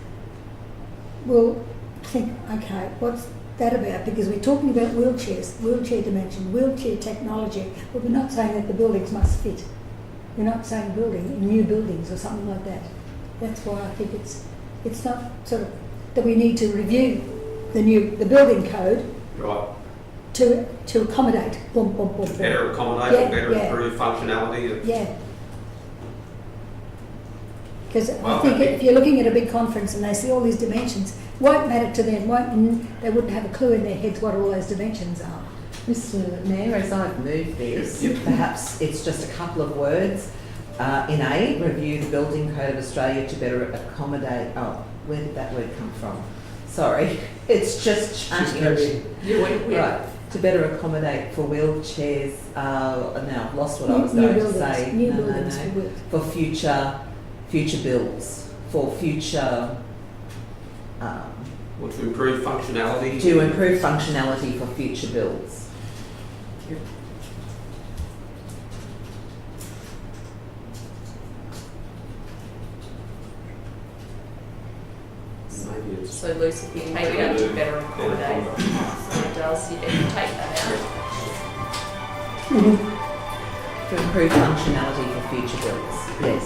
will think, okay, what's that about? Because we're talking about wheelchairs, wheelchair dimension, wheelchair technology, but we're not saying that the buildings must fit. We're not saying new buildings or something like that. That's why I think it's not sort of that we need to review the building code, right, to accommodate. Better accommodate, better improve functionality. Yeah. Because I think if you're looking at a big conference and they see all these dimensions, won't matter to them. They wouldn't have a clue in their heads what all those dimensions are. Mr. Mayor, as I've moved this, perhaps it's just a couple of words. In A, review the Building Code of Australia to better accommodate. Oh, where did that word come from? Sorry, it's just changed. Right, to better accommodate for wheelchairs. Now I've lost what I was going to say. New buildings for future builds, for future. Or to improve functionality. To improve functionality for future builds. So Lucy, if you take it out to better accommodate, so it does, you take that out. To improve functionality for future builds, yes.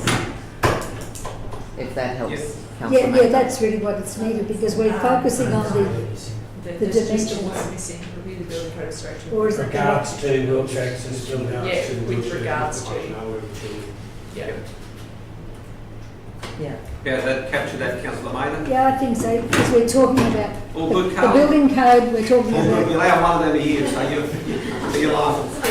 If that helps. Yes. Yeah, that's really what it's needed, because we're focusing on the dimensions. Missing, review the building code structure. Or is it regards to wheelchair accessibility? Yeah, with regards to. Yeah. Yeah. Does that capture that, councillor Maynard? Yeah, I think so, because we're talking about All good, the Carl? building code, we're talking All good. about, We allow one of them a year, so you're laughing.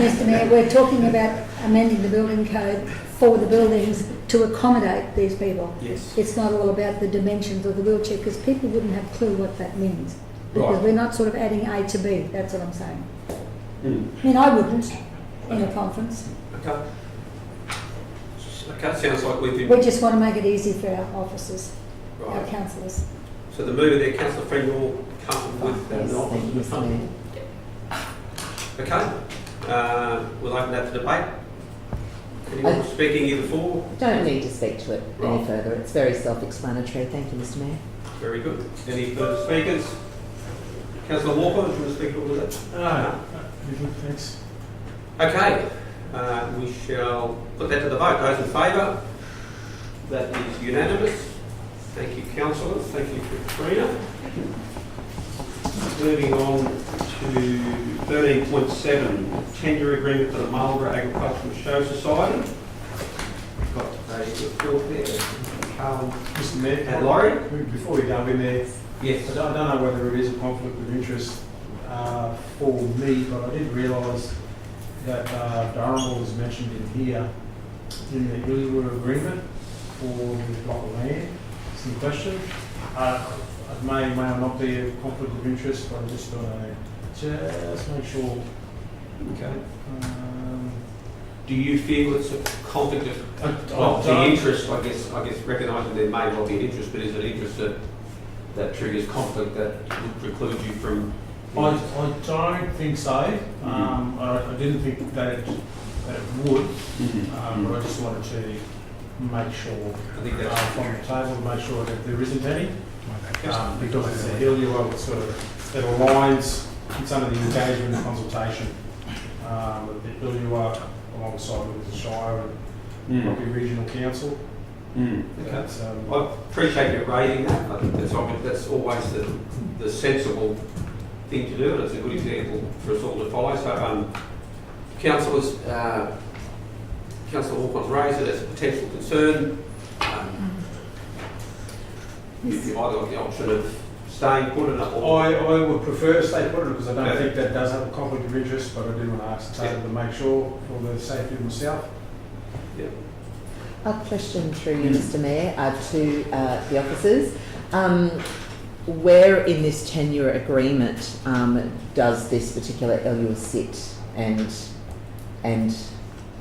Mr Mayor, we're talking about amending the building code for the buildings to accommodate these people. Yes. It's not all about the dimensions of the wheelchair, because people wouldn't have a clue what that means. Because Right. we're not sort of adding A to B, that's what I'm saying. Mm. I mean, I wouldn't in a conference. Okay. Okay, sounds like we've been... We just want to make it easy for our officers, our Right. councillors. So the mover there, councillor Friend, you're comfortable with that? Yes, not? thank you, Mr Mayor. Okay. We'll open that to debate. Anyone speaking either for? Don't need to speak to it any Right. further. It's very self-explanatory. Thank you, Mr Mayor. Very good. Any further speakers? Councillor Walker, do you want to speak to all of that? Thanks. Okay, we shall put that to the vote. Those in favour? That is unanimous. Thank you, councillors. Thank you, Katrina. Moving on to 13.7, tenure agreement for the Marlborough Agricultural Show Society. We've got a report there. Carl Mr Mayor, and Laurie. before we go in there, Yes. I don't know whether it is a conflict of interest for me, but I did realise that Durham was mentioned in here in the Ilua agreement for the block of land. It's in question. It may or may not be a conflict of interest, but I just thought I'd just make sure. Okay. Do you feel it's a conflict of the don't- interest? I guess recognising there may well be an interest, but is it interest that triggers conflict that would preclude you from? I don't think so. I didn't think that it would, but I just wanted to make sure I think that's from the table to make sure that there isn't any. Because it's a Ilua, it aligns, it's under the engagement and consultation. The Ilua alongside with the Shire and Rocky Regional Council. Okay. That's, I appreciate you raising that. I think that's always the sensible thing to do, and it's a good example for us all to follow. So, councillors, Councillor Walcon's raised it as a potential concern. You've either got the option of staying put in it or... I would prefer to stay put because I don't think that does have a conflict of interest, but I do want to ask the table to make sure for the safety of myself. Yeah. A question through you, Mr Mayor, to the officers. Where in this tenure agreement does this particular LUA sit, and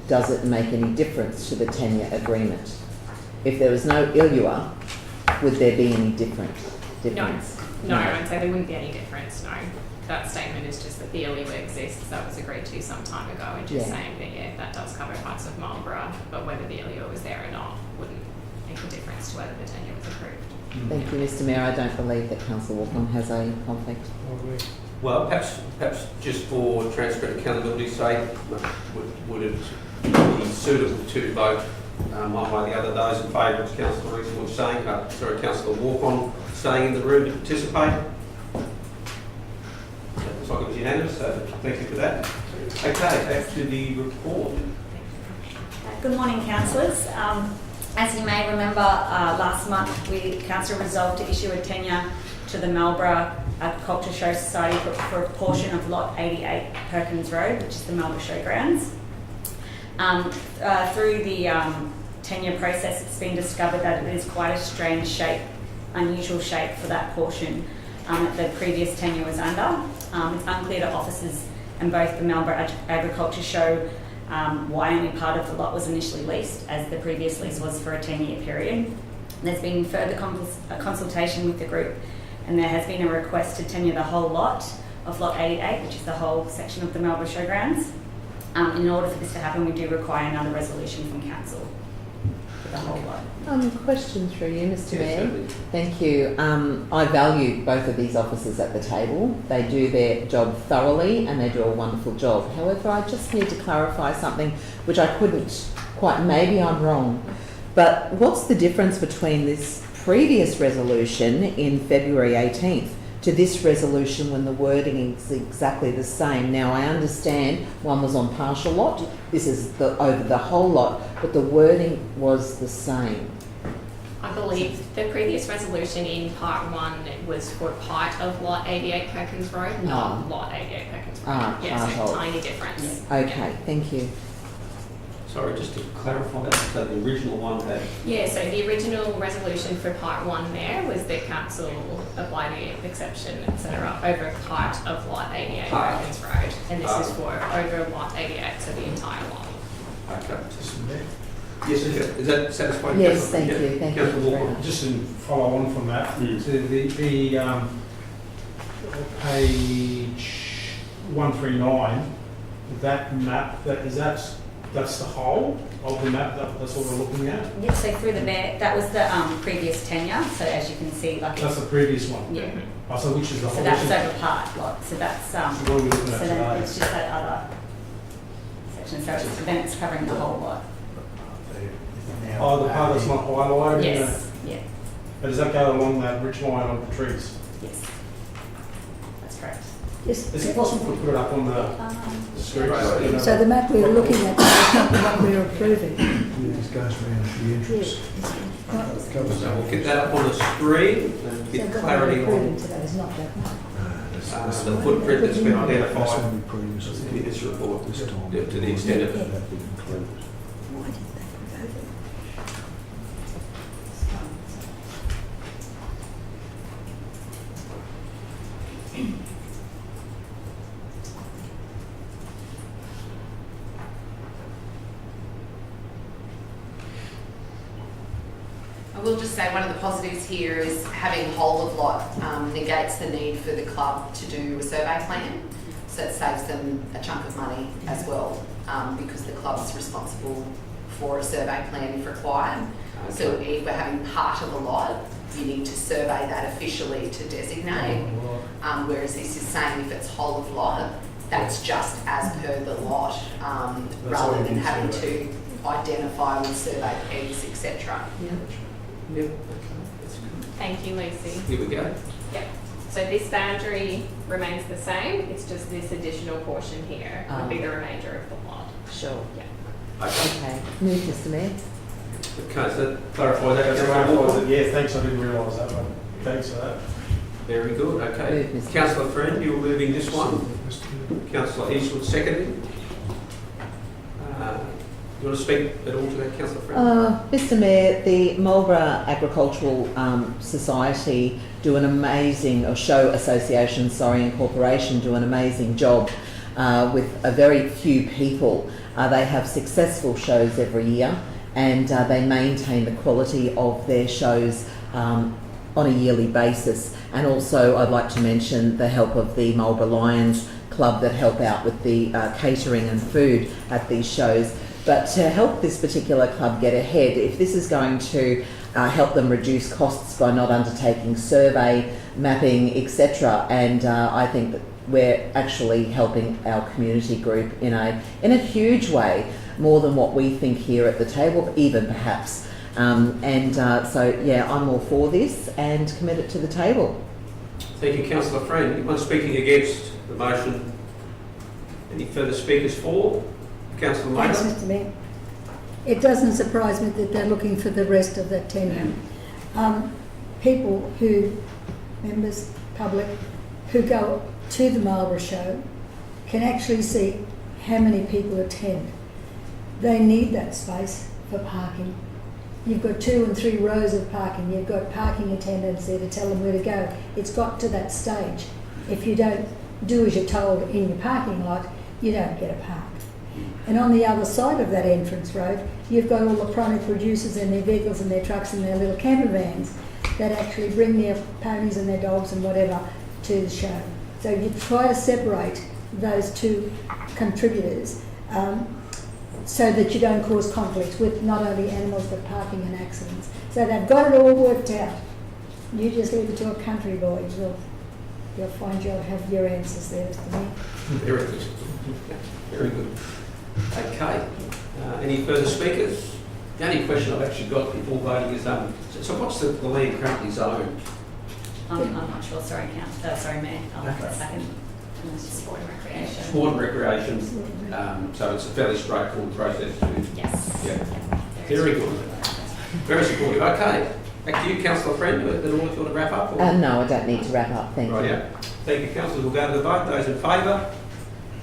does it make any difference to the tenure agreement? If there was no ILUA, would there be any difference? No, I'd say there wouldn't be any difference, no. That statement is just that the ILUA exists, that was agreed to some time ago, and just saying that, yeah, that does cover parts of Marlborough, but whether the ILUA was there or not wouldn't make a difference to whether the tenure was approved. Thank you, Mr Mayor. I don't believe that Councillor Walcon has a conflict. Well, perhaps just for transparent accountability's sake, would it be suitable to vote one way or the other? Those in favour of Councillor Reasonable saying, Councillor Walcon staying in the room to participate? Looks like it was unanimous, so thank you for that. Okay, back to the report. Good morning, councillors. As you may remember, last month Council resolved to issue a tenure to the Marlborough Agriculture Show Society for a portion of Lot 88 Perkins Road, which is the Marlborough Showgrounds. Through the tenure process, it's been discovered that it is quite a strange shape, unusual shape for that portion that the previous tenure was under. It's unclear to officers and both the Marlborough Agriculture Show why only part of the lot was initially leased, as the previous lease was for a 10-year period. There's been further consultation with the group, and there has been a request to tenure the whole lot of Lot 88, which is the whole section of the Marlborough Showgrounds. In order for this to happen, we do require another resolution from Council for the whole lot. Question through you, Mr Mayor. Thank you. I value both of these officers at the table. They do their job thoroughly and they do a wonderful job. However, I just need to clarify something which I couldn't quite, maybe I'm wrong, but what's the difference between this previous resolution in February 18th to this resolution when the wording is exactly the same. Now, I understand one was on partial lot, this is over the whole lot, but the wording was the same. I believe the previous resolution in part 1 was for part of lot 88 Perkins Road, not lot 88 Perkins Road. Yeah, so tiny difference. Okay, thank you. Sorry, just to clarify that, so the original one had... Yeah, so the original resolution for part 1 there was that council apply the exception, etc., over part of lot 88 Perkins Road, and this is for over lot 88, so the entire lot. Okay. Yes, is that satisfying? Yes, thank you. Thank you very much. Just to follow on from that, to the page 139, that map, that's the whole of the map, that's what we're looking at? Yeah, so through the mayor, that was the previous tenure, so as you can see, like... That's the previous one? Yeah. Oh, so which is the whole? So that's over part lot, so that's... So what are we looking at so then today? it's just that other section, so then it's covering the whole lot. Oh, the part that's not highlighted? Yes, yeah. But does that go along that ridge line of the trees? Yes. That's correct. Yes. Is it possible to put it up on the screen? So the map we were looking at is not the one we were approving. This goes around the entrance. So we'll get that up on the screen and get So what clarity we're on approving today is not that map. the footprint that's been That's identified when we previously in this report this time. to the extent of it. Why didn't they put over? I will just say one of the positives here is having whole of lot negates the need for the club to do a survey plan. So it saves them a chunk of money as well because the club's responsible for a survey plan if required. So if we're having part of a lot, you need to survey that officially to designate. Whereas this is saying if it's whole of lot, that's just as per the lot rather than having to identify with survey pegs, etc. Yep. Thank you, Lucy. Here we go. Yep. So this boundary remains the same, it's just this additional portion here would be the remainder of the lot. Sure. Yeah. Okay. Move, Mr Mayor. Okay, so that clarifies that. Yeah, thanks, I didn't realise that one. Thanks for that. Very good, okay. Move, Mr. Councillor Friend, you were moving this one. Councillor Eastwood seconding. Do you want to speak at all to that, Councillor Friend? Mr Mayor, the Marlborough Agricultural Society do an amazing, or Show Association, and Corporation do an amazing job with a very few people. They have successful shows every year and they maintain the quality of their shows on a yearly basis. And also I'd like to mention the help of the Marlborough Lions Club that help out with the catering and food at these shows. But to help this particular club get ahead, if this is going to help them reduce costs by not undertaking survey, mapping, etc., and I think that we're actually helping our community group in a huge way, more than what we think here at the table, even perhaps. So yeah, I'm all for this and commit it to the table. Thank you, Councillor Friend. Anyone speaking against the motion? Any further speakers for? Councillor Mayer. Thanks, Mr Mayor. It doesn't surprise me that they're looking for the rest of that tenure. People members, public, who go to the Marlborough show can actually see how many people attend. They need that space for parking. You've got 2 and 3 rows of parking. You've got parking attendants there to tell them where to go. It's got to that stage. If you don't do as you're told in your parking lot, you don't get a park. And on the other side of that entrance road, you've got all the primary producers and their vehicles and their trucks and their little camper vans that actually bring their ponies and their dogs and whatever to the show. So you try to separate those two contributors so that you don't cause conflicts with not only animals but parking and accidents. So they've got it all worked out. You just leave it to a country boy. You'll find you'll have your answers there, Mr. Mayor. Very good. Very good. Okay. Any further speakers? The only question I've actually got before voting is, so what's the land currently zoned? I'm not sure, sorry, sorry, Mayor, I'll have a second. Sport and recreation. Sport and recreation, so it's a fairly straightforward process to. Yes. Yeah. Very good. Very supportive. Okay. Back to you, Councillor Friend. Is that all if you want to wrap up? Or? No, I don't need to wrap up. Thank you. Yeah. Thank you, councillors. We'll go to the vote. Those in favour?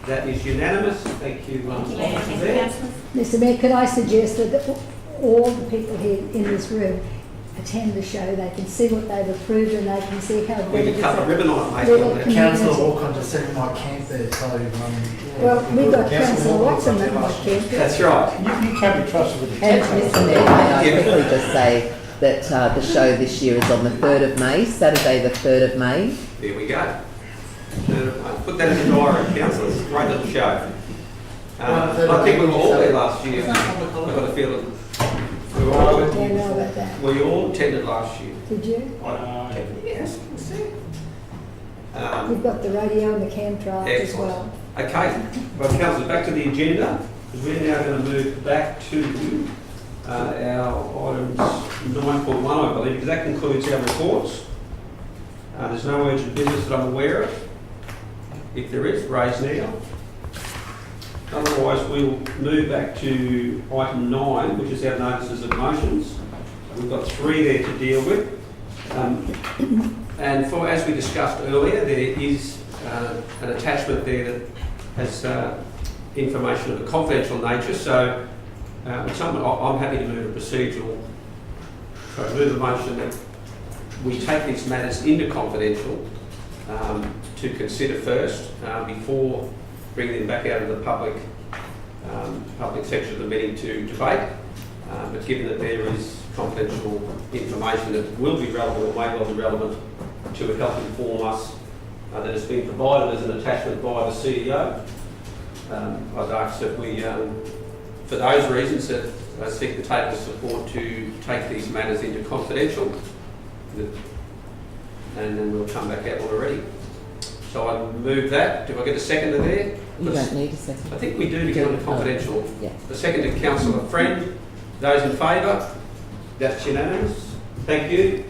That is unanimous. Thank you. Mr. Mayor, could I suggest that all the people here in this room attend the show? They can see what they've approved and they can see how We can cut the ribbon on it, mate. Little on that. community. Walk on to Saturday night camp there, so Well, we've got Councillor Watson that might camp. That's right. You can't be trusted with the And Mr. Mayor, may I quickly just say that the show this year is on the 3rd of May, Saturday the 3rd of May. There we go. Put that in the diary, councillors. Great little show. I think we were all there last year. I've got a feeling. We were all, I don't know about that. we all attended last year. Did you? Yes. We've got the radio and the cam trials as Excellent. well. Okay, well, councillors, back to the agenda. We're now going to move back to our items 9.1, I believe, because that concludes our reports. There's no urgent business that I'm aware of. If there is, raise now. Otherwise, we'll move back to item 9, which is our notices of motions. We've got 3 there to deal with. And as we discussed earlier, there is an attachment there that has information of a confidential nature. So I'm happy to move a motion that we take these matters into confidential to consider first before bringing them back out of the public section of the meeting to debate. But given that there is confidential information that will be relevant or may well be relevant to help inform us that has been provided as an attachment by the CEO, I'd ask that we, for those reasons, that seek the table support to take these matters into confidential, and then we'll come back out when we're ready. So I move that. Do I get a seconder there? You don't need a second. I think we do to get on the confidential. Yeah. The second to Councillor Friend. Those in favour? That's unanimous. Thank you.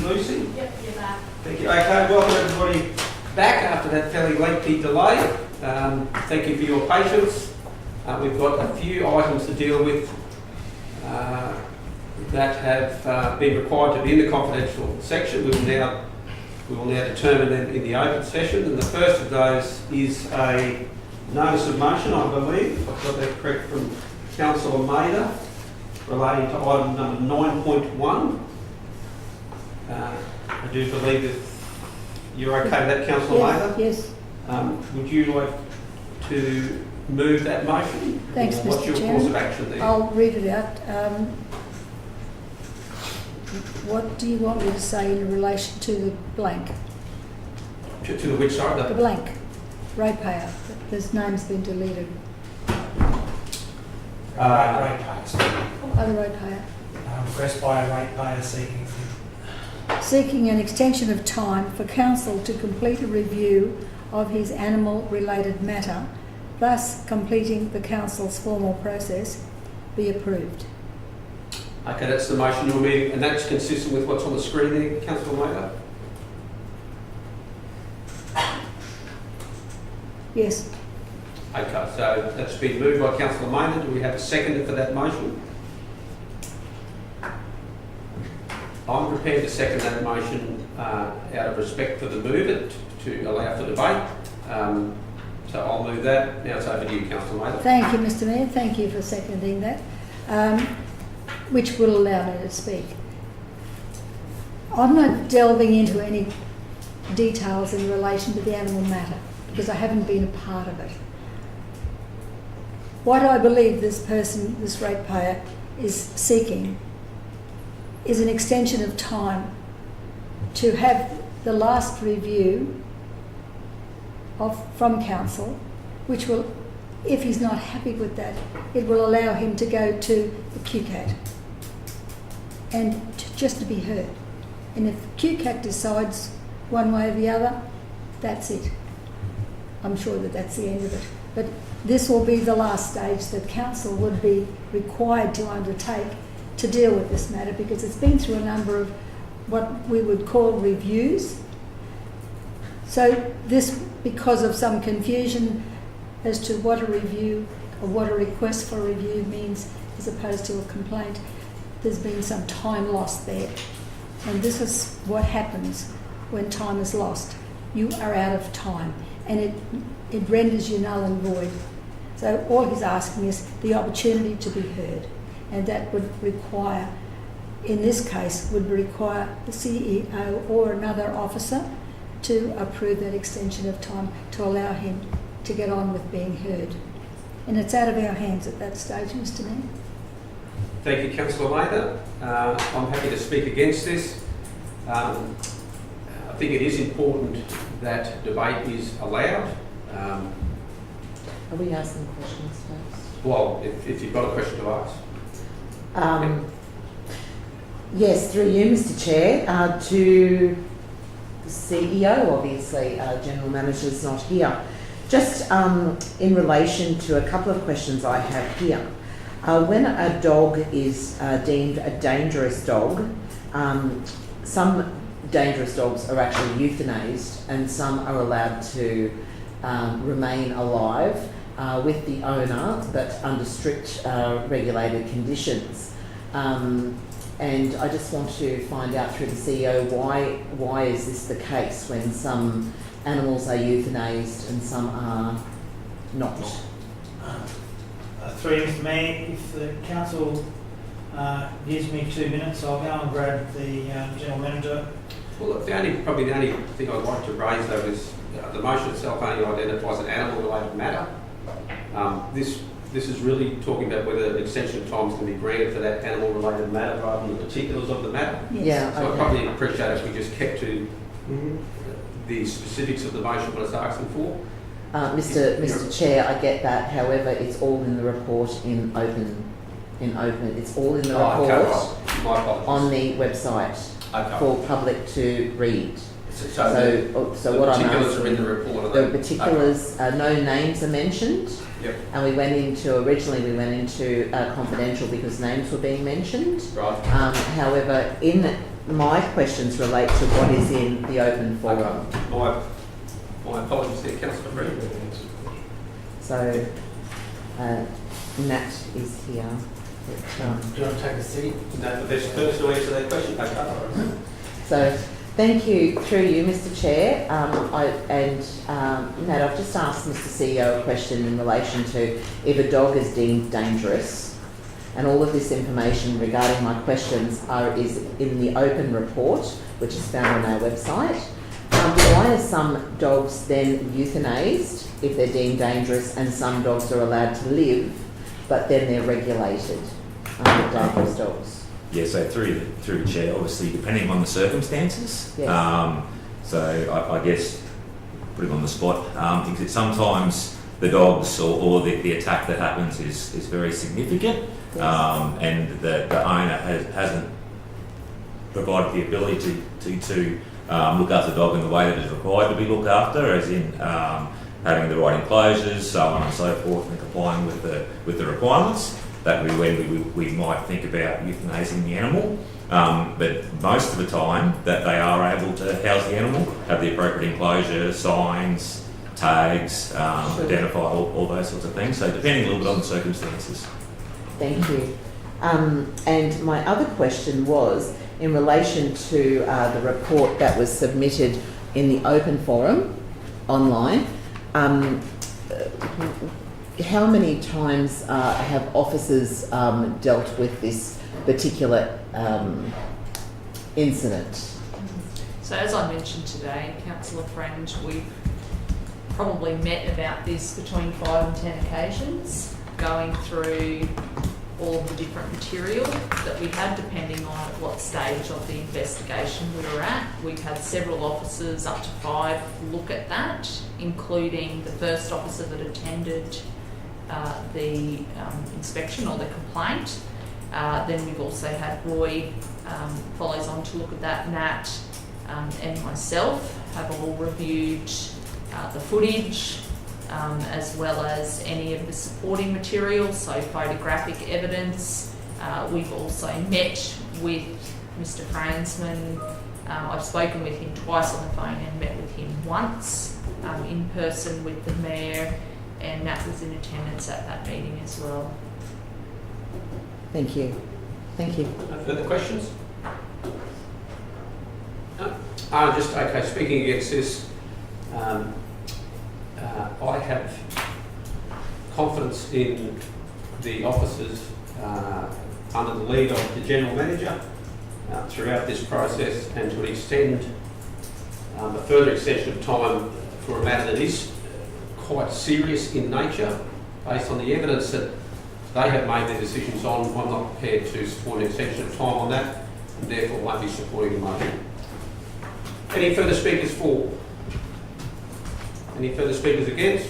Lucy? Yep, you're back. Thank you. Okay, welcome everybody back after that fairly lengthy delay. Thank you for your patience. We've got a few items to deal with that have been required to be in the confidential section. We will now determine them in the open session, and the first of those is a notice of motion, I believe. I've got that correct from Councillor Maida, relating to item number 9.1. I do believe that you're okay with that, Councillor Maida? Yes. Would you like to move that motion? Thanks, Or what's Mr. your Chairman. course of action there? I'll read it out. What do you want me to say in relation to the blank? To the which side? The blank, ratepayer. His name's been deleted. Ratepayers. Other ratepayer. Request by a ratepayer Seeking an extension of time for council to complete a review of his animal-related matter, thus completing the council's formal process, be approved. Okay, that's the motion you're moving, and that's consistent with what's on the screen there, Councillor Maida? Yes. Okay, so that's been moved by Councillor Maida. Do we have a seconder for that motion? I'm prepared to second that motion out of respect for the mover to allow for debate. So I'll move that. Now it's over to you, Councillor Maida. Thank you, Mr. Mayor. Thank you for seconding that, which will allow me to speak. I'm not delving into any details in relation to the animal matter because I haven't been a part of it. What I believe this person, this ratepayer, is seeking is an extension of time to have the last review from council, which will, if he's not happy with that, it will allow him to go to the QCAT and just to be heard. And if QCAT decides one way or the other, that's it. I'm sure that that's the end of it. But this will be the last stage that council would be required to undertake to deal with this matter, because it's been through a number of what we would call reviews. So this, because of some confusion as to what a review or what a request for review means as opposed to a complaint, there's been some time lost there. And this is what happens when time is lost. You are out of time, and it renders you null and void. So all he's asking is the opportunity to be heard. And that would require, in this case, would require the CEO or another officer to approve that extension of time to allow him to get on with being heard. And it's out of our hands at that stage, Mr. Mayor. Thank you, Councillor Maida. I'm happy to speak against this. I think it is important that debate is allowed. Are we asking questions first? Well, if you've got a question to ask. Yes, through you, Mr. Chair, to the CEO, obviously, General Manager's not here. Just in relation to a couple of questions I have here. When a dog is deemed a dangerous dog, some dangerous dogs are actually euthanased and some are allowed to remain alive with the owner, but under strict regulated conditions. And I just want to find out through the CEO why is this the case when some animals are euthanased and some are not? Through you, Mr. Mayor, if the council gives me 2 minutes, I'll go and grab the General Manager. Well, look, probably the only thing I'd like to raise though is the motion itself only identifies an animal-related matter. This is really talking about whether an extension of time can be granted for that animal-related matter rather than the particulars of the matter. Yes. Yeah, So okay. I probably appreciate if we just kept to the specifics of the motion, what it's asking for. Mr. Chair, I get that. However, it's all in the report in open. It's all in the report My apologies. on the website for public to read. So what the I'm particulars are in asking, the report. the particulars, no names are mentioned. Yep. And originally we went into confidential because names were being mentioned. Right. However, my questions relate to what is in the open forum. My apologies there, Councillor Freeman. So, Nat is here. Do you want to take a seat? No, the best person to answer that question. Okay. So, thank you, through you, Mr. Chair. Nat, I've just asked Mr. CEO a question in relation to if a dog is deemed dangerous, and all of this information regarding my questions is in the open report, which is found on our website. Why are some dogs then euthanased if they're deemed dangerous, and some dogs are allowed to live, but then they're regulated under dangerous dogs? Yeah, so through the chair, obviously depending on the circumstances. Yes. So I guess putting on the spot, because sometimes the dogs or the attack that happens is very significant, yes. And the owner hasn't provided the ability to look after the dog in the way that is required to be looked after, as in having the right enclosures, so on and so forth, and complying with the requirements. That would be when we might think about euthanasing the animal. But most of the time that they are able to house the animal, have the appropriate enclosure, signs, tags, identify all those sorts of things. So depending a little bit on the circumstances. Thank you. And my other question was in relation to the report that was submitted in the open forum online. How many times have officers dealt with this particular incident? So as I mentioned today, Councillor Friend, we've probably met about this between 5 and 10 occasions, going through all of the different material that we had, depending on at what stage of the investigation we were at. We've had several officers, up to 5, look at that, including the first officer that attended the inspection or the complaint. Then we've also had Roy follows on to look at that. Nat and myself have all reviewed the footage, as well as any of the supporting material, so photographic evidence. We've also met with Mr. Fransman. I've spoken with him twice on the phone and met with him once in person with the Mayor, and Nat was in attendance at that meeting as well. Thank you. Thank you. No further questions? No? Speaking against this, I have confidence in the officers under the lead of the General Manager throughout this process, and to extend a further extension of time for a matter that is quite serious in nature, based on the evidence that they have made their decisions on. I'm not prepared to support an extension of time on that, and therefore won't be supporting the motion. Any further speakers for? Any further speakers against?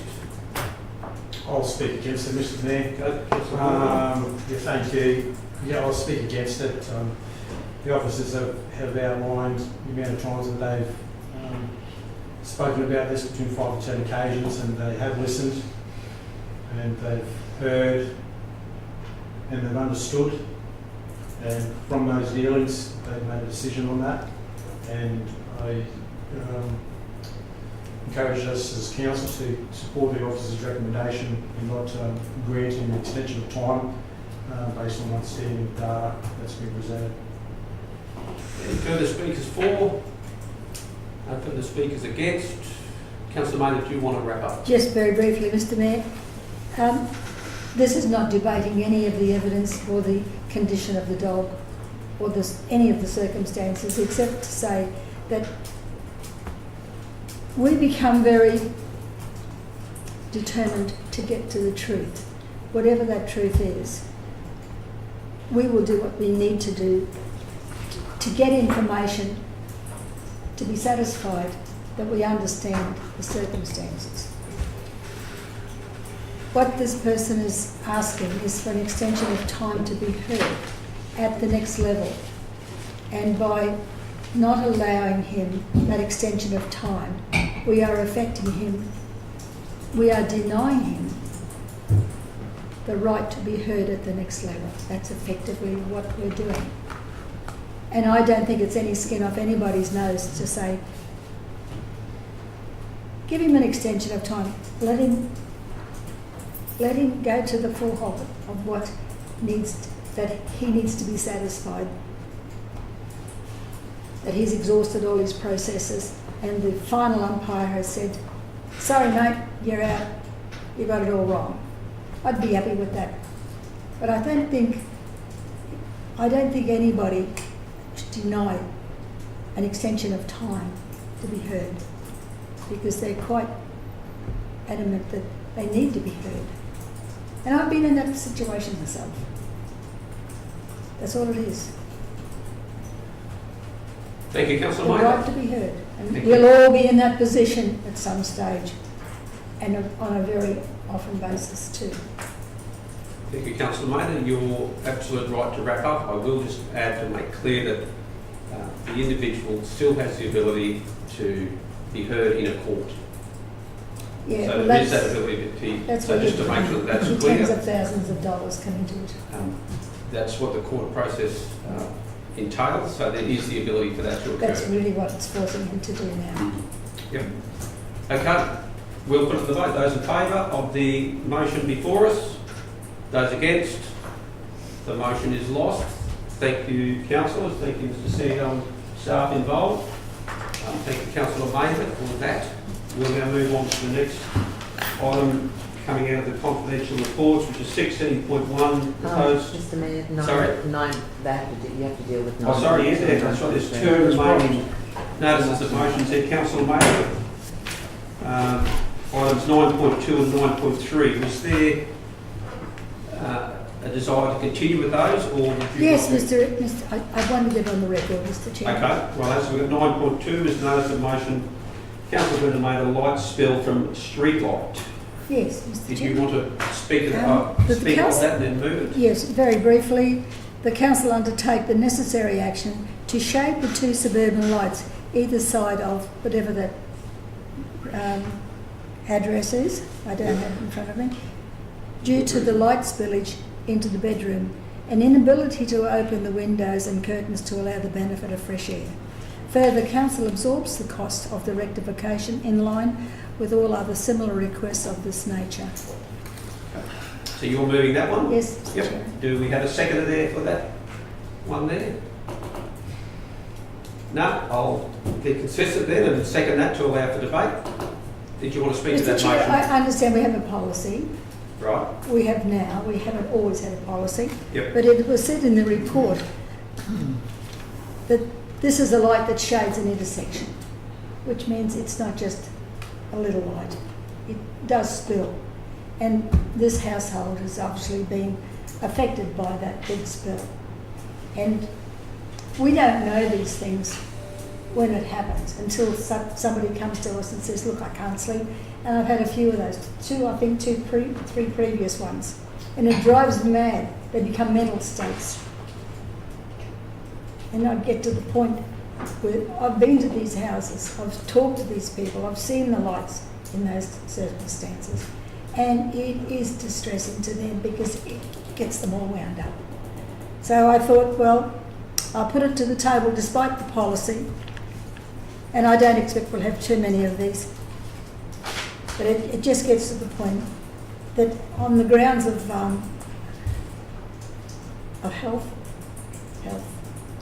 I'll speak against it, Mr. Mayor. Go. Thank you. Yeah, I'll speak against it. The officers have outlined the amount of times that they've spoken about this between 5 to 10 occasions, and they have listened, and they've heard, and they've understood, and from those dealings they've made a decision on that. And I encourage us as council to support the officer's recommendation and not grant an extension of time based on understanding of data that's been presented. Any further speakers for? No further speakers against? Councillor Maynard, do you want to wrap up? Just very briefly, Mr. Mayor. This is not debating any of the evidence or the condition of the dog or any of the circumstances, except to say that we become very determined to get to the truth. Whatever that truth is, we will do what we need to do to get information, to be satisfied that we understand the circumstances. What this person is asking is for an extension of time to be heard at the next level. And by not allowing him that extension of time, we are affecting him, we are denying him the right to be heard at the next level. That's effectively what we're doing. And I don't think it's any skin off anybody's nose to say, give him an extension of time. Let him go to the full halt of what that he needs to be satisfied, that he's exhausted all his processes, and the final umpire has said, sorry mate, you're out, you got it all wrong. I'd be happy with that. But I don't think anybody should deny an extension of time to be heard, because they're quite adamant that they need to be heard. And I've been in that situation myself. That's all it is. Thank you, Councillor The Mayer. right to be heard. And Thank we'll you. all be in that position at some stage, and on a very often basis too. Thank you, Councillor Maynard. You're absolute right to wrap up. I will just add to make clear that the individual still has the ability to be heard in a court. Yeah, So well, there is that ability that's so where just to make sure that that's tens clear, of thousands of dollars come into it. that's what the court process entails. So there is the ability for that to occur. That's really what it's forcing him to do now. Yep. Okay. We'll put it to the vote. Those in favour of the motion before us? Those against? The motion is lost. Thank you, councillors. Thank you, Mr. CEO and staff involved. Thank you, Councillor Maynard, for that. We'll now move on to the next item coming out of the confidential reports, which is 16.1 proposed. Mr. Mayor, you have to deal with nine. Oh, sorry, yes, that's right. There's two remaining notices of motions there, Councillor Maynard. Items 9.2 and 9.3. Was there a desire to continue with those, or would you? Yes, I wanted it on the record, Mr. Chairman. Okay, right, so we've got 9.2 as notice of motion. Councillor Brenner made a light spill from street light. Yes, Mr. Did Chairman. you want to speak The on that council- and then move it? Yes, very briefly. The council undertake the necessary action to shade the two suburban lights either side of whatever that address is. I don't have it in front of me. Due to the light spillage into the bedroom, an inability to open the windows and curtains to allow the benefit of fresh air. Further, council absorbs the cost of the rectification in line with all other similar requests of this nature. So you're moving that one? Yes, Mr. Yep. Chairman. Do we have a seconder there for that one there? No, I'll be consistent then and second that to allow for debate. Did you want to speak to Mr. that Chair, motion? I understand we have a policy. Right. We have now. We haven't always had a policy. Yep. But it was said in the report that this is a light that shades an intersection, which means it's not just a little light. It does spill. And this household has obviously been affected by that big spill. And we don't know these things when it happens until somebody comes to us and says, look, I can't sleep. And I've had a few of those, three previous ones. And it drives them mad. They become mental states. And I get to the point where I've been to these houses, I've talked to these people, I've seen the lights in those circumstances. And it is distressing to them because it gets them all wound up. So I thought, well, I'll put it to the table despite the policy. And I don't expect we'll have too many of these. But it just gets to the point that on the grounds of health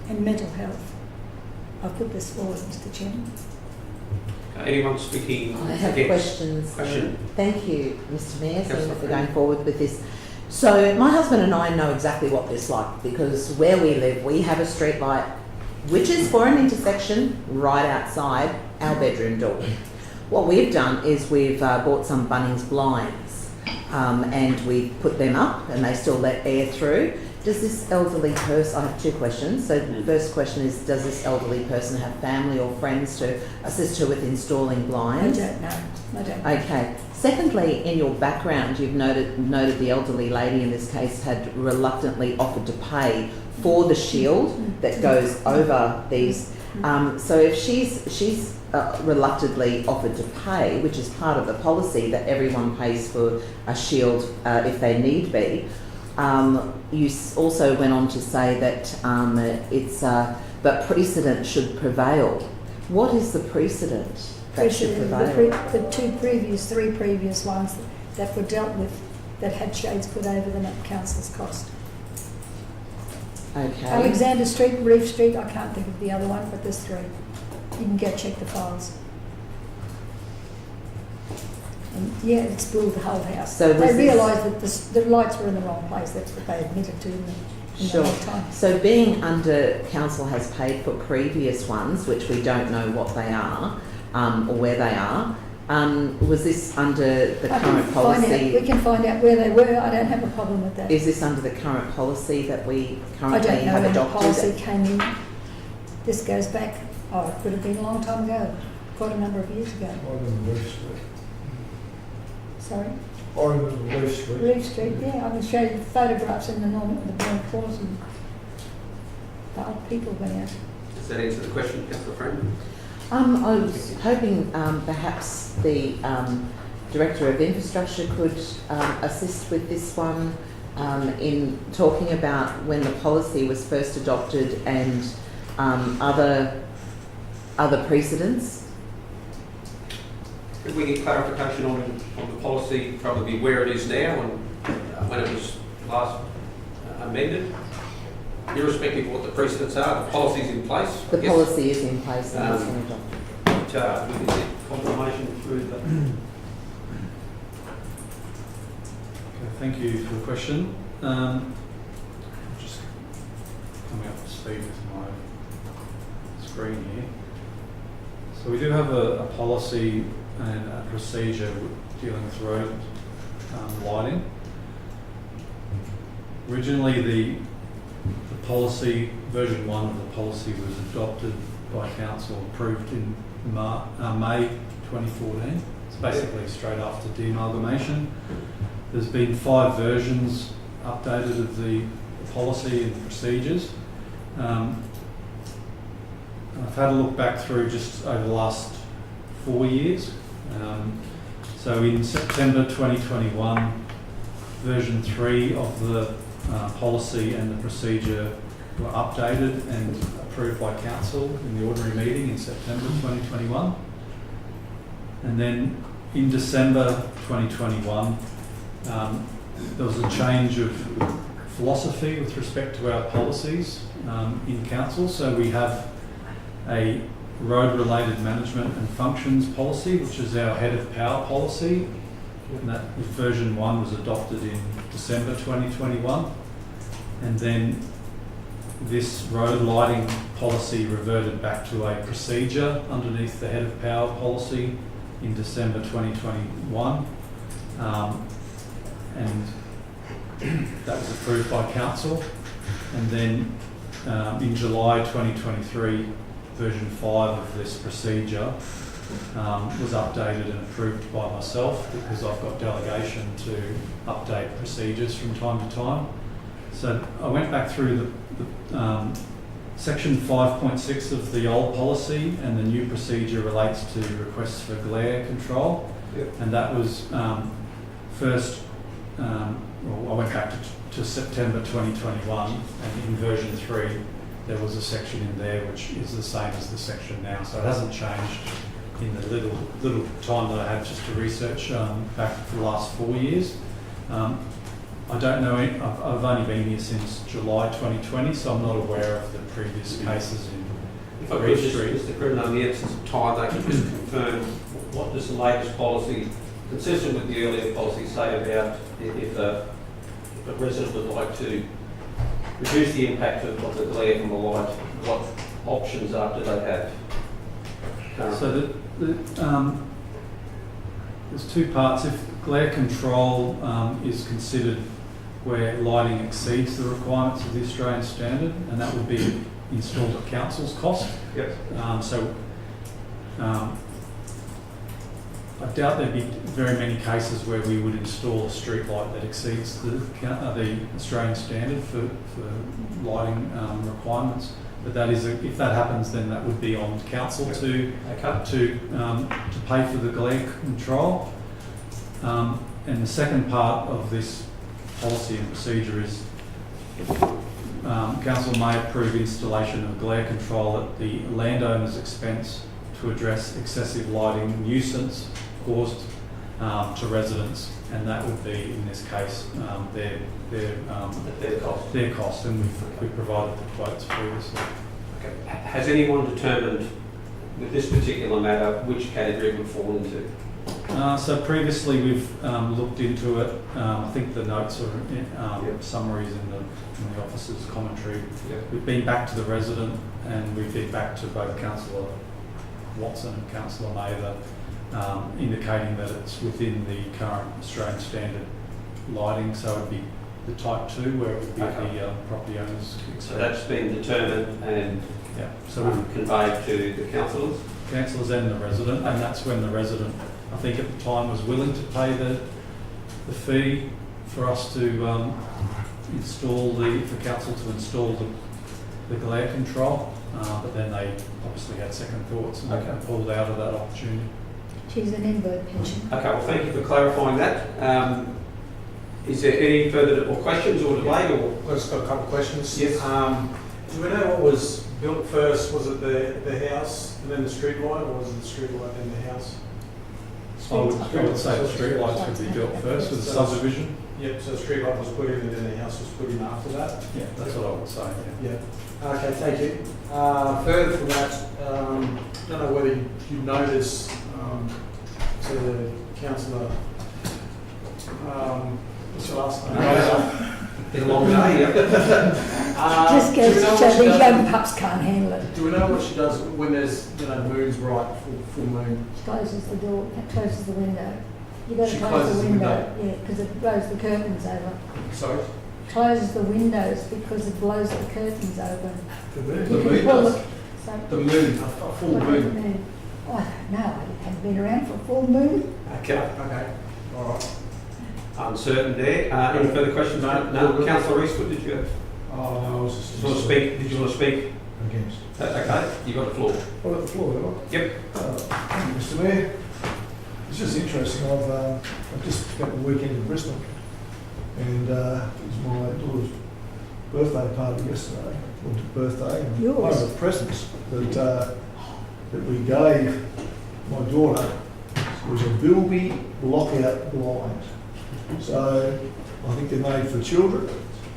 and mental health, I've put this forward, Mr. Chairman. Anyone speaking? I have against? questions. Question. Thank you, Mr. Mayor, Councillor seeing that we're Freeman. going forward with this. So my husband and I know exactly what this is like because where we live, we have a street light which is for an intersection right outside our bedroom door. What we've done is we've bought some Bunnings blinds and we put them up and they still let air through. Does this elderly person, I have two questions. So the first question is, does this elderly person have family or friends to assist her with installing blinds? I don't know. I don't know. Okay. Secondly, in your background, you've noted the elderly lady in this case had reluctantly offered to pay for the shield that goes over these. So if she's reluctantly offered to pay, which is part of the policy that everyone pays for a shield if they need be, you also went on to say that but precedent should prevail. What is the precedent that should prevail? The three previous ones that were dealt with that had shades put over them at council's cost. Okay. Alexander Street, Reef Street, I can't think of the other one, but there's three. You can go check the files. And yeah, it spoiled the whole house. So they realised that the lights were in the wrong place. That's what they admitted to in Sure. the whole time. So being under council has paid for previous ones, which we don't know what they are or where they are, was this under the current policy? We can find out where they were. I don't have a problem with that. Is this under the current policy that we currently I don't know have when adopted? the policy came in. This goes back, it could have been a long time ago, quite a number of years ago. I remember Reef Street. Sorry? I remember Reef Street. Reef Street, yeah. I can show you photographs in the Burn Clause and the old people went out. Does that answer the question, Councillor Freeman? I was hoping perhaps the Director of Infrastructure could assist with this one in talking about when the policy was first adopted and other precedents. If we get clarification on the policy, probably where it is now and when it was last amended, irrespective of what the precedents are, the policy's in place. The policy is in place and it's been adopted. But we can get confirmation through the... Okay, thank you for the question. I'm just coming up to speed with my screen here. So we do have a policy and a procedure dealing with road lighting. Originally, the policy, version 1 of the policy was adopted by council, approved in May 2014. It's basically straight after deamalgamation. There's been 5 versions updated of the policy and procedures. I've had a look back through just over the last 4 years. So in September 2021, version 3 of the policy and the procedure were updated and approved by council in the ordinary meeting in September 2021. And then in December 2021, there was a change of philosophy with respect to our policies in council. So we have a road-related management and functions policy, which is our head of power policy. And that version 1 was adopted in December 2021. And then this road lighting policy reverted back to a procedure underneath the head of power policy in December 2021. And that was approved by council. And then in July 2023, version 5 of this procedure was updated and approved by myself because I've got delegation to update procedures from time to time. So I went back through the section 5.6 of the old policy, and the new procedure relates to requests for glare control. Yep. And that was first, I went back to September 2021, and in version 3 there was a section in there which is the same as the section now. So it hasn't changed in the little time that I had just to research back for the last 4 years. I don't know, I've only been here since July 2020, so I'm not aware of the previous cases in If I could just, Mr. Crimmins, in the absence of time, they could just confirm what does the latest policy, consistent with the earlier policy, say about if a resident would like to reduce the impact of the glare from the light, what options do they have currently? So there's 2 parts. If glare control is considered where lighting exceeds the requirements of the Australian standard, and that would be installed at council's cost. Yep. I doubt there'd be very many cases where we would install a street light that exceeds the Australian standard for lighting requirements. But that is, if that happens, then that would be on council to pay for the glare control. And the second part of this policy and procedure is council may approve installation of glare control at the landowner's expense to address excessive lighting nuisance caused to residents, and that would be, in this case, their cost, and we provided the quotes previously. Okay. Has anyone determined with this particular matter which category it would fall into? So previously we've looked into it. I think the notes are summaries in the officer's commentary. Yep. We've been back to the resident, and we've been back to both Councillor Watson and Councillor Mather, indicating that it's within the current Australian standard lighting, so it'd be the type 2 where it would be the property owners. So that's been determined and so we've conveyed to the councillors and the resident, and that's when the resident, I think at the time, was willing to pay the fee for us to for council to install the glare control, but then they obviously had second thoughts and pulled out of that opportunity. She's an inbird pension. Okay, well, thank you for clarifying that. Is there any further questions or debate? Or I've just got a couple of questions. Yes. Do we know what was built first? Was it the house and then the street light, or was it the street light and the house? I would say the street lights would be built first with the subdivision. Yep, so the street light was put in and then the house was put in after that? Yeah, that's what I would say, yeah. Okay, thank you. Further from that, I don't know whether you know this, to Councillor, what's your last name? Been a long day, Just goes to show these young pups can't handle it. Do we know what she does when there's, moon's right, full moon? She closes the door, closes the window. You've got to She close closes the the window, window? yeah, because it blows the curtains over. Sorry? Closes the windows because it blows the curtains over. The moon? You The can moon pull does? the The moon, a full what does it moon. mean? Oh, I don't know. I haven't been around for a full moon. Okay, all right. Uncertain there. Any further questions? No. Councillor Eastwood, did you? Oh, no, I was just... Did you want to speak? Did you want to speak? Against. Okay, you got the floor. Well, at the floor, have I? Yep. Thank you, Mr. Mayor. It's just interesting. I've just spent the weekend in Bristol, and it was my daughter's birthday party yesterday, or birthday, and Yours? one of the presents that we gave my daughter was a Bilby lockout blind. So I think they're made for children,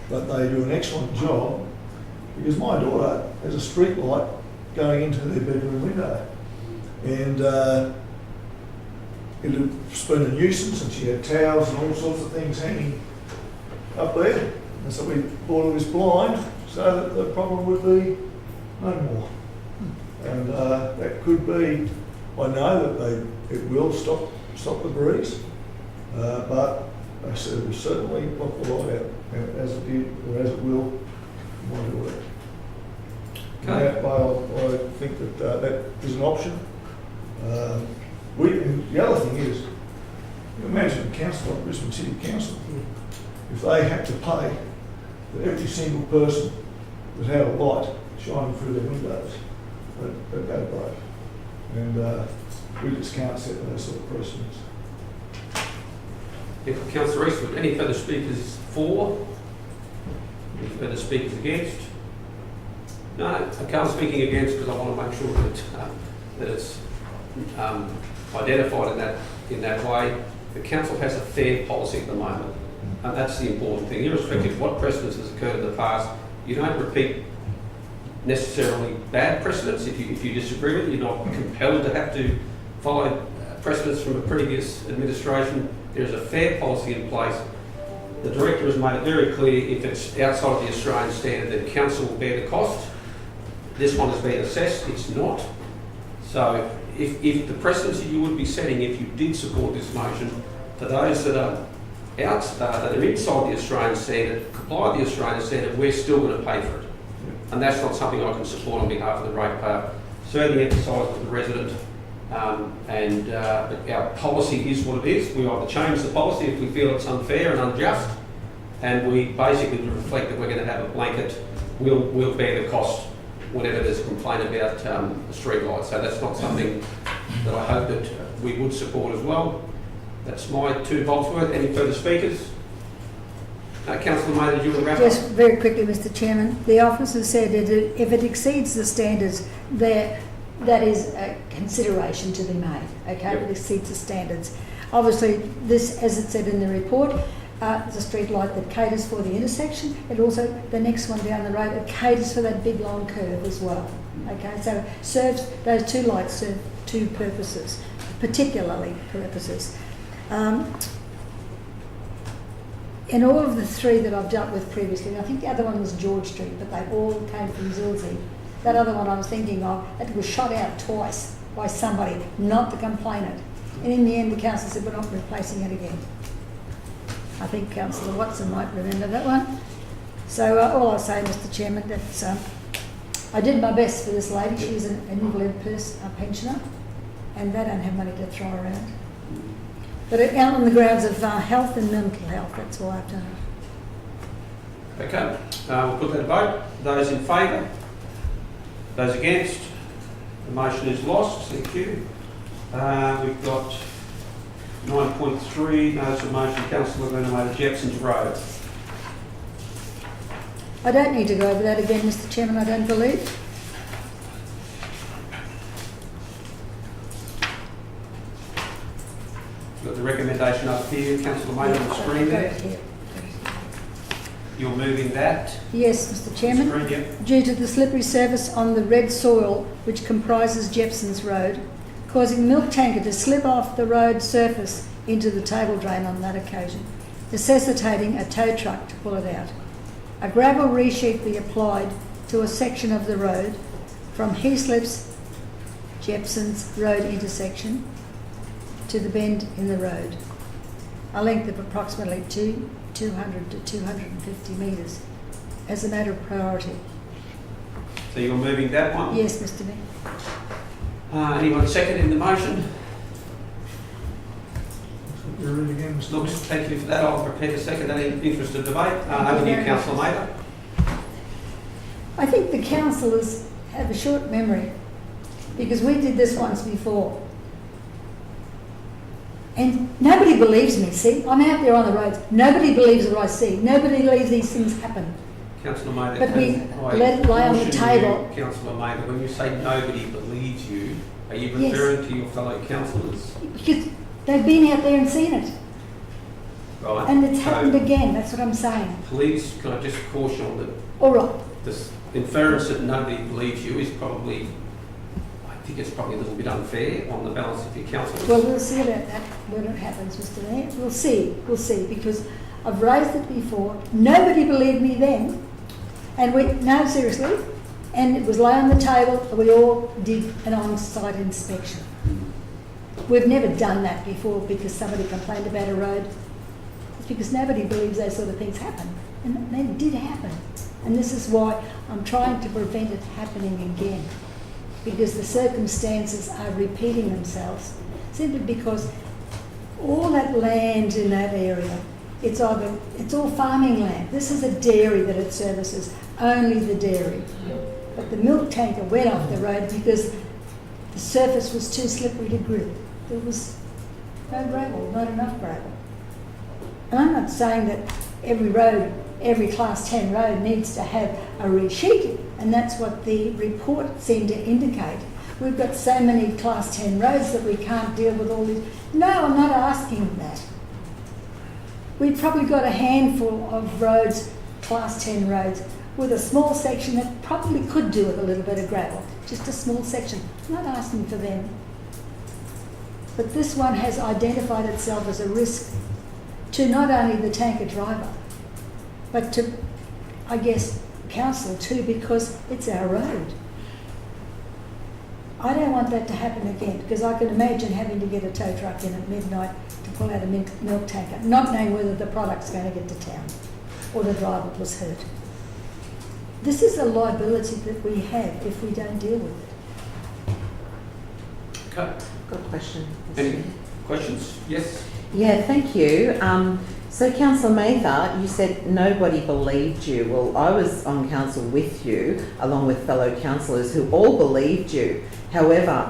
but they do an excellent job because my daughter has a street light going into their bedroom window, and it had been a nuisance, and she had towels and all sorts of things hanging up there. And so we bought her this blind so that the problem would be no more. And that could be, I know that it will stop the breeze, but I said it will certainly block the light out, as it did, or as it will, my daughter. Okay. I think that that is an option. And the other thing is, you imagine a council like Brisbane City Council, if they had to pay for every single person that had a light shining through their windows, they'd go broke. And we just can't set those sort of precedents. Councillor Eastwood, any further speakers for? Any further speakers against? No, okay, I'm speaking against because I want to make sure that it's identified in that way. The council has a fair policy at the moment, and that's the important thing. Irrespective of what precedents has occurred in the past, you don't repeat necessarily bad precedents. If you disagree with it, you're not compelled to have to follow precedents from a previous administration. There is a fair policy in place. The director has made it very clear if it's outside of the Australian standard, then council will bear the cost. This one has been assessed, it's not. So if the precedents that you would be setting if you did support this motion, for those that are that are inside the Australian standard, comply with the Australian standard, we're still going to pay for it. And that's not something I can support on behalf of the ratepayer. Certainly emphasise with the resident, but our policy is what it is. We either change the policy if we feel it's unfair and unjust, and we basically reflect that we're going to have a blanket, we'll bear the cost whenever there's a complaint about the street lights. So that's not something that I hope that we would support as well. That's my 2 bolts worth. Any further speakers? Councillor May, did you want to wrap Just up? very quickly, Mr Chairman, the officer said that if it exceeds the standards, that is a consideration to be made, okay? Yep. It exceeds the standards. Obviously, this, as it said in the report, is a street light that caters for the intersection. It also, the next one down the road, it caters for that big long curve as well, okay? So serves, those 2 lights serve 2 purposes, particularly purposes. In all of the 3 that I've dealt with previously, I think the other one was George Street, but they all came from Zilsey. That other one I was thinking of, it was shot out twice by somebody, not the complainant. And in the end, the council said, we're not replacing it again. I think Councillor Watson might remember that one. So all I'll say, Mr Chairman, that I did my best for this lady. She's an invalid pensioner, and they don't have money to throw around. But out on the grounds of health and mental health, that's all I've done. Okay, we'll put that to vote. Those in favour? Those against? The motion is lost. Thank you. We've got 9.3, notice of motion, Councillor Vernomator, Jepson's Road. I don't need to go over that again, Mr Chairman, I don't believe. Got the recommendation up here, Councillor Maynard on the screen there. You're moving that? Yes, Mr Chairman. Screen, yep. Due to the slippery surface on the red soil which comprises Jepson's Road, causing milk tanker to slip off the road surface into the table drain on that occasion, necessitating a tow truck to pull it out. A gravel resheet be applied to a section of the road from Heaslip's Jepson's Road intersection to the bend in the road, a length of approximately 200 to 250 metres, as a matter of priority. So you're moving that one? Yes, Mr Mayor. Anyone seconding the motion? You read again, Mr. Looks, thank you for that. I'll prepare to second. Any interest of debate? Over to you, Councillor Maynard. I think the councillors have a short memory, because we did this once before. And nobody believes me, see? I'm out there on the roads. Nobody believes what I see. Nobody believes these things happen. Councillor Maynard, But we let it lie on the table. Councillor Maynard, when you say nobody believes you, are you referring to your fellow councillors? Because they've been out there and seen it. Right. And it's So happened again, that's what I'm saying. Please, can I just caution that All right. this inference that nobody believes you is probably, I think it's probably a little bit unfair on the balance of your councillors. Well, we'll see about that when it happens, Mr Mayor. We'll see, because I've raised it before. Nobody believed me then. And no, seriously, and it was lay on the table, and we all did an on-site inspection. We've never done that before because somebody complained about a road. It's because nobody believes those sort of things happen. And they did happen. And this is why I'm trying to prevent it happening again. Because the circumstances are repeating themselves. Simply because all that land in that area, it's all farming land. This is a dairy that it services, only the dairy. But the milk tanker went off the road because the surface was too slippery to grip. There was no gravel, not enough gravel. And I'm not saying that every road, every Class 10 road needs to have a resheet, and that's what the report seemed to indicate. We've got so many Class 10 roads that we can't deal with all these. No, I'm not asking that. We've probably got a handful of roads, Class 10 roads, with a small section that probably could do with a little bit of gravel. Just a small section. I'm not asking for them. But this one has identified itself as a risk to not only the tanker driver, but to, I guess, council too, because it's our road. I don't want that to happen again, because I can imagine having to get a tow truck in at midnight to pull out a milk tanker, not knowing whether the product's going to get to town or the driver was hurt. This is a liability that we have if we don't deal with it. Okay. Got a question. Any questions? Yes? Yeah, thank you. So, Councillor Mather, you said nobody believed you. Well, I was on council with you, along with fellow councillors who all believed you. However,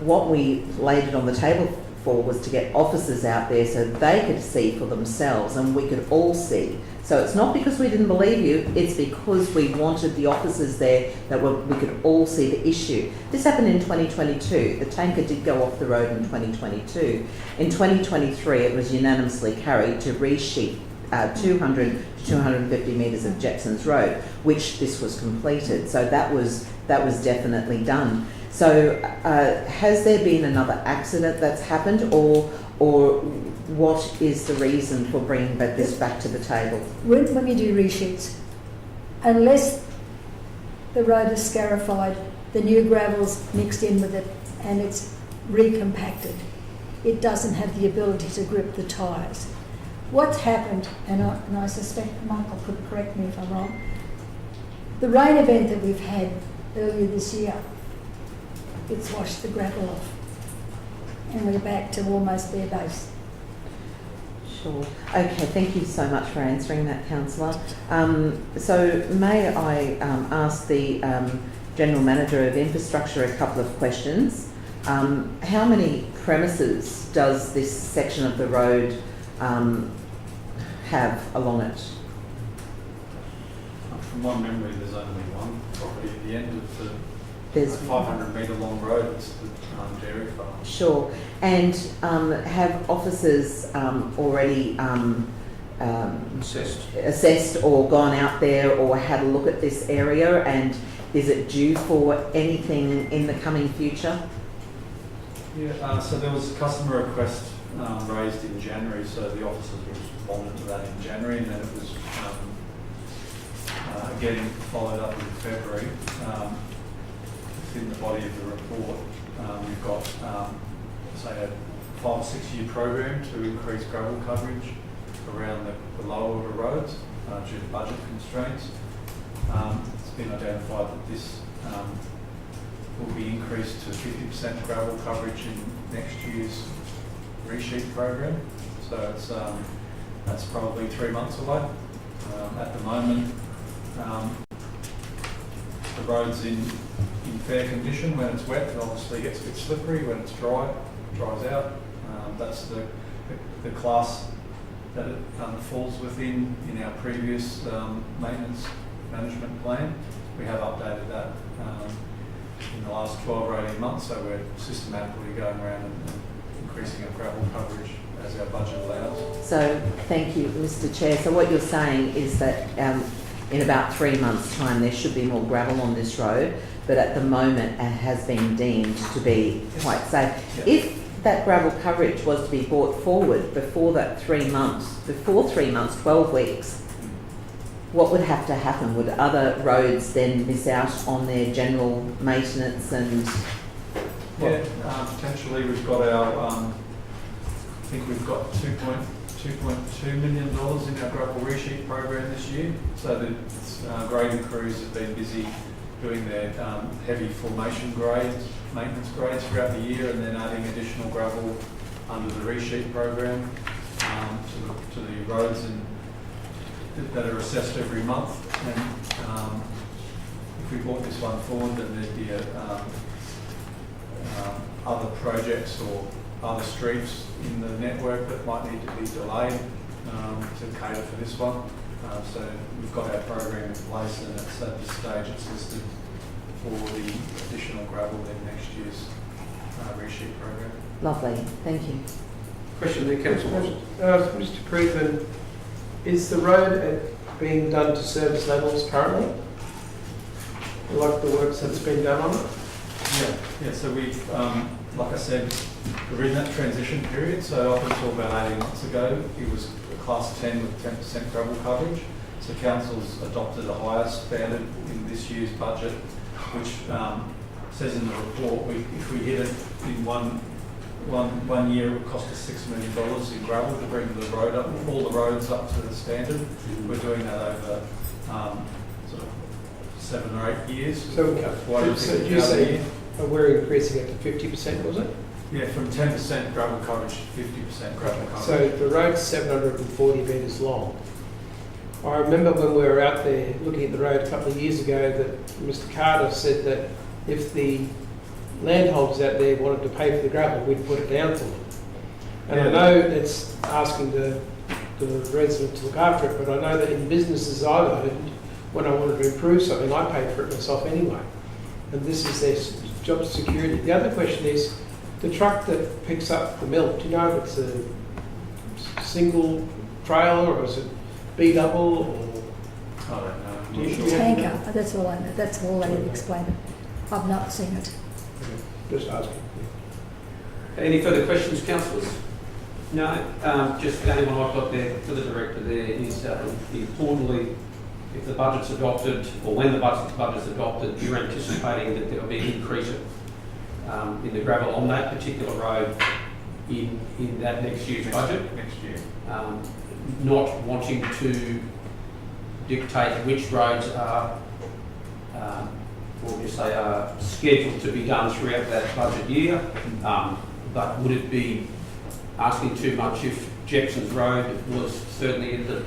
what we laid it on the table for was to get officers out there so they could see for themselves and we could all see. So it's not because we didn't believe you, it's because we wanted the officers there that we could all see the issue. This happened in 2022. The tanker did go off the road in 2022. In 2023, it was unanimously carried to resheet 200 to 250 metres of Jackson's Road, which this was completed. So that was definitely done. So has there been another accident that's happened, or what is the reason for bringing this back to the table? When we do resheets, unless the road is scarified, the new gravel's mixed in with it and it's recompacted, it doesn't have the ability to grip the tyres. What's happened, and I suspect Michael could correct me if I'm wrong, the rain event that we've had earlier this year, it's washed the gravel off and we're back to almost bare base. Sure. Okay, thank you so much for answering that, Councillor. So may I ask the General Manager of Infrastructure a couple of questions? How many premises does this section of the road have along it? From my memory, there's only one property at the end of the There's 500 metre long road. It's the dairy farm. Sure. And have officers already assessed or gone out there or had a look at this area, and is it due for anything in the coming future? Yeah, so there was a customer request raised in January, so the officers responded to that in January, and then it was again followed up in February. Within the body of the report, we've got, say, a 5 or 6 year program to increase gravel coverage around the lower order roads due to budget constraints. It's been identified that this will be increased to 50% gravel coverage in next year's resheet program. So it's that's probably 3 months away. At the moment, the road's in fair condition. When it's wet, it obviously gets a bit slippery. When it's dry, it dries out. That's the class that it falls within in our previous maintenance management plan. We have updated that in the last 12 or 18 months, so we're systematically going around and increasing our gravel coverage as our budget allows. So thank you, Mr. Chair. So what you're saying is that in about 3 months' time there should be more gravel on this road, but at the moment it has been deemed to be quite safe. Yes. If that gravel coverage was to be brought forward before 3 months, 12 weeks, what would have to happen? Would other roads then miss out on their general maintenance and... Yeah, potentially we've got our, I think we've got $2.2 million in our gravel resheet program this year. So the grading crews have been busy doing their heavy formation grades, maintenance grades throughout the year, and then adding additional gravel under the resheet program to the roads that are assessed every month. And if we brought this one forward, then there'd be other projects or other streets in the network that might need to be delayed to cater for this one. So we've got our program in place, and it's at this stage it's listed for the additional gravel in next year's resheet program. Lovely, thank you. Question there, Councillor. Mr. Creedman, is the road being done to service levels currently? Like the works that's been done on it? Yeah. So we've, like I said, we're in that transition period. So up until about 18 months ago, it was a class 10 with 10% gravel coverage. So council's adopted a higher standard in this year's budget, which says in the report, if we hit it in one year, it would cost us $6 million in gravel to bring the road up, all the roads up to the standard. We're doing that over sort of 7 or 8 years. So you say we're increasing it to 50%, was it? Yeah, from 10% gravel coverage to 50% gravel coverage. So the road's 740 metres long. I remember when we were out there looking at the road a couple of years ago that Mr Carter said that if the landholders out there wanted to pay for the gravel, we'd put it down for them. And I know that's asking the resident to look after it, but I know that in businesses I've owned, when I wanted to improve something, I paid for it myself anyway. And this is their job security. The other question is, the truck that picks up the milk, do you know if it's a single trailer or is it B-double or? I don't know. Do you- Tanker, that's all I know, that's all they explain it. I've not seen it. Just asking. Any further questions, councillors? No, just the only one I've got there for the director there is importantly, if the budget's adopted, or when the budget's adopted, you're anticipating that there'll be an increase in the gravel on that particular road in that next year's budget. Next year. Not wanting to dictate which roads are, what would you say, are scheduled to be done throughout that budget year. But would it be asking too much if Jepson's Road was certainly in the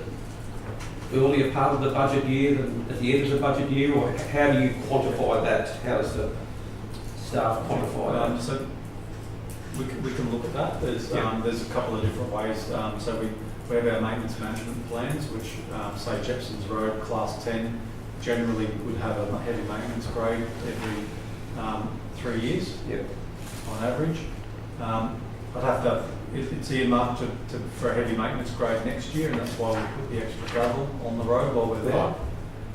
earlier part of the budget year than at the end of the budget year, or how do you quantify that? How does the staff quantify that? So we can look at that. There's a couple of different ways. So we have our maintenance management plans, which say Jepson's Road Class 10 generally would have a heavy maintenance grade every 3 years on average. I'd have to, it's earmarked for a heavy maintenance grade next year, and that's why we put the extra gravel on the road while we're there.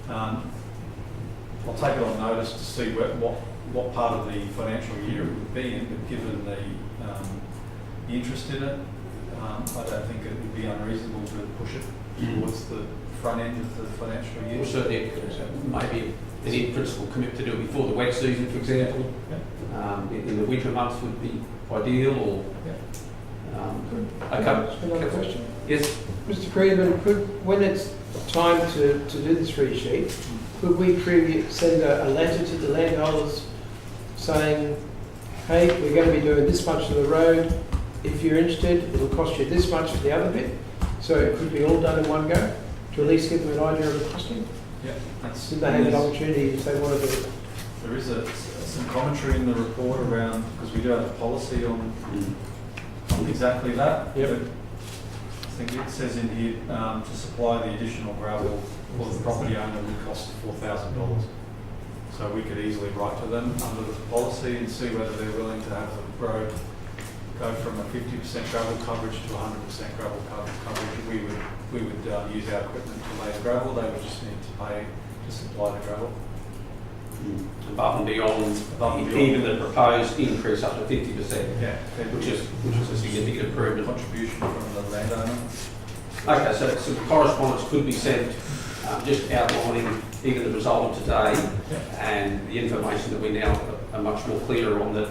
I'll take it on notice to see what part of the financial year it would be in, but given the interest in it, I don't think it would be unreasonable to push it towards the front end of the financial year. Or certainly, maybe in principle commit to do it before the wet season, for example. In the winter months would be ideal, or Another question. Yes, Mr Freeman, when it's time to do this resheet, could we send a letter to the landholders saying, hey, we're going to be doing this much of the road, if you're interested, it'll cost you this much of the other bit, so it could be all done in one go, to at least give them an idea of the costing? Yeah, Did they have an opportunity if they wanted to? There is some commentary in the report around, because we do have a policy on exactly that. Yep. I think it says in here to supply the additional gravel for the property owner would cost $4,000. So we could easily write to them under the policy and see whether they're willing to have the road go from a 50% gravel coverage to 100% gravel coverage. We would use our equipment to lay the gravel. They would just need to pay to supply the gravel. above and beyond even the proposed increase up to 50%. Yeah, which is a significant improvement. Contribution from the landowner. Okay, so some correspondence could be sent just outlining even the result of today and the information that we now are much more clear on, that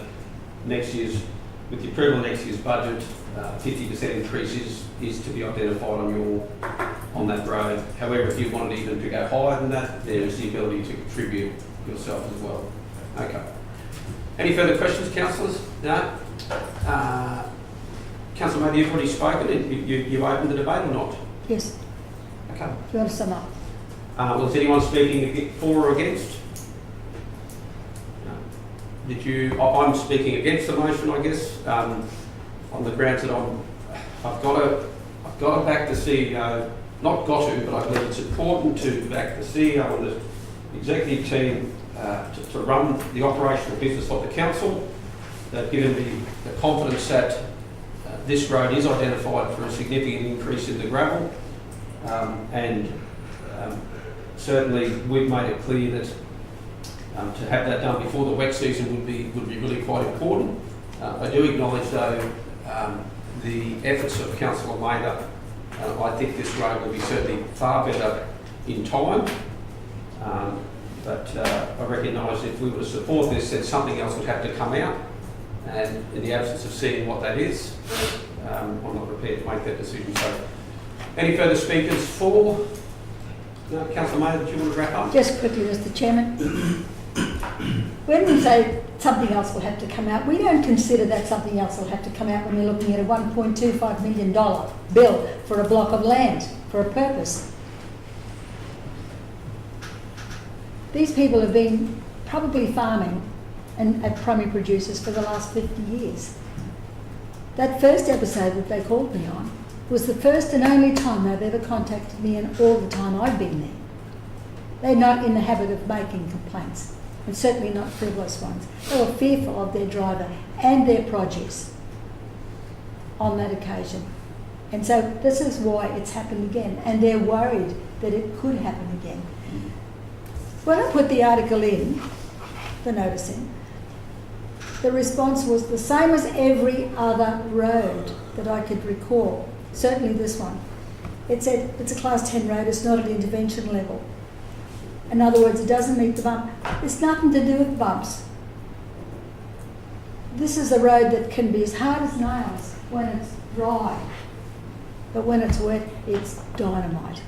next year's, with the approval of next year's budget, 50% increase is to be identified on that road. However, if you wanted even to go higher than that, there is the ability to contribute yourself as well. Okay. Any further questions, councillors? No? Councillor, maybe you've already spoken. You've opened the debate or not? Yes. Okay. Do you want to sum up? Was anyone speaking for or against? No. Did you? I'm speaking against the motion, I guess, on the grounds that I've got to back the CEO. Not got to, but I believe it's important to back the CEO and the executive team to run the operational business of the council. They've given the confidence that this road is identified for a significant increase in the gravel, and certainly we've made it clear that to have that done before the wet season would be really quite important. I do acknowledge though the efforts of Councillor Mather. I think this road will be certainly far better in time, but I recognise if we were to support this, then something else would have to come out, and in the absence of seeing what that is, I'm not prepared to make that decision. So, any further speakers for? No, Councillor Mather, do you want to wrap up? Just quickly, Mr. Chairman. When we say something else will have to come out. We don't consider that something else will have to come out when we're looking at a $1.25 million bill for a block of land for a purpose. These people have been probably farming and at primary producers for the last 50 years. That first episode that they called me on was the first and only time they've ever contacted me in all the time I've been there. They're not in the habit of making complaints, and certainly not frivolous ones. They were fearful of their driver and their produce on that occasion. And so this is why it's happened again, and they're worried that it could happen again. When I put the article in, the notice in, the response was the same as every other road that I could recall, certainly this one. It said it's a class 10 road, it's not at intervention level. In other words, it doesn't meet the bump. It's nothing to do with bumps. This is a road that can be as hard as nails when it's dry, but when it's wet, it's dynamite.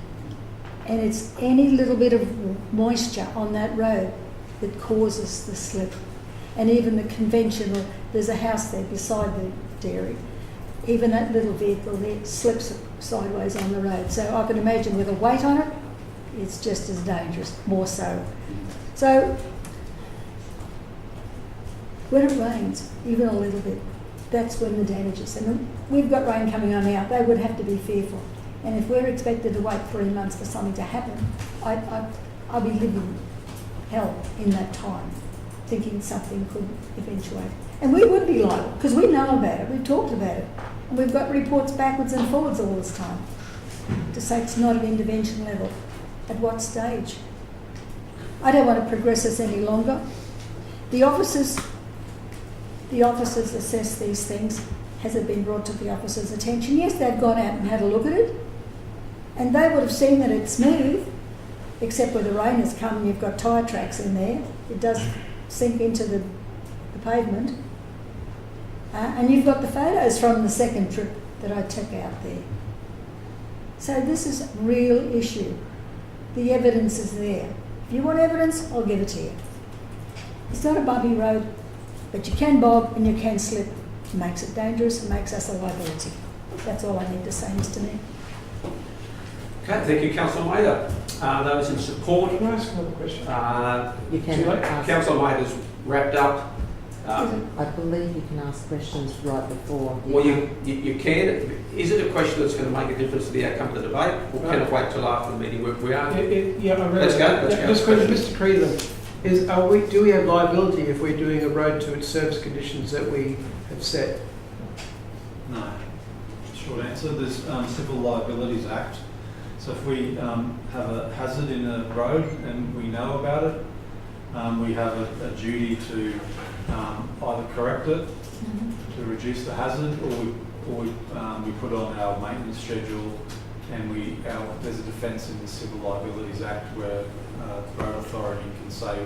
And it's any little bit of moisture on that road that causes the slip. And even the conventional, there's a house there beside the dairy. Even that little vehicle there slips sideways on the road. So I can imagine with a weight on it, it's just as dangerous, more so. So when it rains, even a little bit, that's when the damage is. And we've got rain coming on now, they would have to be fearful. And if we're expected to wait 3 months for something to happen, I'll be living hell in that time, thinking something could eventuate. And we would be liable, because we know about it, we've talked about it. And we've got reports backwards and forwards all this time to say it's not at intervention level. At what stage? I don't want to progress this any longer. The officers assess these things. Has it been brought to the officers' attention? Yes, they've gone out and had a look at it. And they would have seen that it's smooth, except where the rain has come and you've got tyre tracks in there. It does sink into the pavement. And you've got the photos from the second trip that I took out there. So this is a real issue. The evidence is there. If you want evidence, I'll give it to you. It's not a bumpy road, but you can bog and you can slip. It makes it dangerous, it makes us a liability. That's all I need to say, Mr. Mayor. Okay, thank you, Councillor Mather. Those in support? Can I ask another question? You can ask. Councillor Mather's wrapped up. I believe you can ask questions right before. Well, you can. Is it a question that's going to make a difference to the outcome of the debate, or can it wait till after the meeting where we are? Yeah, I read Let's go. This question, Mr. Creedon, is do we have liability if we're doing a road to its service conditions that we have set? No. Short answer, there's Civil Liabilities Act. So if we have a hazard in a road and we know about it, we have a duty to either correct it to reduce the hazard, or we put on our maintenance schedule, and there's a defence in the Civil Liabilities Act where the road authority can say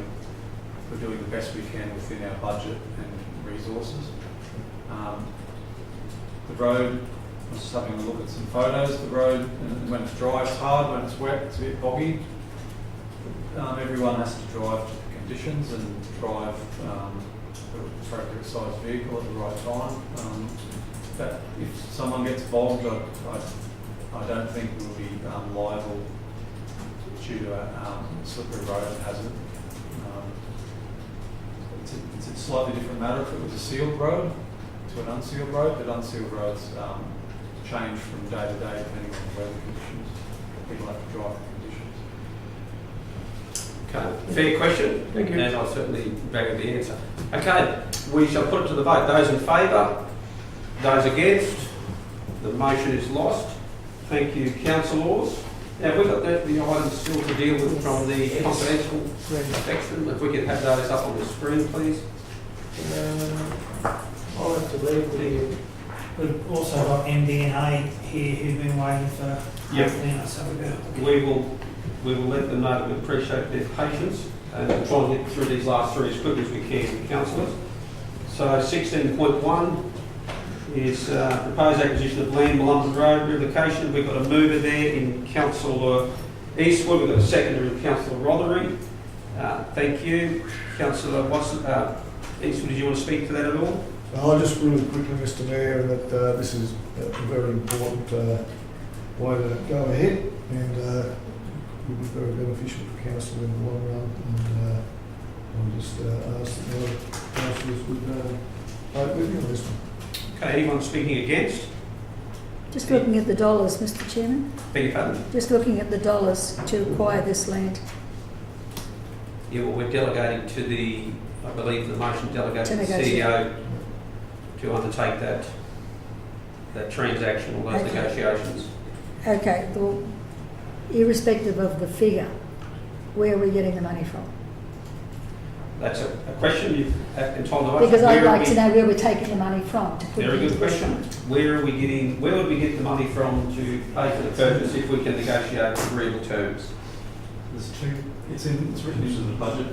we're doing the best we can within our budget and resources. The road, I was just having a look at some photos. The road, and when it's dry, it's hard. When it's wet, it's a bit boggy. Everyone has to drive to the conditions and drive the appropriate sized vehicle at the right time. But if someone gets bogged, I don't think we'll be liable due to a slippery road hazard. It's a slightly different matter if it was a sealed road to an unsealed road, but unsealed roads change from day to day depending on the weather conditions. People have to drive the conditions. Okay, fair question. Thank you. And I'll certainly value the answer. Okay, we shall put it to the vote. Those in favour? Those against? The motion is lost. Thank you, councillors. Now, we've got the items still to deal with from the confidential section. If we could have those up on the screen, please. I'll have to leave the... We've also got MD&A here who've been waiting for so we will let them know that we appreciate their patience and we'll try and get through these last three as quickly as we can, councillors. So 16.1 is proposed acquisition of land, Mullumbin Road, relocation. We've got a mover there in Councillor Eastwood. We've got a seconder in Councillor Rothery. Thank you. Councillor Eastwood, did you want to speak to that at all? Just really quickly, Mr Mayor, and that this is a very important way to go ahead, and will be very beneficial for council in the long run. And I'll just ask that the other councillors would vote with me on this one. Okay, anyone speaking against? Just looking at the dollars, Mr Chairman. Beg your pardon? Just looking at the dollars to acquire this land. Yeah, well, we're delegating to the, I believe the motion delegates to the negotiate. CEO to undertake that transaction or those Okay. negotiations. Okay, well, irrespective of the figure, where are we getting the money from? That's a question you've entitled to ask. Because I'd Where are like to we- know where we're taking the money from to put Very into good this question. fund. Where would we get the money from to pay for the purchase if we can negotiate agreeable terms? There's two, it's written into the budget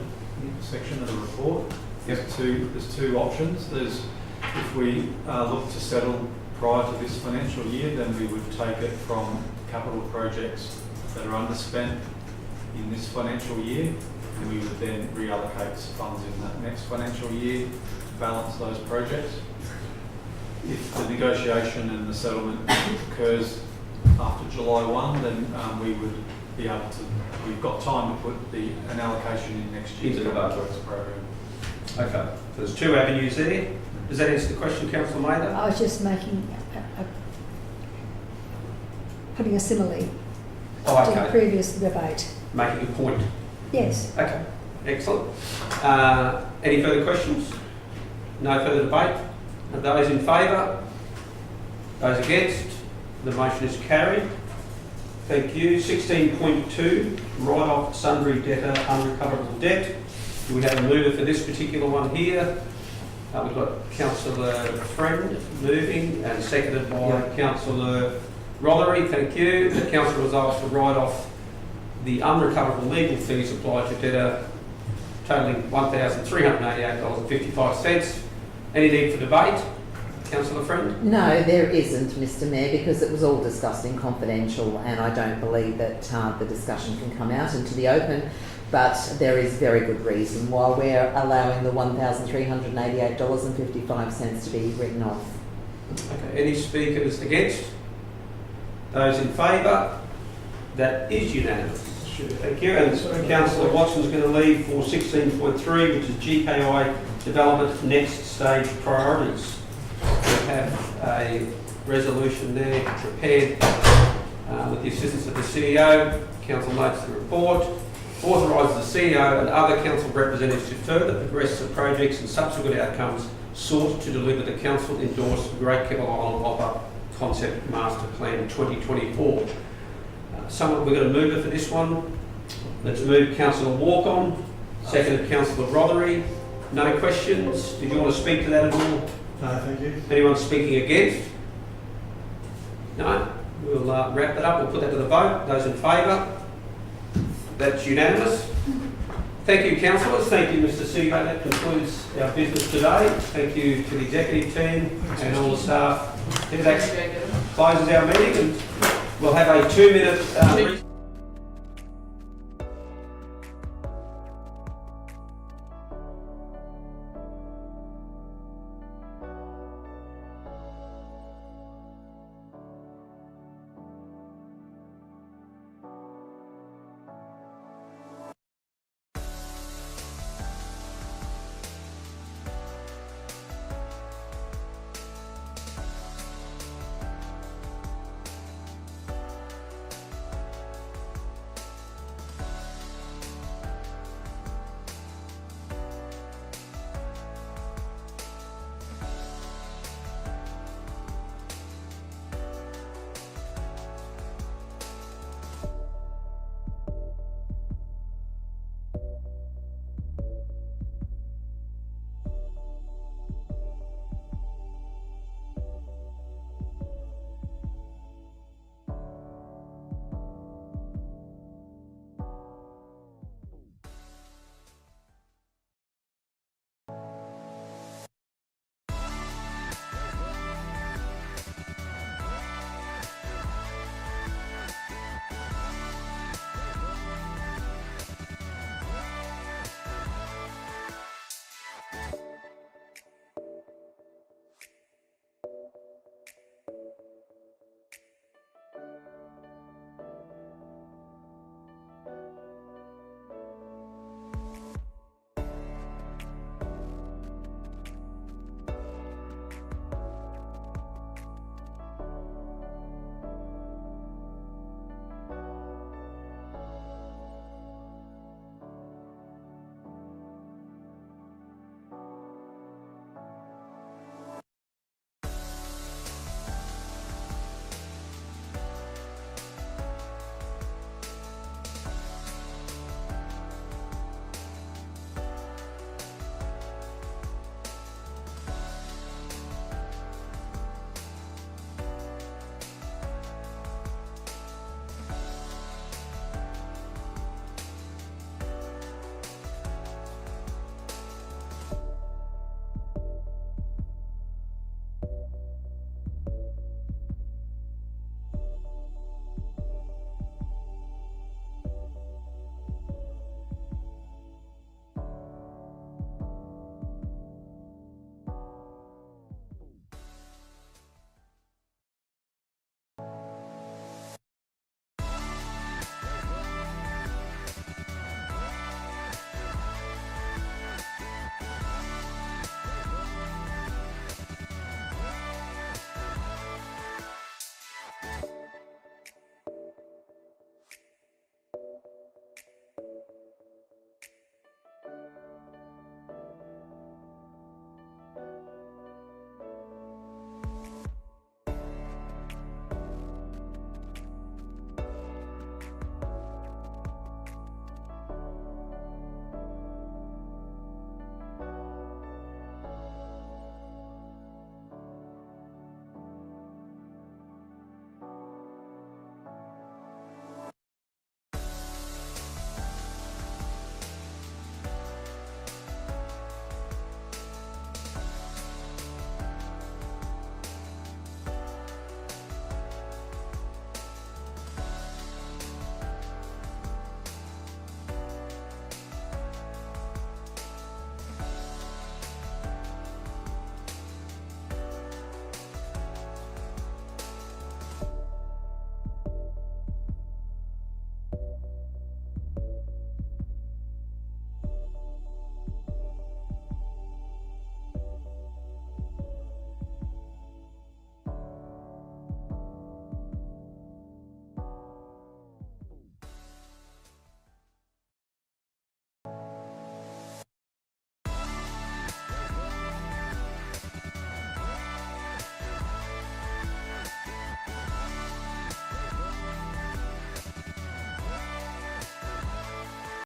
section of the report. There's two options. There's, if we look to settle prior to this financial year, then we would take it from capital projects that are underspent in this financial year, and we would then reallocate funds in that next financial year to balance those projects. If the negotiation and the settlement occurs after July 1, then we would be able to, we've got time to put an allocation in next year's Into the budget. works program. Okay, so there's two avenues there. Does that answer the question, Councillor Mather? I was just making, putting a simile Oh, to the okay. previous debate. Making a point. Yes. Okay, excellent. Any further questions? No further debate? Are those in favour? Those against? The motion is carried. Thank you. 16.2, write-off sundry debtor unrecoverable debt. Do we have a mover for this particular one here? We've got Councillor Friend moving and seconded by Councillor Rollery. Thank you. The council was asked to write off the unrecoverable legal fees applied to debtor totalling $1,388.55. Any need for debate? Councillor Friend? No, there isn't, Mr Mayor, because it was all discussed in confidential, and I don't believe that the discussion can come out into the open. But there is very good reason why we're allowing the $1,388.55 to be written off. Okay, any speakers against? Those in favour? That is unanimous. Thank you. And Councillor Watson's going to leave for 16.3, which is GKI Development Next Stage Priorities. We have a resolution there prepared with the assistance of the CEO. Council notes the report. Authorises the CEO and other council representatives to further progress the projects and subsequent outcomes sought to deliver the council-endorsed Great Kettle Island Opera Concept Master Plan 2024. We're going to move it for this one. Let's move Councillor Walk-on, seconded Councillor Rollery. No questions? Did you want to speak to that at all? No, thank you. Anyone speaking against? No? We'll wrap that up. We'll put that to the vote. Those in favour? That's unanimous. Thank you, councillors. Thank you, Mr. CEO. That concludes our business today. Thank you to the executive team and all the staff. That closes our meeting, and we'll have a 2-minute